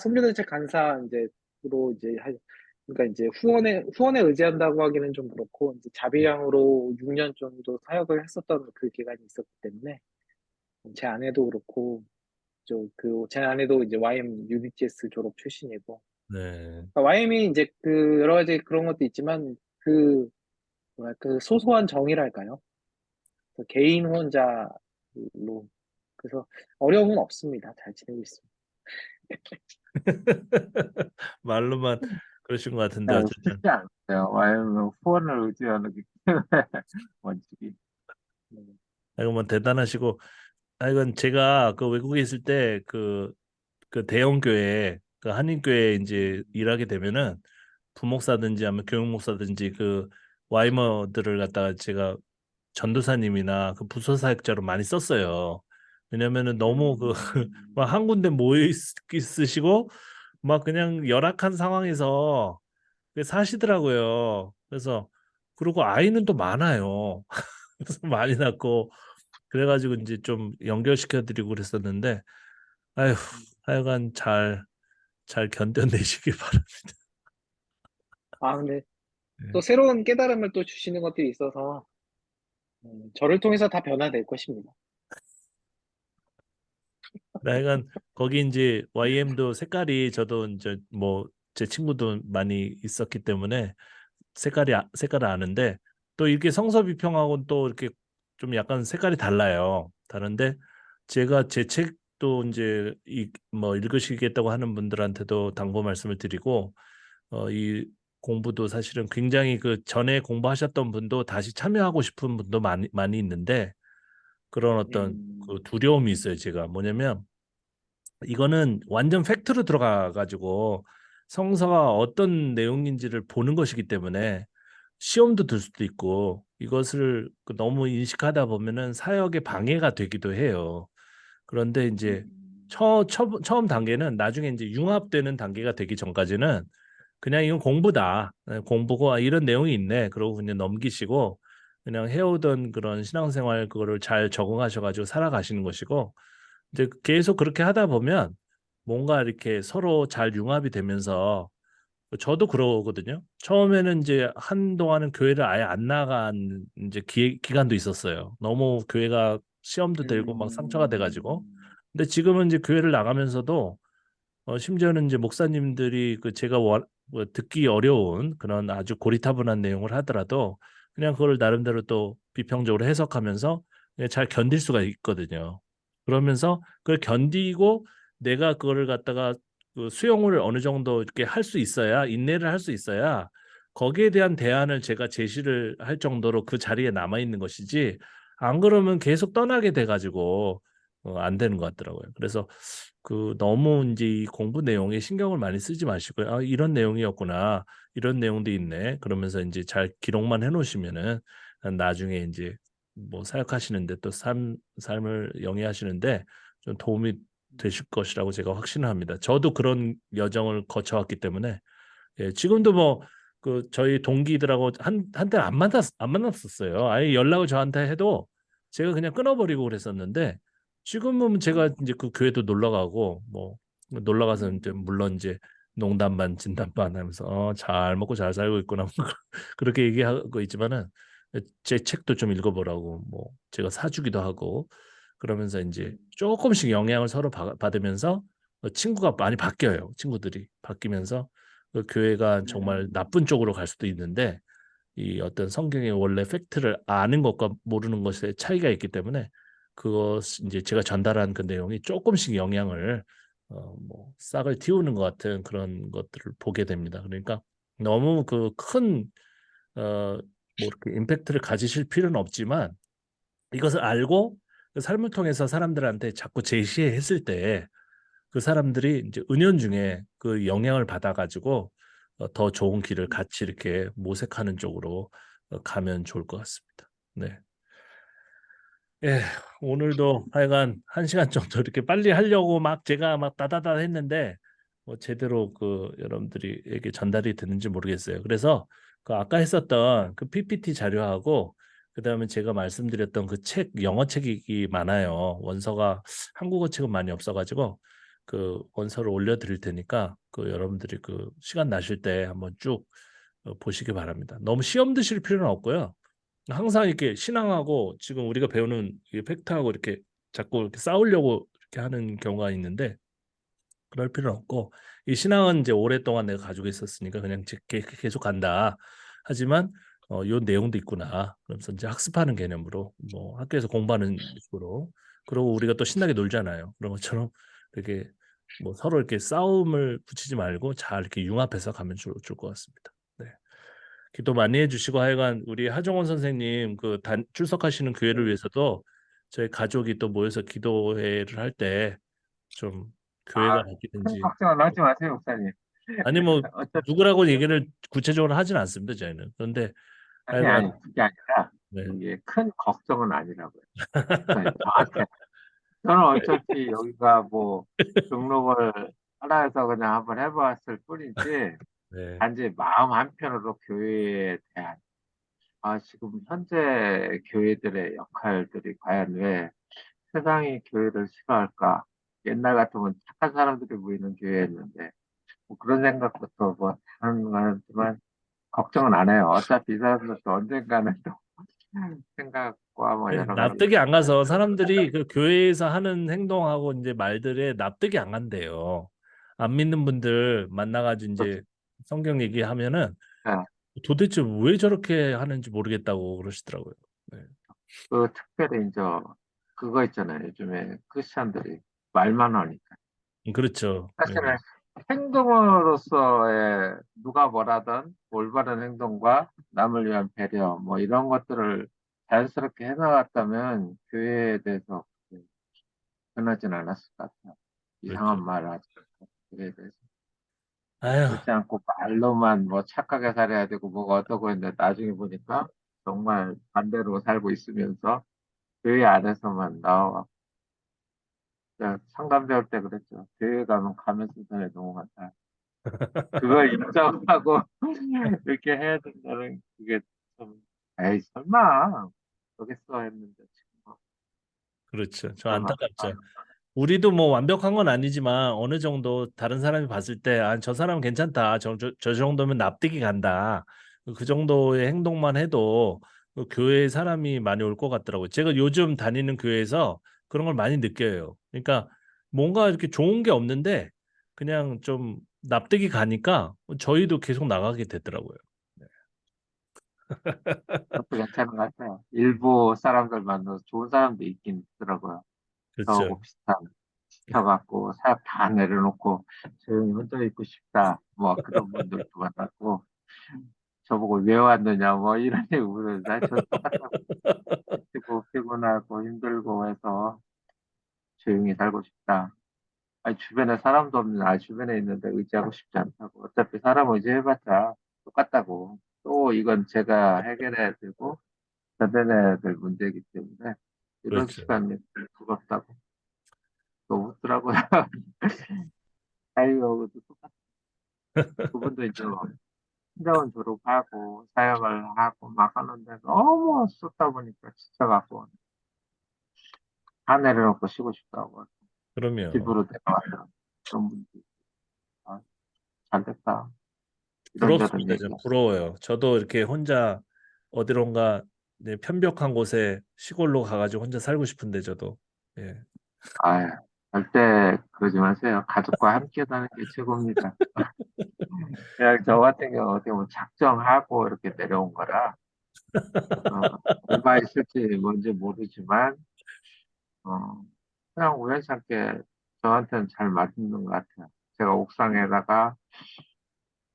선교단체 간사 이제로 그러니까 이제 후원에 의지한다고 하기는 좀 그렇고 이제 자비량으로 6년 정도 사역을 했었던 그 기간이 있었기 때문에 제 아내도 그렇고 제 아내도 이제 YM UBTS 졸업 출신이고 네. 그러니까 YM이 이제 여러 가지 그런 것도 있지만 뭐랄까 소소한 정의랄까요? 개인 후원자로 그래서 어려움은 없습니다. 잘 지내고 있습니다. 말로만 그러신 것 같은데 네, 어쨌든. 쉽지 않아요. 왜냐면 후원을 의지하는 게 원칙이. 네. 아이고 뭐 대단하시고 이건 제가 그 외국에 있을 때 그 대형 교회 그 한인 교회 이제 일하게 되면은 부목사든지 아니면 교육목사든지 그 와이머들을 갖다가 제가 전도사님이나 그 부서사역자로 많이 썼어요. 왜냐면은 너무 그 음, 막 한 군데 모여 있으시고 막 그냥 열악한 상황에서 사시더라고요. 그래서 그리고 아이는 또 많아요. 그래서 많이 낳고 그래가지고 이제 좀 연결시켜드리고 그랬었는데 아휴 하여간 잘 견뎌내시기 바랍니다. 아, 근데 또 네. 새로운 깨달음을 또 주시는 것들이 있어서 저를 통해서 다 변화될 것입니다. 하여간 거기 이제 YM도 색깔이 저도 이제 뭐 제 친구도 많이 있었기 때문에 색깔을 아는데 또 이렇게 성서 비평하고는 또 이렇게 좀 약간 색깔이 달라요. 다른데 제가 제 책도 이제 뭐 읽으시겠다고 하는 분들한테도 당부 말씀을 드리고 이 공부도 사실은 굉장히 그 전에 공부하셨던 분도 다시 참여하고 싶은 분도 많이 있는데 그런 어떤 그 음, 두려움이 있어요. 제가 뭐냐면 이거는 완전 팩트로 들어가 가지고 성서가 어떤 내용인지를 보는 것이기 때문에 시험도 들 수도 있고 이것을 너무 인식하다 보면은 사역에 방해가 되기도 해요. 그런데 이제 음, 처음 단계는 나중에 이제 융합되는 단계가 되기 전까지는 그냥 이건 공부다. 공부고 이런 내용이 있네. 그러고 그냥 넘기시고 그냥 해오던 그런 신앙생활 그거를 잘 적응하셔가지고 살아가시는 것이고 이제 계속 그렇게 하다 보면 뭔가 이렇게 서로 잘 융합이 되면서 저도 그러거든요. 처음에는 이제 한동안은 교회를 아예 안 나간 이제 기간도 있었어요. 너무 교회가 시험도 들고 막 상처가 돼가지고. 음, 근데 지금은 이제 교회를 나가면서도 심지어는 이제 목사님들이 그 제가 뭐 듣기 어려운 그런 아주 고리타분한 내용을 하더라도 그냥 그걸 나름대로 또 비평적으로 해석하면서 그냥 잘 견딜 수가 있거든요. 그러면서 그걸 견디고 내가 그거를 갖다가 그 수용을 어느 정도 이렇게 할 수 있어야 인내를 할 수 있어야 거기에 대한 대안을 제가 제시를 할 정도로 그 자리에 남아 있는 것이지 안 그러면 계속 떠나게 돼가지고 안 되는 것 같더라고요. 그래서 그 너무 이제 이 공부 내용에 신경을 많이 쓰지 마시고요. 아, 이런 내용이었구나. 이런 내용도 있네. 그러면서 이제 잘 기록만 해 놓으시면은 나중에 이제 뭐 사역하시는데 또 삶을 영위하시는데 좀 도움이 되실 것이라고 제가 확신을 합니다. 저도 그런 여정을 거쳐왔기 때문에 예, 지금도 뭐 그 저희 동기들하고 한때 안 만났었어요. 아예 연락을 저한테 해도 제가 그냥 끊어버리고 그랬었는데 지금은 제가 이제 그 교회도 놀러 가고 뭐 놀러 가서 이제 물론 이제 농담 반 진담 반 하면서 잘 먹고 잘 살고 있구나 그렇게 얘기하고 있지만은 제 책도 좀 읽어보라고 뭐 제가 사주기도 하고 그러면서 이제 조금씩 영향을 서로 받으면서 친구가 많이 바뀌어요. 친구들이 바뀌면서 그 교회가 정말 나쁜 쪽으로 갈 수도 있는데 이 어떤 성경의 원래 팩트를 아는 것과 모르는 것의 차이가 있기 때문에 그것 이제 제가 전달한 그 내용이 조금씩 영향을 뭐 싹을 틔우는 것 같은 그런 것들을 보게 됩니다. 그러니까 너무 그 큰 뭐 이렇게 임팩트를 가지실 필요는 없지만 이것을 알고 그 삶을 통해서 사람들한테 자꾸 제시했을 때 그 사람들이 이제 은연중에 그 영향을 받아가지고 더 좋은 길을 같이 이렇게 모색하는 쪽으로 가면 좋을 것 같습니다. 네. 예, 오늘도 하여간 1시간 정도 이렇게 빨리 하려고 막 제가 막 따다다 했는데 뭐 제대로 그 여러분들이에게 전달이 됐는지 모르겠어요. 그래서 그 아까 했었던 그 PPT 자료하고 그다음에 제가 말씀드렸던 그 책 영어 책이 많아요. 원서가 한국어 책은 많이 없어가지고 그 원서를 올려드릴 테니까 그 여러분들이 그 시간 나실 때 한번 쭉 보시기 바랍니다. 너무 시험 드실 필요는 없고요. 항상 이렇게 신앙하고 지금 우리가 배우는 이 팩트하고 이렇게 자꾸 이렇게 싸우려고 이렇게 하는 경우가 있는데 그럴 필요는 없고 이 신앙은 이제 오랫동안 내가 가지고 있었으니까 그냥 계속 간다. 하지만 요 내용도 있구나. 그러면서 이제 학습하는 개념으로 뭐 학교에서 공부하는 식으로 그리고 우리가 또 신나게 놀잖아요. 그런 것처럼 이렇게 뭐 서로 이렇게 싸움을 붙이지 말고 잘 이렇게 융합해서 가면 좋을 것 같습니다. 네. 기도 많이 해주시고 하여간 우리 하정원 선생님 그 출석하시는 교회를 네. 위해서도 저희 가족이 또 모여서 기도회를 할 때 좀 교회가 아, 큰 바뀌든지 걱정은 하지 마세요, 목사님. 아니 뭐 어차피, 누구라고 얘기를 구체적으로 하진 않습니다 저희는 그런데 아니, 하여간 그게 아니라, 네. 이게 큰 걱정은 아니라고요. 목사님, 저한테. 저는 어차피 여기가 뭐, 등록을 하나에서 그냥 한번 해봤을 뿐이지, 네, 단지 마음 한편으로 교회에 대한, 지금 현재 교회들의 역할들이 과연 왜 세상이 교회를 싫어할까? 옛날 같으면 착한 사람들이 모이는 교회였는데, 뭐 그런 생각부터 뭐 다른 거는 만 걱정은 안 해요. 어차피 이 사람들도 언젠가는 또 생각과 뭐 여러 가지 납득이 안 가서 사람들이 그 교회에서 하는 행동하고 이제 말들에 납득이 안 간대요. 안 믿는 분들 만나가지고 이제 성경 얘기하면은 예, 도대체 왜 저렇게 하는지 모르겠다고 그러시더라고요. 네. 그 특별히 이제 그거 있잖아요. 요즘에 크리스천들이 말만 하니까. 그렇죠. 네. 사실은 행동으로서의 누가 뭐라든 올바른 행동과 남을 위한 배려 뭐 이런 것들을 자연스럽게 해나갔다면 교회에 대해서 그렇게 변하진 않았을 것 같아요. 그렇죠. 이상한 말 하지 않고 교회에 대해서. 아휴, 그렇지 않고 말로만 뭐 착하게 살아야 되고 뭐가 어떠고 했는데 나중에 보니까 정말 반대로 살고 있으면서 교회 안에서만 나와. 상담 배울 때 그랬죠. 교회 가면 가면수선에 너무 많다. 그걸 인정하고 이렇게 해야 된다는 그게 좀, 에이, 설마, 그러겠어 했는데, 지금 그렇죠. 저 설마. 안타깝죠. 우리도 뭐 완벽한 건 아니지만 어느 정도 다른 사람이 봤을 때, 저 사람은 괜찮다. 저 정도면 납득이 간다. 그 정도의 행동만 해도 그 교회에 사람이 많이 올 것 같더라고요. 제가 요즘 다니는 교회에서 그런 걸 많이 느껴요. 그러니까 뭔가 이렇게 좋은 게 없는데 그냥 좀 납득이 가니까 저희도 계속 나가게 되더라고요. 네. 그것도 괜찮은 것 같아요. 일부 사람들 만나서 좋은 사람도 있긴 있더라고요. 그렇죠. 저하고 비슷한, 시켜갖고, 사업 다 내려놓고, 조용히 혼자 있고 싶다. 뭐, 그런 분들도 만났고, 저보고 왜 왔느냐, 뭐, 이런 얘기 물어요. 저 똑같다고. 지치고, 피곤하고, 힘들고 해서, 조용히 살고 싶다. 아니, 주변에 사람도 없는, 주변에 있는데 의지하고 싶지 않다고. 어차피 사람 의지해봤자 똑같다고. 또 이건 제가 해결해야 되고, 견뎌내야 될 문제이기 때문에, 이런 그렇죠. 시간이 부럽다고. 너무 웃더라고요. 자유하고도 똑같고, 그분도 이제 신자원 졸업하고, 사역을 하고 막 하는데 너무 쏟다 보니까 지쳐갖고, 다 내려놓고 쉬고 싶다고. 그러면 집으로 데려와서 그런 분들, 아, 잘 됐다. 이런저런 부럽습니다. 얘기. 좀 부러워요. 저도 이렇게 혼자 어디론가 네, 편벽한 곳에 시골로 가가지고 혼자 살고 싶은데 저도 예. 아, 절대 그러지 마세요. 가족과 함께 사는 게 최고입니다. 그냥 저 같은 경우 어떻게 보면 작정하고 이렇게 내려온 거라, 얼마 있을지 뭔지 모르지만, 어, 그냥 우연찮게 저한테는 잘 맞는 것 같아요. 제가 옥상에다가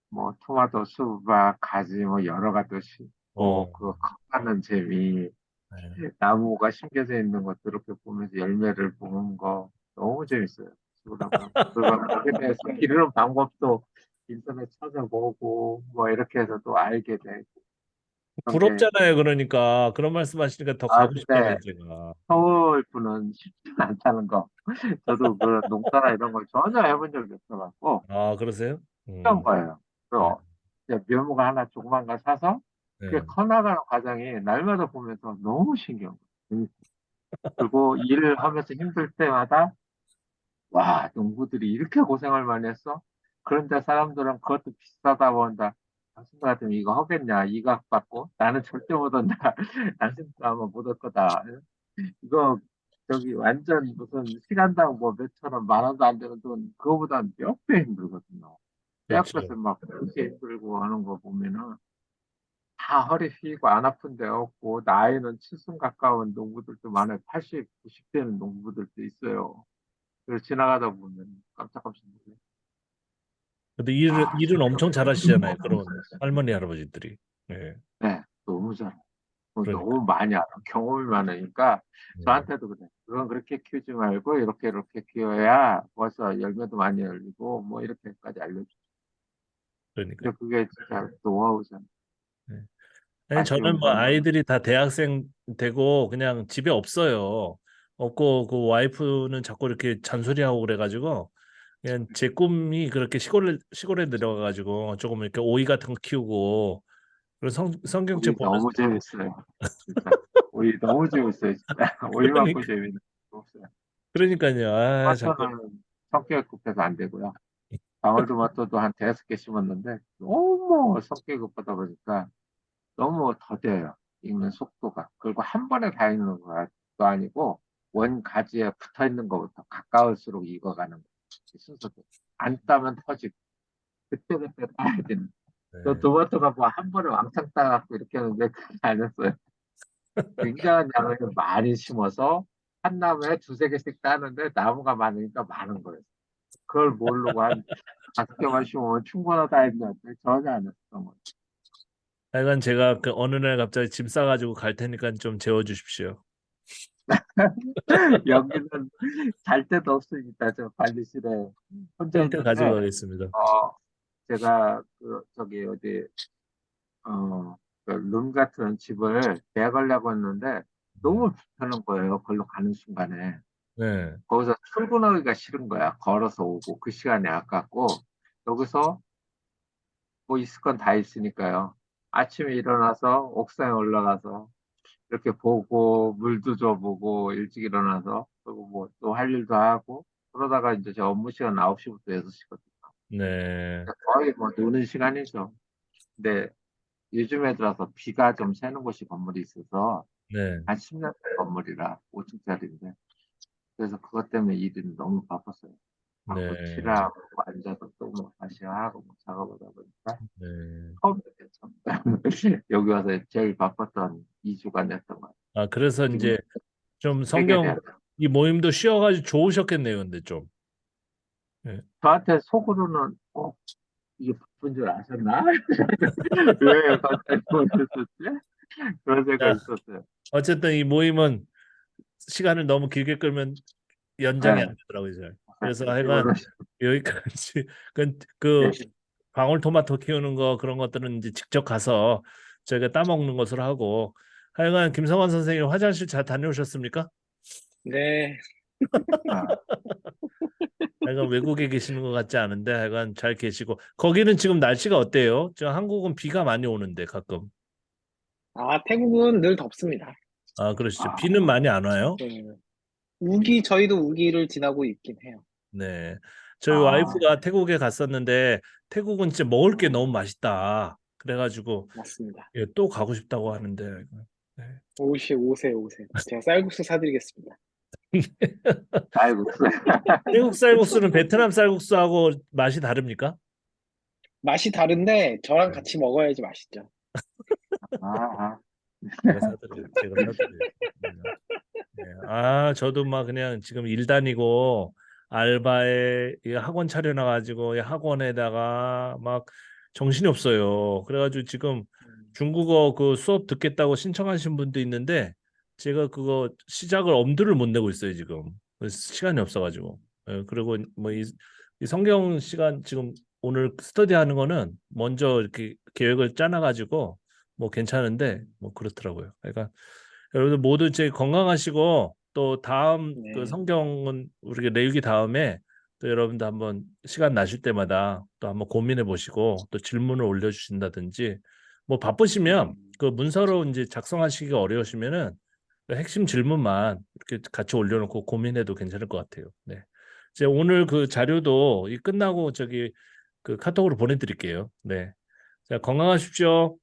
뭐 토마토, 수박, 가지 뭐 여러 가지 심고, 어, 그 커가는 재미, 네. 나무가 심겨져 있는 것들 이렇게 보면서 열매를 보는 거 너무 재밌어요. 그러고 그리고 거기에 대해서 기르는 방법도 인터넷 찾아보고 뭐 이렇게 해서 또 알게 되고 그런 게 부럽잖아요. 그러니까 그런 말씀하시니까 더 가고 싶잖아요, 근데 제가. 서울 분은 쉽지 않다는 거. 저도 그 농사나 이런 걸 전혀 해본 적이 없어갖고 아, 그러세요? 처음 거예요. 네, 그리고 이제 묘목 하나 조그만 거 사서 그게 네, 커나가는 과정이 날마다 보면서 너무 신기한 거예요. 그리고 일을 하면서 힘들 때마다 와, 농부들이 이렇게 고생을 많이 했어? 그런데 사람들은 그것도 비싸다고 한다. 당신 같으면 이거 하겠냐? 이각 받고? 나는 절대 못 한다. 당신도 아마 못 할 거다. 이거, 저기, 완전 무슨 시간당 뭐 몇천 원, 만 원도 안 되는 돈, 그거보다 몇 배 힘들거든요. 때 그렇죠. 앞에서 막 그렇게 힘들고 하는 거 보면은 다 허리 휘고 안 아픈 데 없고, 나이는 70 가까운 농부들도 많아요. 80, 90대는 농부들도 있어요. 그래서 지나가다 보면 깜짝깜짝 놀래. 근데 일은 진짜. 엄청 잘하시잖아요. 그런 할머니 할아버지들이. 네, 네, 너무 잘해. 그러니까. 너무 많이 알아. 경험이 많으니까 네, 저한테도 그래. 그건 그렇게 키우지 말고 이렇게 키워야 벌써 열매도 많이 열리고 뭐 이렇게까지 알려줘. 그러니까. 근데 그게 진짜 노하우잖아. 네. 아니, 저는 아쉬운 뭐 건 아이들이 다 대학생 되고 그냥 집에 없어요. 없고 그 와이프는 자꾸 이렇게 잔소리하고 그래가지고 그냥 제 꿈이 그렇게 시골에 내려가가지고 조금 이렇게 오이 같은 거 키우고 그리고 성경책 오이 너무 재밌어요. 진짜. 오이 너무 재밌어요. 진짜. 오이만큼 그러니까 재밌는 거 없어요. 그러니까요. 아 자꾸 토마토는 성격이 급해서 안 되고요. 방울토마토도 한 5개 심었는데 너무 성격이 급하다 보니까 너무 더뎌요. 익는 속도가. 그리고 한 번에 다 익는 것도 아니고 원 가지에 붙어 있는 것부터 가까울수록 익어가는 거. 순서도. 안 따면 터지고 그때그때 따야 되는. 저 네. 토마토가 뭐 한 번에 왕창 따갖고 이렇게 하는데 그게 안 했어요. 굉장한 양을 많이 심어서 한 나무에 두세 개씩 따는데 나무가 많으니까 많은 거예요. 그걸 모르고 한 5개만 심으면 충분하다 했는데 전혀 안 했던 거예요. 하여간 제가 그 어느 날 갑자기 짐 싸가지고 갈 테니까 좀 재워주십시오. 여기는 잘 데도 없으니까 저 관리실에 혼자 땡땡 가지고 있는데 가겠습니다. 제가 그 저기 어디 룸 같은 집을 내가려고 했는데 네. 너무 불편한 거예요. 걸로 가는 순간에 네. 거기서 출근하기가 싫은 거야. 걸어서 오고 그 시간이 아깝고 여기서 뭐 있을 건 다 있으니까요. 아침에 일어나서 옥상에 올라가서 이렇게 보고 물도 줘보고 일찍 일어나서 그리고 뭐 또 할 일도 하고 그러다가 이제 저 업무 시간 9시부터 6시거든요. 네. 거의 뭐 노는 시간이죠. 근데 요즘에 들어서 비가 좀 새는 곳이 건물이 있어서 네. 한 10년 된 건물이라 5층짜리인데 그래서 그것 때문에 일이 너무 바빴어요. 방도 네. 칠하고 앉아서 또 뭐 다시 하고 뭐 작업하다 보니까 네. 처음 됐죠. 여기 와서 제일 바빴던 2주간이었던 것 같아요. 아, 그래서 지금 이제 좀 되게 성경 됐어요. 이 모임도 쉬어가지고 좋으셨겠네요, 근데 좀. 네. 저한테 속으로는 이게 바쁜 줄 아셨나? 왜 갑자기 못했었지? 그런 생각이 자, 있었어요. 어쨌든 이 모임은 시간을 너무 길게 끌면 연장이 네. 안 되더라고요, 잘. 그래서 하여간 이거는 여기까지 예. 그 방울토마토 키우는 거 그런 것들은 이제 직접 가서 저희가 따먹는 것으로 하고 하여간 김성환 선생님 화장실 잘 다녀오셨습니까? 네. 아, 하여간 외국에 계시는 것 같지 않은데 하여간 잘 계시고 거기는 지금 날씨가 어때요? 저 한국은 비가 많이 오는데 가끔. 아, 태국은 늘 덥습니다. 아, 그러시죠. 비는 아, 많이 안 와요? 네. 저희도 우기를 지나고 있긴 해요. 네. 저희 아, 와이프가 태국에 갔었는데 태국은 진짜 먹을 게 너무 맛있다. 그래가지고 맞습니다. 예, 또 가고 싶다고 하는데. 네. 오세요. 제가 쌀국수 사드리겠습니다. 아이고, 태국 쌀국수는 베트남 쌀국수하고 맛이 다릅니까? 맛이 다른데 저랑 네. 같이 먹어야지 맛있죠. 아, 제가 사드리겠습니다. 네. 아, 저도 막 그냥 지금 일 다니고 알바에 이 학원 차려놔가지고 이 학원에다가 막 정신이 없어요. 그래가지고 지금 음, 중국어 그 수업 듣겠다고 신청하신 분도 있는데 제가 그거 시작을 엄두를 못 내고 있어요, 지금. 그래서 시간이 없어가지고. 예, 그리고 뭐 이 성경 시간 지금 오늘 스터디하는 거는 먼저 이렇게 계획을 짜놔가지고 뭐 괜찮은데 뭐 그렇더라고요. 그러니까 여러분들 모두 제 건강하시고 또 다음 그 네. 성경은 우리가 내유기 다음에 또 여러분들 한번 시간 나실 때마다 또 한번 고민해 보시고 또 질문을 올려주신다든지 뭐 바쁘시면 음, 그 문서로 이제 작성하시기가 어려우시면은 그 핵심 질문만 이렇게 같이 올려놓고 고민해도 괜찮을 것 같아요. 네. 이제 오늘 그 자료도 이 끝나고 저기 그 카톡으로 보내드릴게요. 네. 자, 건강하십시오.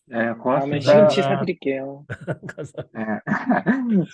네, 다음에 시금치 고맙습니다. 감사합니다. 사드릴게요. 감사합니다. 네.